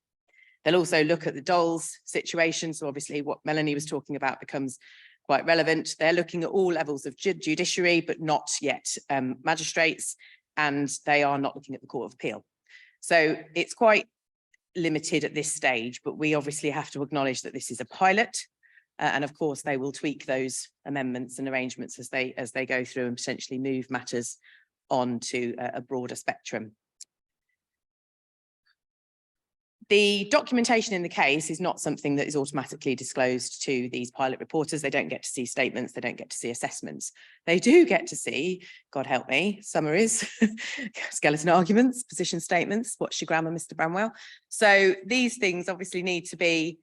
Speaker 12: They'll also look at the Doles situation. So obviously what Melanie was talking about becomes quite relevant. They're looking at all levels of judiciary, but not yet magistrates, and they are not looking at the Court of Appeal. So it's quite limited at this stage, but we obviously have to acknowledge that this is a pilot. And of course, they will tweak those amendments and arrangements as they go through and potentially move matters on to a broader spectrum. The documentation in the case is not something that is automatically disclosed to these pilot reporters. They don't get to see statements, they don't get to see assessments. They do get to see, God help me, summaries, skeleton arguments, position statements. What's your grammar, Mr. Bramwell? So these things obviously need to be,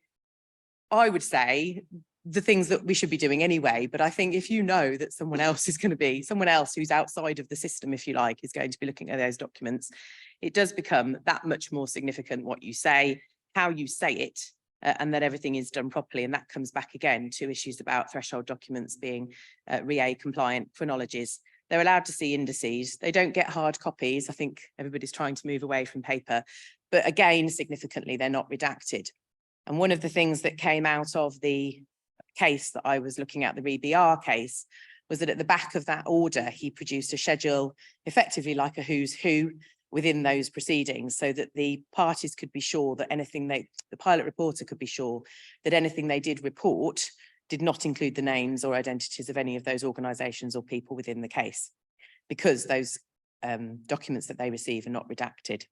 Speaker 12: I would say, the things that we should be doing anyway. But I think if you know that someone else is going to be, someone else who's outside of the system, if you like, is going to be looking at those documents, it does become that much more significant what you say, how you say it, and that everything is done properly. And that comes back again to issues about threshold documents being REA compliant, chronologies. They're allowed to see indices. They don't get hard copies. I think everybody's trying to move away from paper. But again, significantly, they're not redacted. And one of the things that came out of the case that I was looking at, the REBR case, was that at the back of that order, he produced a schedule, effectively like a who's who, within those proceedings, so that the parties could be sure that anything the pilot reporter could be sure that anything they did report did not include the names or identities of any of those organisations or people within the case, because those documents that they receive are not redacted.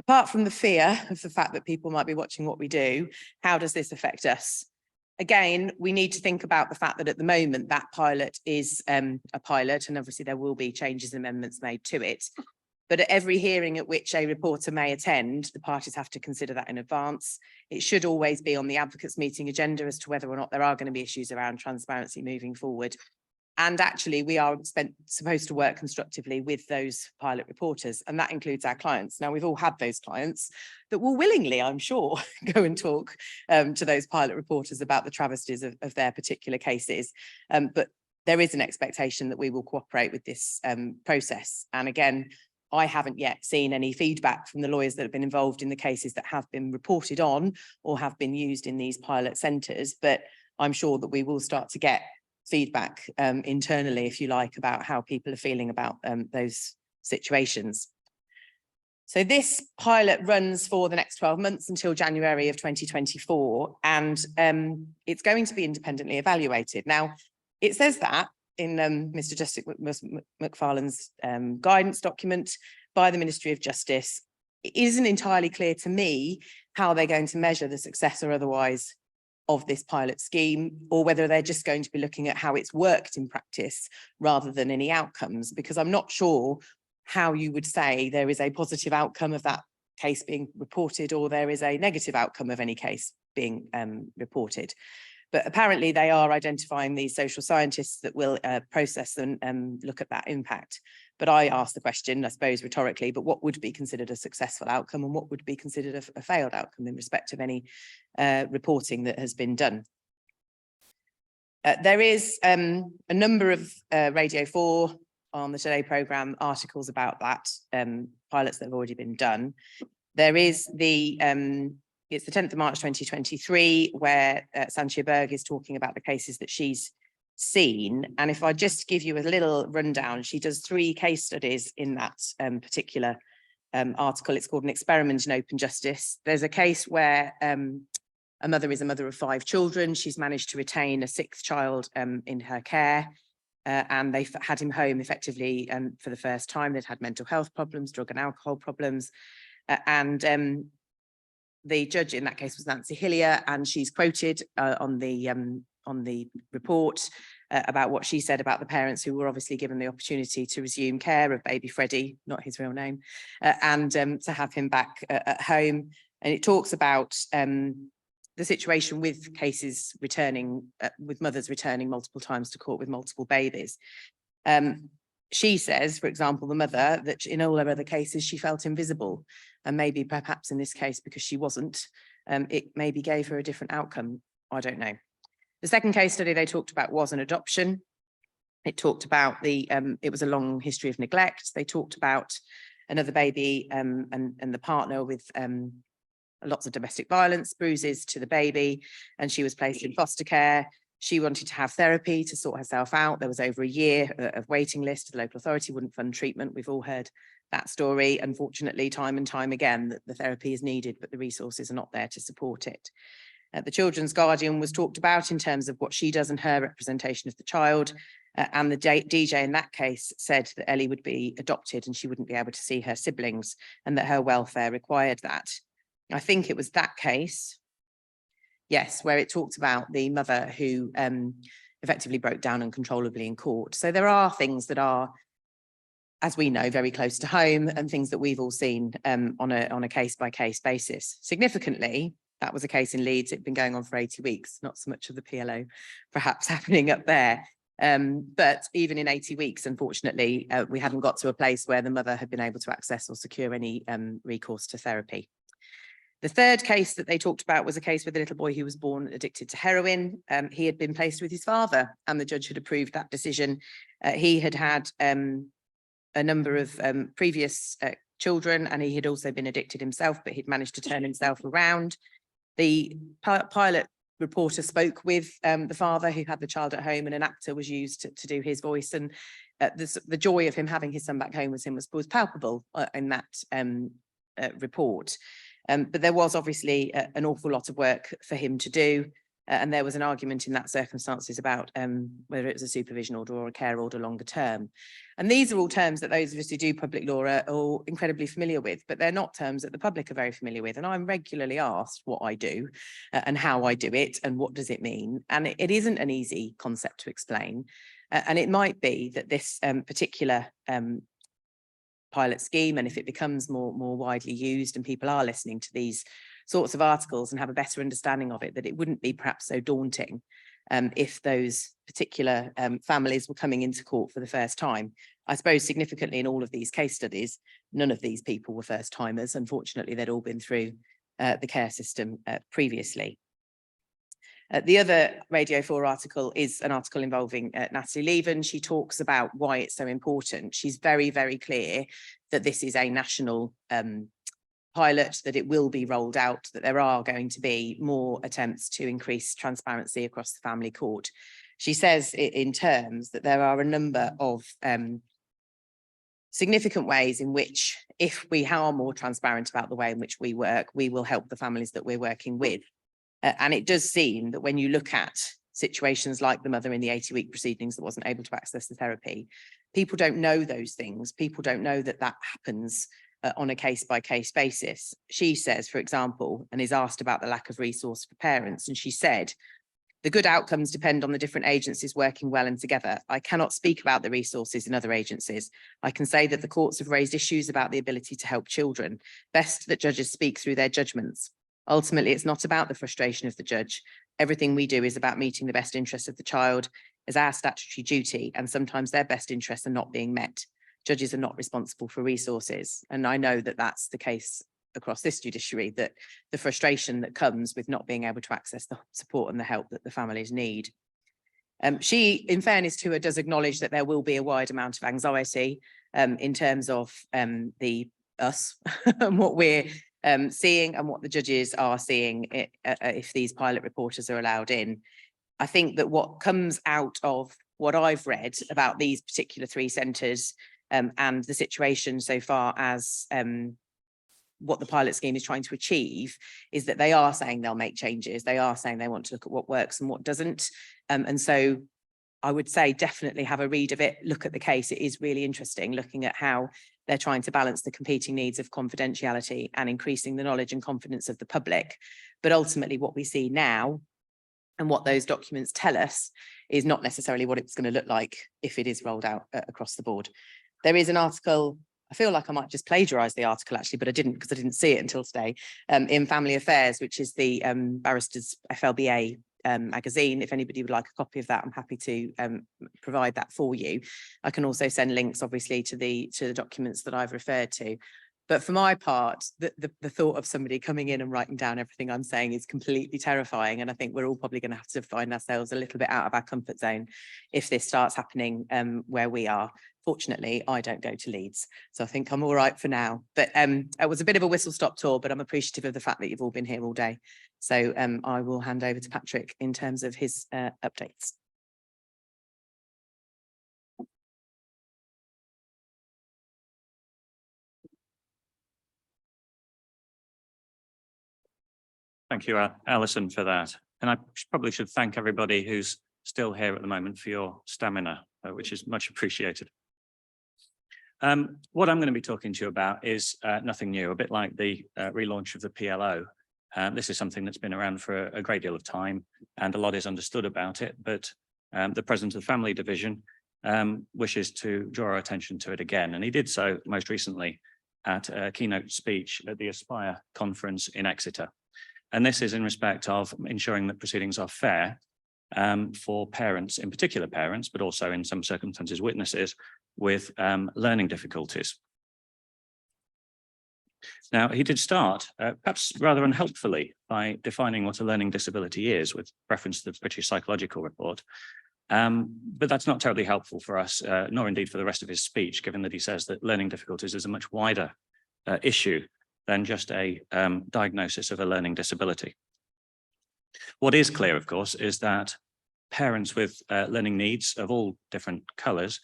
Speaker 12: Apart from the fear of the fact that people might be watching what we do, how does this affect us? Again, we need to think about the fact that at the moment that pilot is a pilot, and obviously there will be changes and amendments made to it. But at every hearing at which a reporter may attend, the parties have to consider that in advance. It should always be on the advocates meeting agenda as to whether or not there are going to be issues around transparency moving forward. And actually, we are supposed to work constructively with those pilot reporters, and that includes our clients. Now, we've all had those clients that will willingly, I'm sure, go and talk to those pilot reporters about the travesties of their particular cases. But there is an expectation that we will cooperate with this process. And again, I haven't yet seen any feedback from the lawyers that have been involved in the cases that have been reported on or have been used in these pilot centres, but I'm sure that we will start to get feedback internally, if you like, about how people are feeling about those situations. So this pilot runs for the next 12 months until January of 2024, and it's going to be independently evaluated. Now, it says that in Mr. Justice McFarlane's guidance document by the Ministry of Justice. It isn't entirely clear to me how they're going to measure the success or otherwise of this pilot scheme, or whether they're just going to be looking at how it's worked in practice rather than any outcomes, because I'm not sure how you would say there is a positive outcome of that case being reported or there is a negative outcome of any case being reported. But apparently they are identifying these social scientists that will process and look at that impact. But I asked the question, I suppose rhetorically, but what would be considered a successful outcome and what would be considered a failed outcome in respect of any reporting that has been done? There is a number of Radio 4 on the Today programme articles about that, pilots that have already been done. There is the it's the 10th of March 2023, where Sanchia Berg is talking about the cases that she's seen. And if I just give you a little rundown, she does 3 case studies in that particular article. It's called An Experiment in Open Justice. There's a case where a mother is a mother of 5 children. She's managed to retain a 6th child in her care. And they've had him home effectively for the first time. They'd had mental health problems, drug and alcohol problems. The judge in that case was Nancy Hillier, and she's quoted on the report about what she said about the parents who were obviously given the opportunity to resume care of baby Freddie, not his real name, and to have him back at home. And it talks about the situation with cases returning, with mothers returning multiple times to court with multiple babies. She says, for example, the mother, that in all her other cases, she felt invisible. And maybe perhaps in this case, because she wasn't, it maybe gave her a different outcome. I don't know. The second case study they talked about was an adoption. It talked about it was a long history of neglect. They talked about another baby and the partner with lots of domestic violence, bruises to the baby, and she was placed in foster care. She wanted to have therapy to sort herself out. There was over a year of waiting list. The local authority wouldn't fund treatment. We've all heard that story. Unfortunately, time and time again, that the therapy is needed, but the resources are not there to support it. The children's guardian was talked about in terms of what she does and her representation of the child. And the DJ in that case said that Ellie would be adopted and she wouldn't be able to see her siblings and that her welfare required that. I think it was that case, yes, where it talked about the mother who effectively broke down uncontrollably in court. So there are things that are, as we know, very close to home and things that we've all seen on a case-by-case basis. Significantly, that was a case in Leeds. It'd been going on for 80 weeks, not so much of the PLO perhaps happening up there. But even in 80 weeks, unfortunately, we hadn't got to a place where the mother had been able to access or secure any recourse to therapy. The third case that they talked about was a case with a little boy who was born addicted to heroin. He had been placed with his father and the judge had approved that decision. He had had a number of previous children and he had also been addicted himself, but he'd managed to turn himself around. The pilot reporter spoke with the father who had the child at home, and an actor was used to do his voice, and the joy of him having his son back home with him was palpable in that report. But there was obviously an awful lot of work for him to do. And there was an argument in that circumstances about whether it was a supervision order or a care order longer term. And these are all terms that those of us who do public law are all incredibly familiar with, but they're not terms that the public are very familiar with. And I'm regularly asked what I do and how I do it and what does it mean. And it isn't an easy concept to explain. And it might be that this particular pilot scheme, and if it becomes more widely used and people are listening to these sorts of articles and have a better understanding of it, that it wouldn't be perhaps so daunting if those particular families were coming into court for the first time. I suppose significantly in all of these case studies, none of these people were first timers. Unfortunately, they'd all been through the care system previously. The other Radio 4 article is an article involving Natalie Leven. She talks about why it's so important. She's very, very clear that this is a national pilot, that it will be rolled out, that there are going to be more attempts to increase transparency across the family court. She says in terms that there are a number of significant ways in which, if we are more transparent about the way in which we work, we will help the families that we're working with. And it does seem that when you look at situations like the mother in the 80-week proceedings that wasn't able to access the therapy, people don't know those things. People don't know that that happens on a case-by-case basis. She says, for example, and is asked about the lack of resource for parents, and she said, "The good outcomes depend on the different agencies working well and together. I cannot speak about the resources in other agencies. I can say that the courts have raised issues about the ability to help children. Best that judges speak through their judgments. Ultimately, it's not about the frustration of the judge. Everything we do is about meeting the best interests of the child as our statutory duty, and sometimes their best interests are not being met. Judges are not responsible for resources." And I know that that's the case across this judiciary, that the frustration that comes with not being able to access the support and the help that the families need. She, in fairness to her, does acknowledge that there will be a wide amount of anxiety in terms of us and what we're seeing and what the judges are seeing if these pilot reporters are allowed in. I think that what comes out of what I've read about these particular 3 centres and the situation so far as what the pilot scheme is trying to achieve is that they are saying they'll make changes. They are saying they want to look at what works and what doesn't. And so I would say definitely have a read of it, look at the case. It is really interesting looking at how they're trying to balance the competing needs of confidentiality and increasing the knowledge and confidence of the public. But ultimately what we see now and what those documents tell us is not necessarily what it's going to look like if it is rolled out across the board. There is an article, I feel like I might just plagiarise the article actually, but I didn't because I didn't see it until today, in Family Affairs, which is the Barristers FLBA magazine. If anybody would like a copy of that, I'm happy to provide that for you. I can also send links obviously to the documents that I've referred to. But for my part, the thought of somebody coming in and writing down everything I'm saying is completely terrifying. And I think we're all probably going to have to find ourselves a little bit out of our comfort zone if this starts happening where we are. Fortunately, I don't go to Leeds, so I think I'm all right for now. But it was a bit of a whistle-stop tour, but I'm appreciative of the fact that you've all been here all day. So I will hand over to Patrick in terms of his updates.
Speaker 13: Thank you, Alison, for that. And I probably should thank everybody who's still here at the moment for your stamina. which is much appreciated. What I'm going to be talking to you about is nothing new, a bit like the relaunch of the PLO. This is something that's been around for a great deal of time and a lot is understood about it, but the President of the Family Division wishes to draw our attention to it again. And he did so most recently at a keynote speech at the Aspire conference in Exeter. And this is in respect of ensuring that proceedings are fair for parents, in particular parents, but also in some circumstances witnesses with learning difficulties. Now, he did start, perhaps rather unhelpfully, by defining what a learning disability is, with reference to the British Psychological Report. But that's not terribly helpful for us, nor indeed for the rest of his speech, given that he says that learning difficulties is a much wider issue than just a diagnosis of a learning disability. What is clear, of course, is that parents with learning needs of all different colours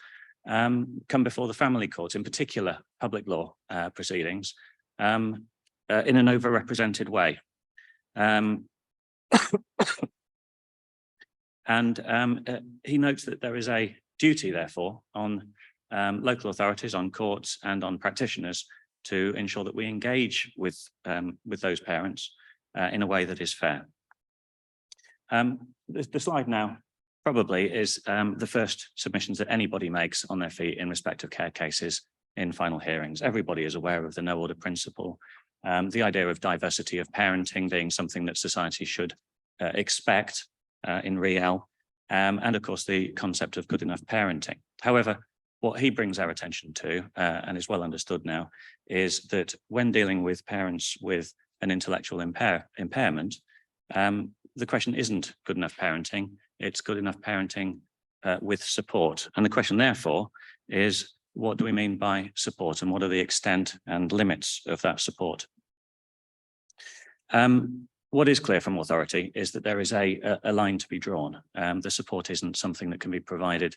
Speaker 13: come before the family courts, in particular public law proceedings, in an overrepresented way. He notes that there is a duty, therefore, on local authorities, on courts and on practitioners to ensure that we engage with those parents in a way that is fair. The slide now probably is the first submissions that anybody makes on their feet in respect of care cases in final hearings. Everybody is aware of the no order principle, the idea of diversity of parenting being something that society should expect in real, and of course the concept of good enough parenting. However, what he brings our attention to, and is well understood now, is that when dealing with parents with an intellectual impairment, the question isn't good enough parenting, it's good enough parenting with support. And the question therefore is, what do we mean by support and what are the extent and limits of that support? What is clear from authority is that there is a line to be drawn. The support isn't something that can be provided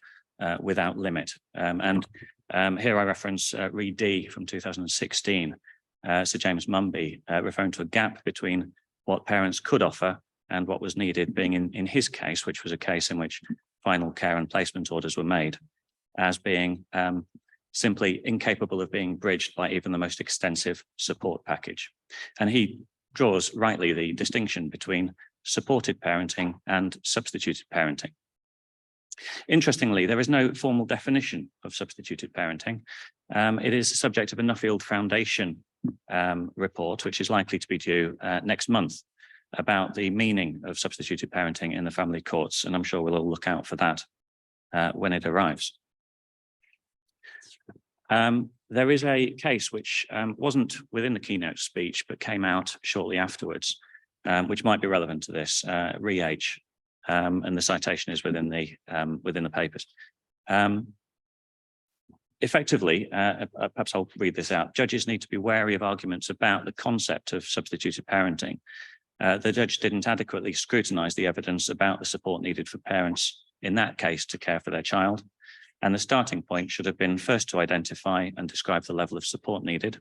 Speaker 13: without limit. Here I reference Read D from 2016, Sir James Mumby, referring to a gap between what parents could offer and what was needed, being in his case, which was a case in which final care and placement orders were made, as being simply incapable of being bridged by even the most extensive support package. And he draws rightly the distinction between supported parenting and substituted parenting. Interestingly, there is no formal definition of substituted parenting. It is the subject of a Nuffield Foundation report, which is likely to be due next month, about the meaning of substituted parenting in the family courts. And I'm sure we'll all look out for that when it arrives. There is a case which wasn't within the keynote speech, but came out shortly afterwards, which might be relevant to this, Re-H, and the citation is within the papers. Effectively, perhaps I'll read this out. Judges need to be wary of arguments about the concept of substituted parenting. The judge didn't adequately scrutinise the evidence about the support needed for parents in that case to care for their child. And the starting point should have been first to identify and describe the level of support needed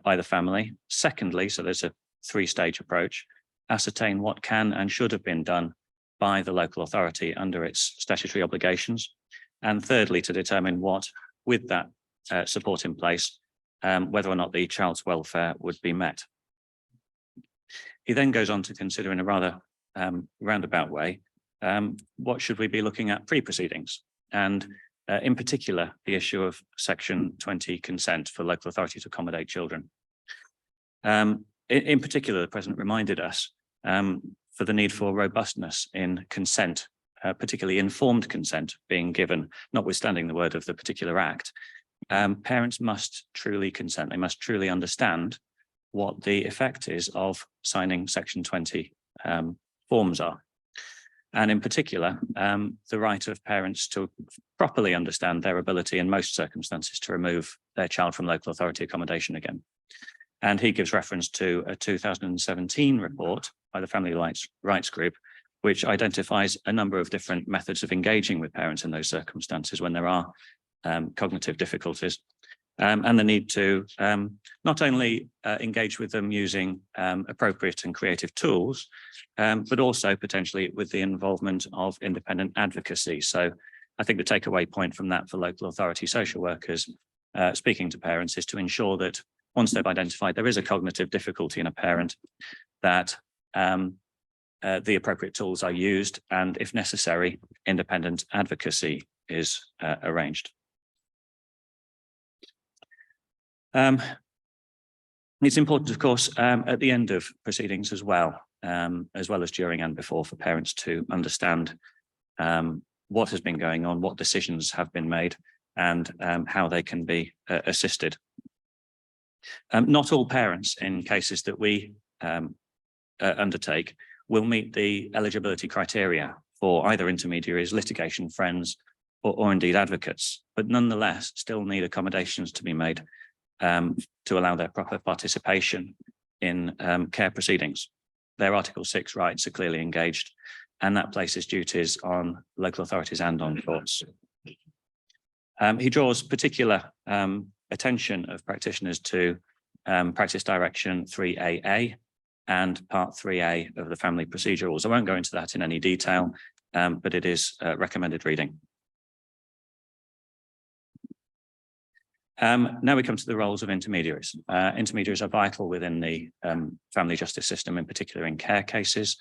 Speaker 13: by the family. Secondly, so there's a three-stage approach, ascertain what can and should have been done by the local authority under its statutory obligations. And thirdly, to determine what, with that support in place, whether or not the child's welfare would be met. He then goes on to consider in a rather roundabout way, what should we be looking at pre-proceedings? And in particular, the issue of Section 20 consent for local authority to accommodate children. In particular, the President reminded us for the need for robustness in consent, particularly informed consent being given, notwithstanding the word of the particular act. Parents must truly consent. They must truly understand what the effect is of signing Section 20 forms are. And in particular, the right of parents to properly understand their ability in most circumstances to remove their child from local authority accommodation again. And he gives reference to a 2017 report by the Family Rights Group, which identifies a number of different methods of engaging with parents in those circumstances when there are cognitive difficulties. And the need to not only engage with them using appropriate and creative tools, but also potentially with the involvement of independent advocacy. So I think the takeaway point from that for local authority social workers speaking to parents is to ensure that once they've identified there is a cognitive difficulty in a parent, that the appropriate tools are used, and if necessary, independent advocacy is arranged. It's important, of course, at the end of proceedings as well as during and before, for parents to understand what has been going on, what decisions have been made, and how they can be assisted. Not all parents in cases that we undertake will meet the eligibility criteria for either intermediaries, litigation friends, or indeed advocates, but nonetheless still need accommodations to be made to allow their proper participation in care proceedings. Their Article 6 rights are clearly engaged, and that places duties on local authorities and on courts. He draws particular attention of practitioners to Practice Direction 3AA and Part 3A of the Family Procedure Rules. I won't go into that in any detail, but it is recommended reading. Now we come to the roles of intermediaries. Intermediaries are vital within the family justice system, in particular in care cases.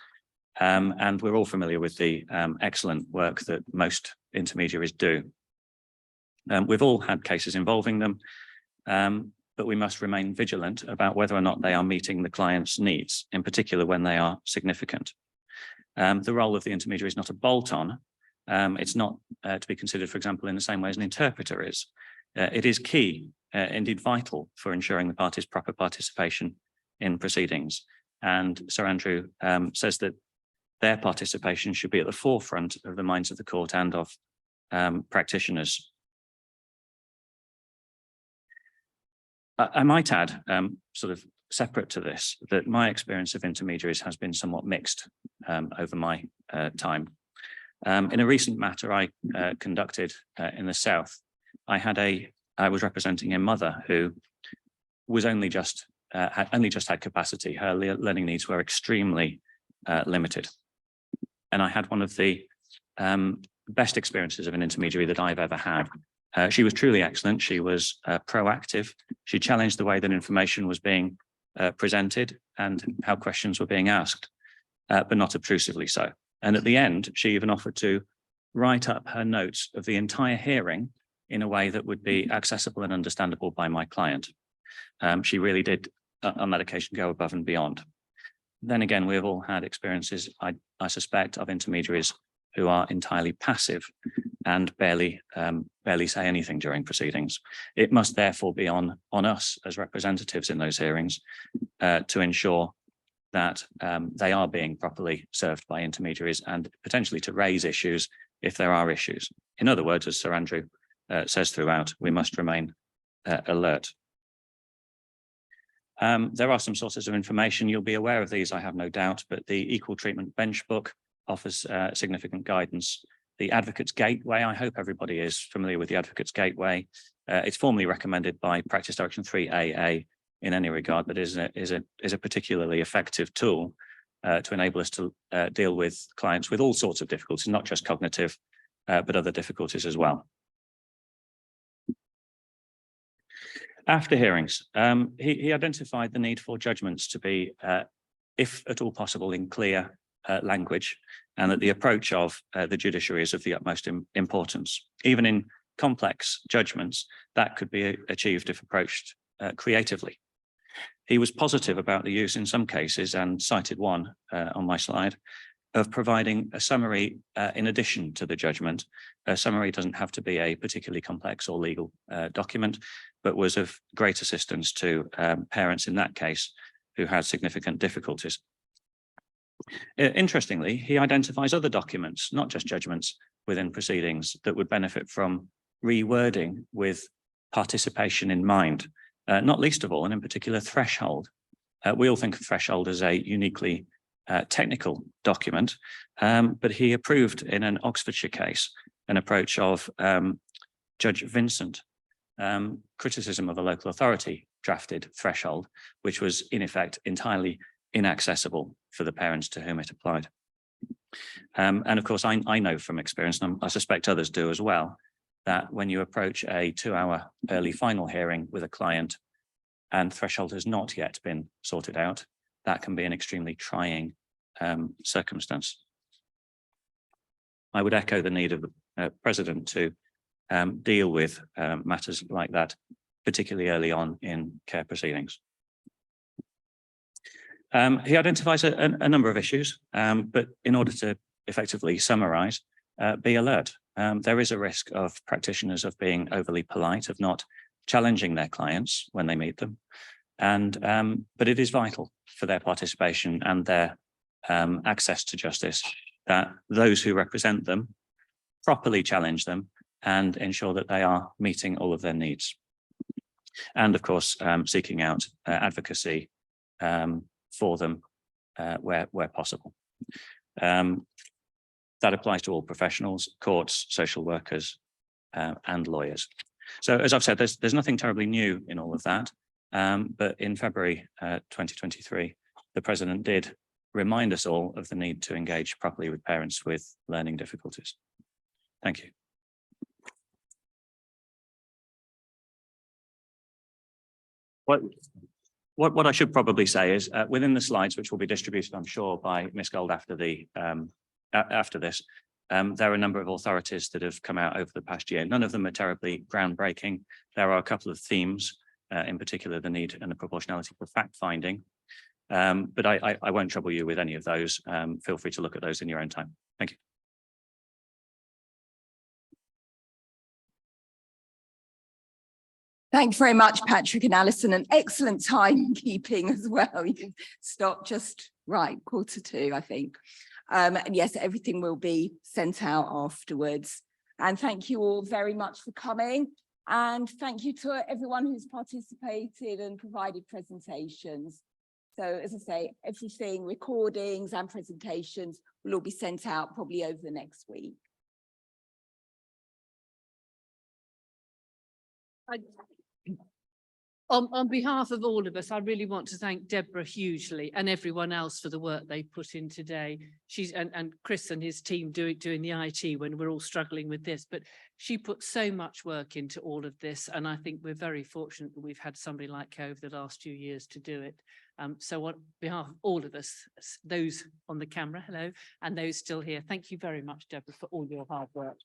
Speaker 13: And we're all familiar with the excellent work that most intermediaries do. We've all had cases involving them, but we must remain vigilant about whether or not they are meeting the client's needs, in particular when they are significant. The role of the intermediary is not a bolt-on. It's not to be considered, for example, in the same way as an interpreter is. It is key, indeed vital, for ensuring the parties' proper participation in proceedings. And Sir Andrew says that their participation should be at the forefront of the minds of the court and of practitioners. I might add, sort of separate to this, that my experience of intermediaries has been somewhat mixed over my time. In a recent matter I conducted in the South, I was representing a mother who was only just had capacity. Her learning needs were extremely limited. And I had one of the best experiences of an intermediary that I've ever had. She was truly excellent. She was proactive. She challenged the way that information was being presented and how questions were being asked, but not obtrusively so. And at the end, she even offered to write up her notes of the entire hearing in a way that would be accessible and understandable by my client. She really did, on that occasion, go above and beyond. Then again, we've all had experiences, I suspect, of intermediaries who are entirely passive and barely say anything during proceedings. It must therefore be on us as representatives in those hearings to ensure that they are being properly served by intermediaries and potentially to raise issues if there are issues. In other words, as Sir Andrew says throughout, we must remain alert. There are some sources of information. You'll be aware of these, I have no doubt, but the Equal Treatment Bench Book offers significant guidance. The Advocates Gateway, I hope everybody is familiar with the Advocates Gateway. It's formally recommended by Practice Direction 3AA in any regard, but is a particularly effective tool to enable us to deal with clients with all sorts of difficulties, not just cognitive, but other difficulties as well. After hearings, he identified the need for judgments to be, if at all possible, in clear language, and that the approach of the judiciary is of the utmost importance. Even in complex judgments, that could be achieved if approached creatively. He was positive about the use in some cases, and cited one on my slide, of providing a summary in addition to the judgment. A summary doesn't have to be a particularly complex or legal document, but was of great assistance to parents in that case who had significant difficulties. Interestingly, he identifies other documents, not just judgments, within proceedings that would benefit from rewording with participation in mind, not least of all, and in particular, threshold. We all think of threshold as a uniquely technical document, but he approved in an Oxfordshire case an approach of Judge Vincent, criticism of a local authority drafted threshold, which was in effect entirely inaccessible for the parents to whom it applied. And of course, I know from experience, and I suspect others do as well, that when you approach a 2-hour early final hearing with a client and threshold has not yet been sorted out, that can be an extremely trying circumstance. I would echo the need of the President to deal with matters like that, particularly early on in care proceedings. He identifies a number of issues, but in order to effectively summarise, be alert. There is a risk of practitioners of being overly polite, of not challenging their clients when they meet them. But it is vital for their participation and their access to justice that those who represent them properly challenge them and ensure that they are meeting all of their needs. And of course, seeking out advocacy for them where possible. That applies to all professionals, courts, social workers, and lawyers. So as I've said, there's nothing terribly new in all of that. But in February 2023, the President did remind us all of the need to engage properly with parents with learning difficulties. Thank you. What I should probably say is within the slides, which will be distributed, I'm sure, by Ms. Gold after the after this, there are a number of authorities that have come out over the past year. None of them are terribly groundbreaking. There are a couple of themes, in particular, the need and the proportionality for fact finding. But I won't trouble you with any of those. Feel free to look at those in your own time. Thank you.
Speaker 1: Thanks very much, Patrick and Alison, and excellent timekeeping as well. You stopped just right, 1:45, I think. And yes, everything will be sent out afterwards. And thank you all very much for coming. And thank you to everyone who's participated and provided presentations. So as I say, everything, recordings and presentations will all be sent out probably over the next week.
Speaker 4: On behalf of all of us, I really want to thank Deborah hugely and everyone else for the work they put in today. She's and Chris and his team doing the IT when we're all struggling with this, but she put so much work into all of this, and I think we're very fortunate that we've had somebody like her over the last few years to do it. So on behalf of all of us, those on the camera, hello, and those still here, thank you very much, Deborah, for all your hard work.